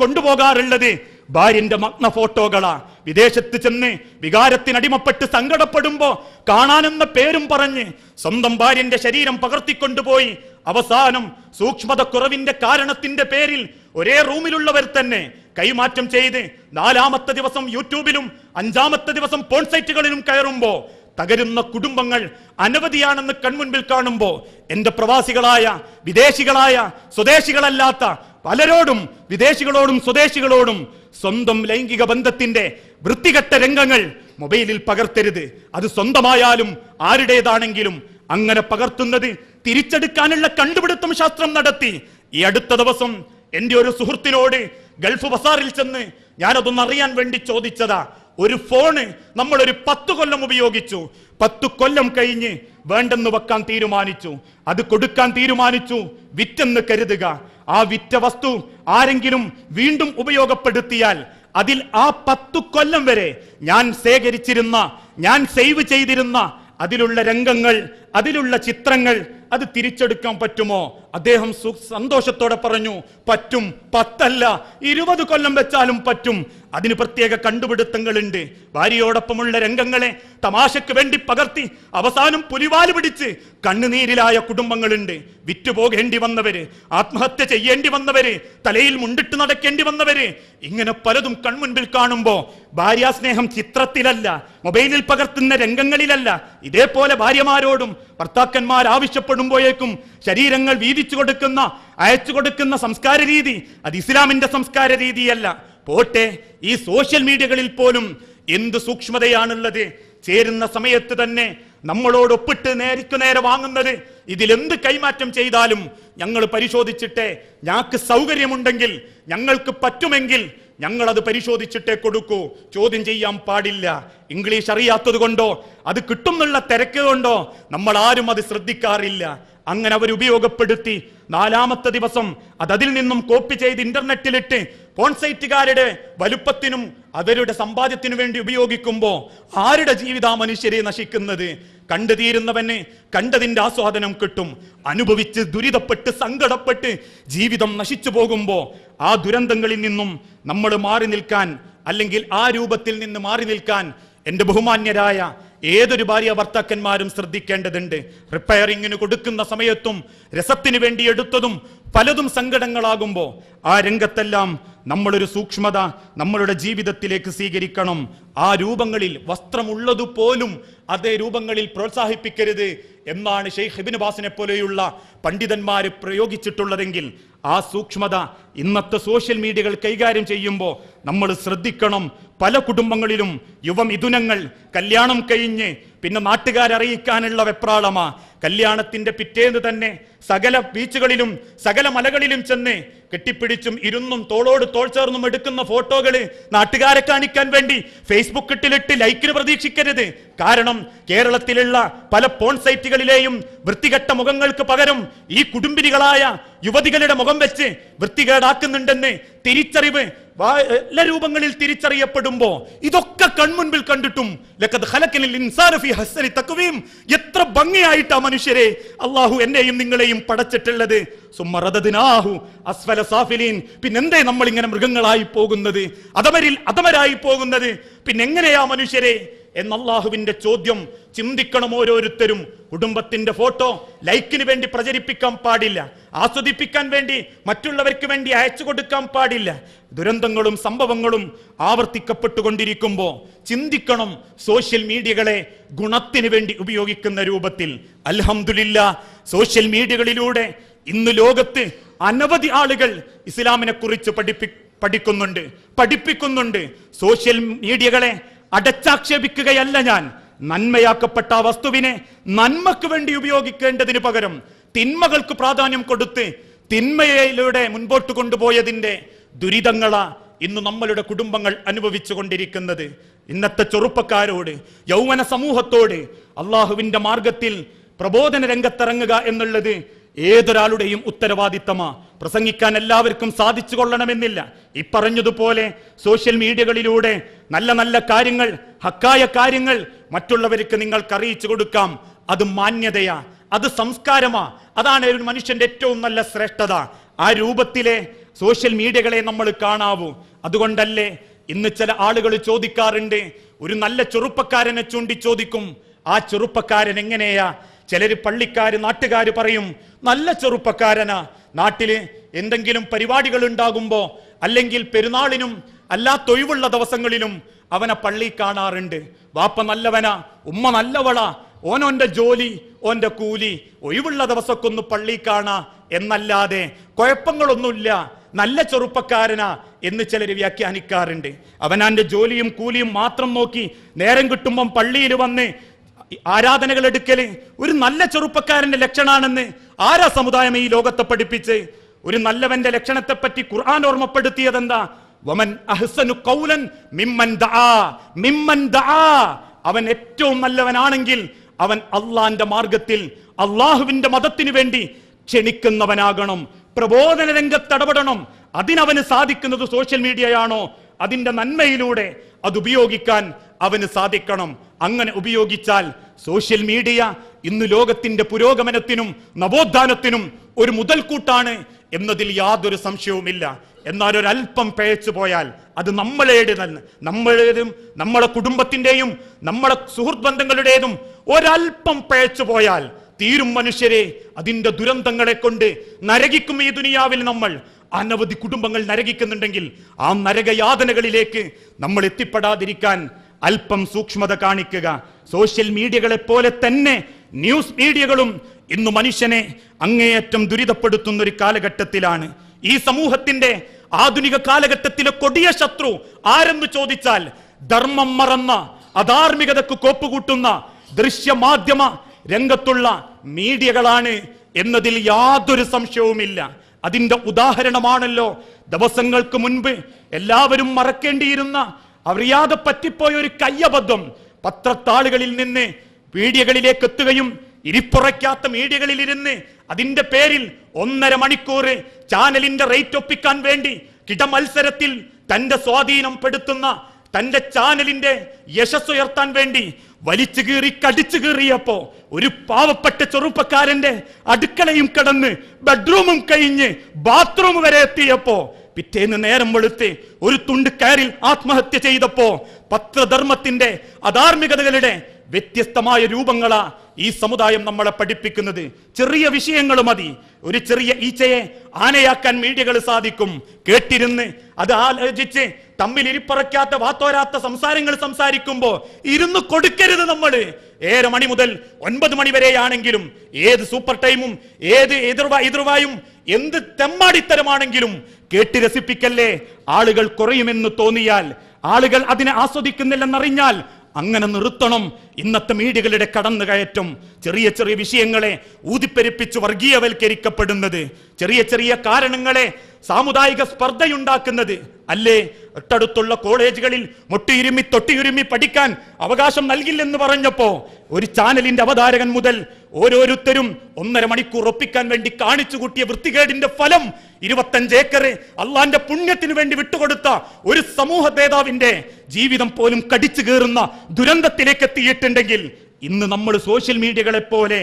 കൊണ്ടുപോകാറുള്ളത് ഭാര്യന്റെ നഗ്ന ഫോട്ടോകളാ. വിദേശത്ത് ചെന്ന് വികാരത്തിനടിമപ്പെട്ട് സങ്കടപ്പെടുമ്പോ കാണാനെന്ന പേരും പറഞ്ഞ് സ്വന്തം ഭാര്യന്റെ ശരീരം പകർത്തിക്കൊണ്ടുപോയി അവസാനം സൂക്ഷ്മത കുറവിന്റെ കാരണത്തിന്റെ പേരിൽ ഒരേ റൂമിലുള്ളവർ തന്നെ കൈമാറ്റം ചെയ്ത് 4-ാമത്തെ ദിവസം യൂട്യൂബിലും 5-ാമത്തെ ദിവസം പോൺ സൈറ്റുകളിലും കയറുമ്പോ തകരുന്ന കുടുംബങ്ങൾ അനവധിയാണെന്ന് കൺമുൻപിൽ കാണുമ്പോ എന്റെ പ്രവാസികളായ, വിദേശികളായ, സ്വദേശികളല്ലാത്ത പലരോടും, വിദേശികളോടും സ്വദേശികളോടും സ്വന്തം ലൈംഗിക ബന്ധത്തിന്റെ വൃത്തികെട്ട രംഗങ്ങൾ മൊബൈലിൽ പകർത്തരുത്. അത് സ്വന്തമായാലും ആരുടേതാണെങ്കിലും അങ്ങനെ പകർത്തുന്നത് തിരിച്ചെടുക്കാനുള്ള കണ്ടുപിടുത്തം ശാസ്ത്രം നടത്തി. ഈ അടുത്ത ദിവസം എന്റെ ഒരു സുഹൃത്തിനോട് ഗൾഫ് ബസാറിൽ ചെന്ന് ഞാനതൊന്ന് അറിയാൻ വേണ്ടി ചോദിച്ചതാ. ഒരു ഫോണ് നമ്മൾ ഒരു 10 കൊല്ലം ഉപയോഗിച്ചു, 10 കൊല്ലം കഴിഞ്ഞ് വേണ്ടെന്ന് വെക്കാൻ തീരുമാനിച്ചു, അത് കൊടുക്കാൻ തീരുമാനിച്ചു, വിറ്റെന്ന് കരുതുക. ആ വിറ്റ വസ്തു ആരെങ്കിലും വീണ്ടും ഉപയോഗപ്പെടുത്തിയാൽ അതിൽ ആ 10 കൊല്ലം വരെ ഞാൻ ശേഖരിച്ചിരുന്ന, ഞാൻ സേവ് ചെയ്തിരുന്ന അതിലുള്ള രംഗങ്ങൾ, അതിലുള്ള ചിത്രങ്ങൾ അത് തിരിച്ചെടുക്കാൻ പറ്റുമോ? അദ്ദേഹം സന്തോഷത്തോടെ പറഞ്ഞു, പറ്റും, 10 അല്ല 20 കൊല്ലം വെച്ചാലും പറ്റും. അതിന് പ്രത്യേക കണ്ടുപിടുത്തങ്ങളുണ്ട്. ഭാര്യയോടൊപ്പമുള്ള രംഗങ്ങളെ തമാശക്ക് വേണ്ടി പകർത്തി അവസാനം പുലിവാല് പിടിച്ച് കണ്ണുനീരിലായ കുടുംബങ്ങളുണ്ട്. വിറ്റുപോകേണ്ടി വന്നവര്, ആത്മഹത്യ ചെയ്യേണ്ടി വന്നവര്, തലയിൽ മുണ്ടിട്ട് നടക്കേണ്ടി വന്നവര്, ഇങ്ങനെ പലതും കൺമുൻപിൽ കാണുമ്പോ ഭാര്യാസ്നേഹം ചിത്രത്തിലല്ല, മൊബൈലിൽ പകർത്തുന്ന രംഗങ്ങളിലല്ല. ഇതേപോലെ ഭാര്യമാരോടും ഭർത്താക്കന്മാർ ആവശ്യപ്പെടുമ്പോഴേക്കും ശരീരങ്ങൾ വീതിച്ചു കൊടുക്കുന്ന, അയച്ചു കൊടുക്കുന്ന സംസ്കാര രീതി അത് ഇസ്ലാമിന്റെ സംസ്കാര രീതിയല്ല. പോട്ടെ, ഈ സോഷ്യൽ മീഡിയകളിൽ പോലും എന്ത് സൂക്ഷ്മതയാണുള്ളത്. ചേരുന്ന സമയത്ത് തന്നെ നമ്മളോട് ഒപ്പിട്ട് നേരെ വാങ്ങുന്നത്. ഇതിലെന്ത് കൈമാറ്റം ചെയ്താലും ഞങ്ങൾ പരിശോധിച്ചിട്ടേ, ഞങ്ങൾക്ക് സൗകര്യമുണ്ടെങ്കിൽ, ഞങ്ങൾക്ക് പറ്റുമെങ്കിൽ ഞങ്ങളത് പരിശോധിച്ചിട്ടേ കൊടുക്കൂ. ചോദ്യം ചെയ്യാൻ പാടില്ല. ഇംഗ്ലീഷ് അറിയാത്തത് കൊണ്ടോ അത് കിട്ടുന്നുള്ള തിരക്ക് കൊണ്ടോ നമ്മൾ ആരും അത് ശ്രദ്ധിക്കാറില്ല. അങ്ങനെ അവർ ഉപയോഗപ്പെടുത്തി 4-ാമത്തെ ദിവസം അതിൽ നിന്നും കോപ്പി ചെയ്ത് ഇന്റർനെറ്റിലിട്ട് പോൺ സൈറ്റുകാരുടെ വലുപ്പത്തിനും അവരുടെ സമ്പാദ്യത്തിനു വേണ്ടി ഉപയോഗിക്കുമ്പോ ആരുടെ ജീവിത മനുഷ്യരെ നശിക്കുന്നത്? കണ്ടു തീരുന്നവന് കണ്ടതിന്റെ ആസ്വാദനം കിട്ടും. അനുഭവിച്ച് ദുരിതപ്പെട്ട് സങ്കടപ്പെട്ട് ജീവിതം നശിച്ചു പോകുമ്പോ ആ ദുരന്തങ്ങളിൽ നിന്നും നമ്മൾ മാറി നിൽക്കാൻ, അല്ലെങ്കിൽ ആ രൂപത്തിൽ നിന്ന് മാറി നിൽക്കാൻ എന്റെ ബഹുമാന്യരായ ഏതൊരു ഭാര്യ ഭർത്താക്കന്മാരും ശ്രദ്ധിക്കേണ്ടതുണ്ട്. റിപ്പയറിങ്ങിന് കൊടുക്കുന്ന സമയത്തും രസത്തിന് വേണ്ടി എടുത്തതും പലതും സങ്കടങ്ങളാകുമ്പോൾ ആ രംഗത്തെല്ലാം നമ്മളൊരു സൂക്ഷ്മത നമ്മളുടെ ജീവിതത്തിലേക്ക് സ്വീകരിക്കണം. ആ രൂപങ്ങളിൽ വസ്ത്രമുള്ളതുപോലും അതേ രൂപങ്ങളിൽ പ്രോത്സാഹിപ്പിക്കരുത് എന്നാണ് ഷെയ്ഖ് ഇബ്നു ബാസിനെ പോലെയുള്ള പണ്ഡിതന്മാർ പ്രയോഗിച്ചിട്ടുള്ളതെങ്കിൽ ആ സൂക്ഷ്മത ഇന്നത്തെ സോഷ്യൽ മീഡിയകൾ കൈകാര്യം ചെയ്യുമ്പോൾ നമ്മൾ ശ്രദ്ധിക്കണം. പല കുടുംബങ്ങളിലും യുവമിഥുനങ്ങൾ കല്യാണം കഴിഞ്ഞ് പിന്നെ നാട്ടുകാരറിയിക്കാനുള്ള വെപ്രാളമാ. കല്യാണത്തിന്റെ പിറ്റേന്ന് തന്നെ സകല ബീച്ചുകളിലും സകല മലകളിലും ചെന്ന് കെട്ടിപ്പിടിച്ചും ഇരുന്നും തോളോട് തോൾ ചേർന്നും എടുക്കുന്ന ഫോട്ടോകള് നാട്ടുകാരെ കാണിക്കാൻ വേണ്ടി ഫേസ്ബുക്കിട്ടിലിട്ട് ലൈക്കിന് പ്രതീക്ഷിക്കരുത്. കാരണം കേരളത്തിലുള്ള പല പോൺ സൈറ്റുകളിലെയും വൃത്തികെട്ട മുഖങ്ങൾക്ക് പകരം ഈ കുടുംബിനികളായ യുവതികളുടെ മുഖം വെച്ച് വൃത്തികേടാക്കുന്നുണ്ടെന്ന് തിരിച്ചറിവ് എല്ലാ രൂപങ്ങളിൽ തിരിച്ചറിയപ്പെടുമ്പോ ഇതൊക്കെ കൺമുൻപിൽ കണ്ടിട്ടും എത്ര ഭംഗിയായിട്ടാ മനുഷ്യരെ അള്ളാഹു എന്നെയും നിങ്ങളെയും പടച്ചിട്ടുള്ളത്. പിന്നെന്തേ നമ്മൾ ഇങ്ങനെ മൃഗങ്ങളായി പോകുന്നത്, അധമരായി പോകുന്നത്? പിന്നെങ്ങനെയാ മനുഷ്യരെ എന്ന അള്ളാഹുവിന്റെ ചോദ്യം ചിന്തിക്കണം ഓരോരുത്തരും. കുടുംബത്തിന്റെ ഫോട്ടോ ലൈക്കിന് വേണ്ടി പ്രചരിപ്പിക്കാൻ പാടില്ല, ആസ്വദിപ്പിക്കാൻ വേണ്ടി മറ്റുള്ളവർക്ക് വേണ്ടി അയച്ചു കൊടുക്കാൻ പാടില്ല. ദുരന്തങ്ങളും സംഭവങ്ങളും ആവർത്തിക്കപ്പെട്ടുകൊണ്ടിരിക്കുമ്പോ ചിന്തിക്കണം സോഷ്യൽ മീഡിയകളെ ഗുണത്തിന് വേണ്ടി ഉപയോഗിക്കുന്ന രൂപത്തിൽ. അൽഹംദുലില്ലാഹ്, സോഷ്യൽ മീഡിയകളിലൂടെ ഇന്ന് ലോകത്ത് അനവധി ആളുകൾ ഇസ്ലാമിനെ കുറിച്ച് പഠിപ്പിക്കുന്നുണ്ട്. സോഷ്യൽ മീഡിയകളെ അടച്ചാക്ഷേപിക്കുകയല്ല ഞാൻ. നന്മയാക്കപ്പെട്ട ആ വസ്തുവിനെ നന്മക്ക് വേണ്ടി ഉപയോഗിക്കേണ്ടതിന് പകരം തിന്മകൾക്ക് പ്രാധാന്യം കൊടുത്ത് തിന്മയിലൂടെ മുൻപോട്ട് കൊണ്ടുപോയതിന്റെ ദുരിതങ്ങളാ ഇന്ന് നമ്മളുടെ കുടുംബങ്ങൾ അനുഭവിച്ചു കൊണ്ടിരിക്കുന്നത്. ഇന്നത്തെ ചെറുപ്പക്കാരോട്, യൗവന സമൂഹത്തോട് അള്ളാഹുവിന്റെ മാർഗത്തിൽ പ്രബോധന രംഗത്തിറങ്ങുക എന്നുള്ളത് ഏതൊരാളുടെയും ഉത്തരവാദിത്തമാ. പ്രസംഗിക്കാൻ എല്ലാവർക്കും സാധിച്ചു കൊള്ളണമെന്നില്ല. ഈ പറഞ്ഞതുപോലെ സോഷ്യൽ മീഡിയകളിലൂടെ നല്ല നല്ല കാര്യങ്ങൾ, ഹക്കായ കാര്യങ്ങൾ മറ്റുള്ളവർക്ക് നിങ്ങൾക്ക് അറിയിച്ചു കൊടുക്കാം. അത് മാന്യതയാ, അത് സംസ്കാരമാ, അതാണ് ഒരു മനുഷ്യന്റെ ഏറ്റവും നല്ല ശ്രേഷ്ഠത. ആ രൂപത്തിലെ സോഷ്യൽ മീഡിയകളെ നമ്മൾ കാണാവൂ. അതുകൊണ്ടല്ലേ ഇന്ന് ചില ആളുകൾ ചോദിക്കാറുണ്ട്, ഒരു നല്ല ചെറുപ്പക്കാരനെ ചൂണ്ടി ചോദിക്കും, ആ ചെറുപ്പക്കാരൻ എങ്ങനെയാ? ചിലര് പള്ളിക്കാര്, നാട്ടുകാര് പറയും നല്ല ചെറുപ്പക്കാരനാ, നാട്ടില് എന്തെങ്കിലും പരിപാടികൾ ഉണ്ടാകുമ്പോ അല്ലെങ്കിൽ പെരുന്നാളിനും അല്ലാത്തൊഴിവുള്ള ദിവസങ്ങളിലും അവനെ പള്ളി കാണാറുണ്ട്. വാപ്പ നല്ലവനാ, ഉമ്മ നല്ലവളാ, ഓനോന്റെ ജോലി, ഓന്റെ കൂലി, ഒഴിവുള്ള ദിവസമൊക്കൊന്ന് പള്ളി കാണാ എന്നല്ലാതെ കുഴപ്പങ്ങളൊന്നുമില്ല, നല്ല ചെറുപ്പക്കാരനാ എന്ന് ചിലർ വ്യാഖ്യാനിക്കാറുണ്ട്. അവനാന്റെ ജോലിയും കൂലിയും മാത്രം നോക്കി നേരം കിട്ടുമ്പം പള്ളിയിൽ വന്ന് ആരാധനകൾ എടുക്കല് ഒരു നല്ല ചെറുപ്പക്കാരന്റെ ലക്ഷണാണെന്ന് ആരാ സമുദായം ഈ ലോകത്തെ പഠിപ്പിച്ച്? ഒരു നല്ലവന്റെ ലക്ഷണത്തെ പറ്റി ഖുർആൻ ഓർമ്മപ്പെടുത്തിയത് എന്താ? വമൻ അഹ്സനു ഖൗലൻ മിമ്മൻ ദആ. അവൻ ഏറ്റവും നല്ലവനാണെങ്കിൽ അവൻ അള്ളാന്റെ മാർഗത്തിൽ അള്ളാഹുവിന്റെ മതത്തിന് വേണ്ടി ക്ഷണിക്കുന്നവനാകണം, പ്രബോധന രംഗത്തിടപെടണം. അതിനവന് സാധിക്കുന്നത് സോഷ്യൽ മീഡിയയാണോ? അതിന്റെ നന്മയിലൂടെ അത് ഉപയോഗിക്കാൻ അവന് സാധിക്കണം. അങ്ങനെ ഉപയോഗിച്ചാൽ സോഷ്യൽ മീഡിയ ഇന്ന് ലോകത്തിന്റെ പുരോഗമനത്തിനും നവോത്ഥാനത്തിനും ഒരു മുതൽക്കൂട്ടാണ് എന്നതിൽ യാതൊരു സംശയവുമില്ല. എന്നാൽ ഒരല്പം പിഴച്ചു പോയാൽ അത് നമ്മളേതും നമ്മളെ കുടുംബത്തിന്റെയും നമ്മളെ സുഹൃത്ത് ബന്ധങ്ങളുടേതും ഒരല്പം പിഴച്ചു പോയാൽ തീരും മനുഷ്യരെ. അതിന്റെ ദുരന്തങ്ങളെ കൊണ്ട് നരകിക്കും ഈ ദുനിയാവിൽ. നമ്മൾ അനവധി കുടുംബങ്ങൾ നരകിക്കുന്നുണ്ടെങ്കിൽ ആ നരകയാതനകളിലേക്ക് നമ്മൾ എത്തിപ്പെടാതിരിക്കാൻ അല്പം സൂക്ഷ്മത കാണിക്കുക. സോഷ്യൽ മീഡിയകളെ പോലെ തന്നെ ന്യൂസ് മീഡിയകളും ഇന്ന് മനുഷ്യനെ അങ്ങേയറ്റം ദുരിതപ്പെടുത്തുന്ന ഒരു കാലഘട്ടത്തിലാണ്. ഈ സമൂഹത്തിന്റെ ആധുനിക കാലഘട്ടത്തിലെ കൊടിയ ശത്രു ആരെന്ന് ചോദിച്ചാൽ ധർമ്മം മറന്ന, അധാർമികതക്ക് കോപ്പുകൂട്ടുന്ന ദൃശ്യമാധ്യമ രംഗത്തുള്ള മീഡിയകളാണ് എന്നതിൽ യാതൊരു സംശയവുമില്ല. അതിന്റെ ഉദാഹരണമാണല്ലോ ദിവസങ്ങൾക്ക് മുൻപ് എല്ലാവരും മറക്കേണ്ടിയിരുന്ന, അറിയാതെ പറ്റിപ്പോയ ഒരു കയ്യബദ്ധം. പത്രത്താളുകളിൽ നിന്ന് മീഡിയകളിലേക്ക് എത്തുകയും ഇരിപ്പുറയ്ക്കാത്ത മീഡിയകളിൽ ഇരുന്ന് അതിന്റെ പേരിൽ 1.5 മണിക്കൂർ ചാനലിന്റെ റേറ്റ് ഒപ്പിക്കാൻ വേണ്ടി കിടമത്സരത്തിൽ തന്റെ സ്വാധീനം പെടുത്തുന്ന, തന്റെ ചാനലിന്റെ യശസ് ഉയർത്താൻ വേണ്ടി വലിച്ചു കീറി കടിച്ചു കീറിയപ്പോ ഒരു പാവപ്പെട്ട ചെറുപ്പക്കാരന്റെ അടുക്കളയും കടന്ന് ബെഡ്റൂമും കഴിഞ്ഞ് ബാത്റൂം വരെ എത്തിയപ്പോ പിറ്റേന്ന് നേരം വെളുത്ത് ഒരു തുണ്ട് കയറിൽ ആത്മഹത്യ ചെയ്തപ്പോ പത്രധർമ്മത്തിന്റെ അധാർമികതകളുടെ വ്യത്യസ്തമായ രൂപങ്ങളാ ഈ സമുദായം നമ്മളെ പഠിപ്പിക്കുന്നത്. ചെറിയ വിഷയങ്ങൾ മതി, ഒരു ചെറിയ ഈച്ചയെ ആനയാക്കാൻ മീഡിയകൾ സാധിക്കും. കേട്ടിരുന്ന് അത് ആലോചിച്ച് തമ്മിൽ ഇരിപ്പറയ്ക്കാത്ത വാത്തോരാത്ത സംസാരങ്ങൾ സംസാരിക്കുമ്പോ ഇരുന്ന് കൊടുക്കരുത്. നമ്മൾ 7 മണി മുതൽ 9 മണി വരെയാണെങ്കിലും ഏത് സൂപ്പർ ടൈമും ഏത് എതിർവായും എന്ത് തെമ്മാടിത്തരമാണെങ്കിലും കേട്ട് രസിപ്പിക്കല്ലേ. ആളുകൾ കുറയുമെന്ന് തോന്നിയാൽ, ആളുകൾ അതിനെ ആസ്വദിക്കുന്നില്ലെന്നറിഞ്ഞാൽ അങ്ങനെ നിർത്തണം. ഇന്നത്തെ മീഡിയകളുടെ കടന്നുകയറ്റം ചെറിയ ചെറിയ വിഷയങ്ങളെ ഊതിപ്പെരുപ്പിച്ച് വർഗീയവൽക്കരിക്കപ്പെടുന്നത്, ചെറിയ ചെറിയ കാരണങ്ങളെ സാമുദായിക സ്പർദ്ധയുണ്ടാക്കുന്നത് അല്ലേ. തൊട്ടടുത്തുള്ള കോളേജുകളിൽ മുട്ടിയുരുമി തൊട്ടിയുരുമി പഠിക്കാൻ അവകാശം നൽകില്ലെന്ന് പറഞ്ഞപ്പോ ഒരു ചാനലിന്റെ അവതാരകൻ മുതൽ ഓരോരുത്തരും 1.5 മണിക്കൂർ ഒപ്പിക്കാൻ വേണ്ടി കാണിച്ചു കൂട്ടിയ വൃത്തികേടിന്റെ ഫലം 25 ഏക്കർ അള്ളാന്റെ പുണ്യത്തിന് വേണ്ടി വിട്ടുകൊടുത്ത ഒരു സമൂഹ നേതാവിന്റെ ജീവിതം പോലും കടിച്ചു കയറുന്ന ദുരന്തത്തിലേക്ക് എത്തിയിട്ടുണ്ടെങ്കിൽ ഇന്ന് നമ്മൾ സോഷ്യൽ മീഡിയകളെ പോലെ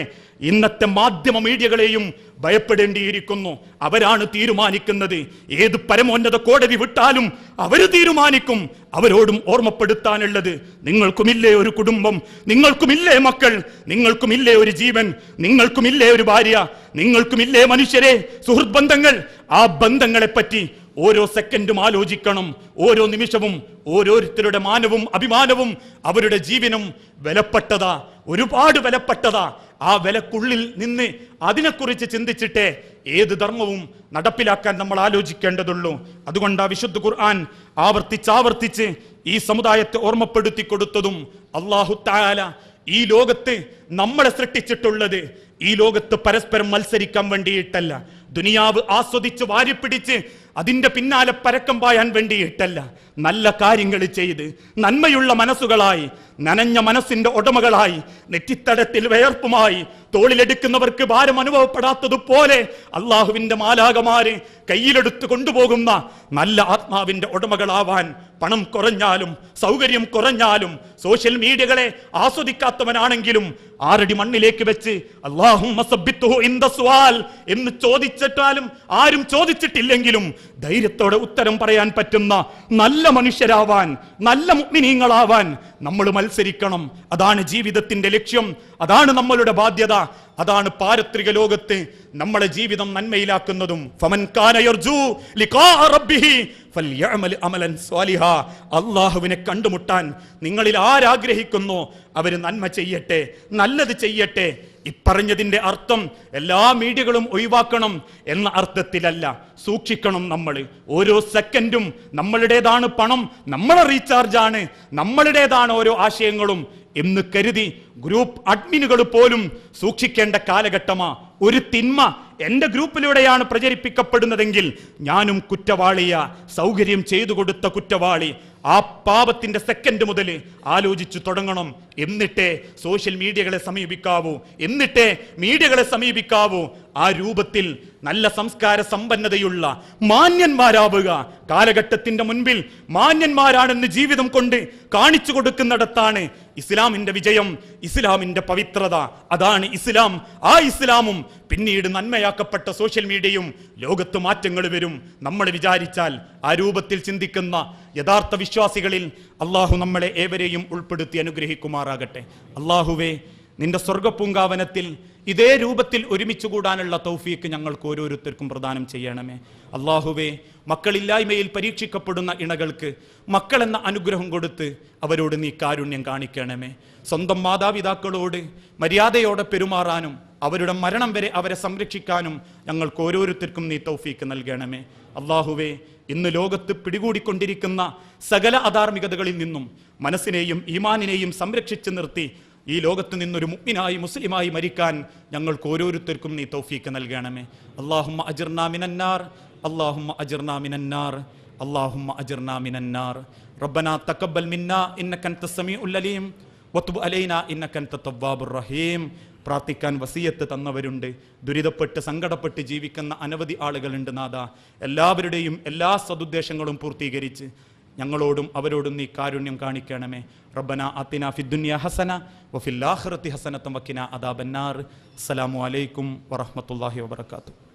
ഇന്നത്തെ മാധ്യമ മീഡിയകളെയും ഭയപ്പെടേണ്ടിയിരിക്കുന്നു. അവരാണ് തീരുമാനിക്കുന്നത്. ഏത് പരമോന്നത കോടതി വിട്ടാലും അവര് തീരുമാനിക്കും. അവരോടും ഓർമ്മപ്പെടുത്താനുള്ളത്, നിങ്ങൾക്കുമില്ലേ ഒരു കുടുംബം, നിങ്ങൾക്കുമില്ലേ മക്കൾ, നിങ്ങൾക്കുമില്ലേ ഒരു ജീവൻ, നിങ്ങൾക്കുമില്ലേ ഒരു ഭാര്യ, നിങ്ങൾക്കുമില്ലേ മനുഷ്യരെ സുഹൃത്ത് ബന്ധങ്ങൾ. ആ ബന്ധങ്ങളെ പറ്റി ഓരോ സെക്കൻഡും ആലോചിക്കണം. ഓരോ നിമിഷവും ഓരോരുത്തരുടെ മാനവും അഭിമാനവും അവരുടെ ജീവനും വിലപ്പെട്ടതാ, ഒരുപാട് വിലപ്പെട്ടതാ. ആ വിലക്കുള്ളിൽ നിന്ന് അതിനെക്കുറിച്ച് ചിന്തിച്ചിട്ടേ ഏത് ധർമ്മവും നടപ്പിലാക്കാൻ നമ്മൾ ആലോചിക്കേണ്ടതുള്ളൂ. അതുകൊണ്ട് ആ വിശുദ്ധ ഖുർആൻ ആവർത്തിച്ചാവർത്തിച്ച് ഈ സമുദായത്തെ ഓർമ്മപ്പെടുത്തി കൊടുത്തതും അല്ലാഹു തആല ഈ ലോകത്ത് നമ്മളെ സൃഷ്ടിച്ചിട്ടുള്ളത് ഈ ലോകത്ത് പരസ്പരം മത്സരിക്കാൻ വേണ്ടിയിട്ടല്ല, ദുനിയാവ് ആസ്വദിച്ച് വാരിപ്പിടിച്ച് അതിന്റെ പിന്നാലെ പരക്കം പായാൻ വേണ്ടിയിട്ടല്ല. നല്ല കാര്യങ്ങൾ ചെയ്ത് നന്മയുള്ള മനസ്സുകളായി, നനഞ്ഞ മനസ്സിന്റെ ഉടമകളായി, നെറ്റിത്തടത്തിൽ വിയർപ്പുമായി തോളിലെടുക്കുന്നവർക്ക് ഭാരം അനുഭവപ്പെടാത്തതുപോലെ അള്ളാഹുവിന്റെ മാലാകമാര് കയ്യിലെടുത്ത് കൊണ്ടുപോകുന്ന നല്ല ആത്മാവിന്റെ ഉടമകളാവാൻ പണം കുറഞ്ഞാലും സൗകര്യം കുറഞ്ഞാലും സോഷ്യൽ മീഡിയകളെ ആസ്വദിക്കാത്തവനാണെങ്കിലും 6 അടി മണ്ണിലേക്ക് വെച്ച് അല്ലാഹുമ്മ സബ്ബിത്തുഹു ഇൻദ സുആൽ എന്ന് ചോദിച്ചിട്ടാലും ആരും ചോദിച്ചിട്ടില്ലെങ്കിലും ധൈര്യത്തോടെ ഉത്തരം പറയാൻ പറ്റുന്ന നല്ല മനുഷ്യരാവാൻ, നല്ല മുഅ്മിനീങ്ങളാവാൻ നമ്മൾ മത്സരിക്കണം. അതാണ് ജീവിതത്തിന്റെ ലക്ഷ്യം, അതാണ് നമ്മളുടെ ബാധ്യത, അതാണ് പാരത്രിക ലോകത്ത് നമ്മളെ ജീവിതം നന്മയിലാക്കുന്നതും. ഫമൻ കാന യർജു ലിഖാഅ റബ്ബിഹി ഫൽയഅമൽ അമലൻ സ്വാലിഹാ. അല്ലാഹുവിനെ കണ്ടുമുട്ടാൻ നിങ്ങളിൽ ആരാഗ്രഹിക്കുന്നു അവർ നന്മ ചെയ്യട്ടെ, നല്ലത് ചെയ്യട്ടെ. ഇപ്പറഞ്ഞതിന്റെ അർത്ഥം എല്ലാ മീഡിയകളും ഒഴിവാക്കണം എന്ന അർത്ഥത്തിലല്ല. സൂക്ഷിക്കണം. നമ്മൾ ഓരോ സെക്കൻഡും നമ്മളുടേതാണ് പണം, നമ്മളെ റീചാർജാണ്, നമ്മളുടേതാണ് ഓരോ ആശയങ്ങളും എന്ന് കരുതി ഗ്രൂപ്പ് അഡ്മിനുകൾ പോലും സൂക്ഷിക്കേണ്ട കാലഘട്ടമാ. ഒരു തിന്മ എന്റെ ഗ്രൂപ്പിലൂടെയാണ് പ്രചരിപ്പിക്കപ്പെടുന്നതെങ്കിൽ ഞാനും കുറ്റവാളിയാ, സൗകര്യം ചെയ്തു കൊടുത്ത കുറ്റവാളി. ആ പാപത്തിന്റെ സെക്കൻഡ് മുതൽ ആലോചിച്ചു തുടങ്ങണം. എന്നിട്ടേ സോഷ്യൽ മീഡിയകളെ സമീപിക്കാവൂ, എന്നിട്ടേ മീഡിയകളെ സമീപിക്കാവൂ. ആ രൂപത്തിൽ നല്ല സംസ്കാര സമ്പന്നതയുള്ള മാന്യന്മാരാവുക. കാലഘട്ടത്തിന്റെ മുൻപിൽ മാന്യന്മാരാണെന്ന് ജീവിതം കൊണ്ട് കാണിച്ചു കൊടുക്കുന്നിടത്താണ് ഇസ്ലാമിന്റെ വിജയം, ഇസ്ലാമിന്റെ പവിത്രത, അതാണ് ഇസ്ലാം. ആ ഇസ്ലാമും പിന്നീട് നന്മയാക്കപ്പെട്ട സോഷ്യൽ മീഡിയയും ലോകത്ത് മാറ്റങ്ങൾ വരും. നമ്മൾ വിചാരിച്ചാൽ ആ രൂപത്തിൽ ചിന്തിക്കുന്ന യഥാർത്ഥ വിശ്വാസികളിൽ അള്ളാഹു നമ്മളെ ഏവരെയും ഉൾപ്പെടുത്തി അനുഗ്രഹിക്കുമാറാകട്ടെ. അള്ളാഹുവേ, നിന്റെ സ്വർഗപൂങ്കാവനത്തിൽ ഇതേ രൂപത്തിൽ ഒരുമിച്ച് കൂടാനുള്ള തൗഫീക്ക് ഞങ്ങൾക്ക് ഓരോരുത്തർക്കും പ്രദാനം ചെയ്യണമേ. അള്ളാഹുവേ, മക്കളില്ലായ്മയിൽ പരീക്ഷിക്കപ്പെടുന്ന ഇണകൾക്ക് മക്കളെന്ന അനുഗ്രഹം കൊടുത്ത് അവരോട് നീ കാരുണ്യം കാണിക്കണമേ. സ്വന്തം മാതാപിതാക്കളോട് മര്യാദയോടെ പെരുമാറാനും അവരുടെ മരണം വരെ അവരെ സംരക്ഷിക്കാനും ഞങ്ങൾക്ക് ഓരോരുത്തർക്കും നീ തൗഫീക്ക് നൽകണമേ. അള്ളാഹുവേ, ഇന്ന് ലോകത്ത് പിടികൂടിക്കൊണ്ടിരിക്കുന്ന സകല അധാർമികതകളിൽ നിന്നും മനസ്സിനെയും ഈമാനിനെയും സംരക്ഷിച്ചു നിർത്തി ഈ ലോകത്ത് നിന്നൊരു മുഅ്മിനായി മുസ്ലിമായി മരിക്കാൻ ഞങ്ങൾക്ക് ഓരോരുത്തർക്കും നീ തൗഫീക്ക് നൽകണമേ. അല്ലാഹുമ്മ അജിർനാ മിനന്നാർ, അല്ലാഹുമ്മ അജിർനാ മിനന്നാർ, അല്ലാഹുമ്മ അജിർനാ മിനന്നാർ. റബ്ബനാ തഖബ്ബൽ മിന്നാ ഇന്നക അൻതസ് സമീഉൽ അലീം വതുബ് അലൈനാ ഇന്നക അൻതത് തവ്വാബുർ റഹീം. പ്രാർത്ഥിക്കാൻ വസിയത്ത് തന്നവരുണ്ട്, ദുരിതപ്പെട്ട് സങ്കടപ്പെട്ട് ജീവിക്കുന്ന അനവധി ആളുകളുണ്ട്. നാഥ, എല്ലാവരുടെയും എല്ലാ സദുദ്ദേശങ്ങളും പൂർത്തീകരിച്ച് ഞങ്ങളോടും അവരോടും നീ കാരുണ്യം കാണിക്കണമേ. റബ്ബനാ ആതിനാ ഫിദ്ദുനിയ ഹസന വഫിൽ ആഖിറതി ഹസനത വഖിനാ അദാബന്നാർ. അസ്സലാമു അലൈക്കും വറഹ്മത്തുള്ളാഹി വബറകാതുഹു.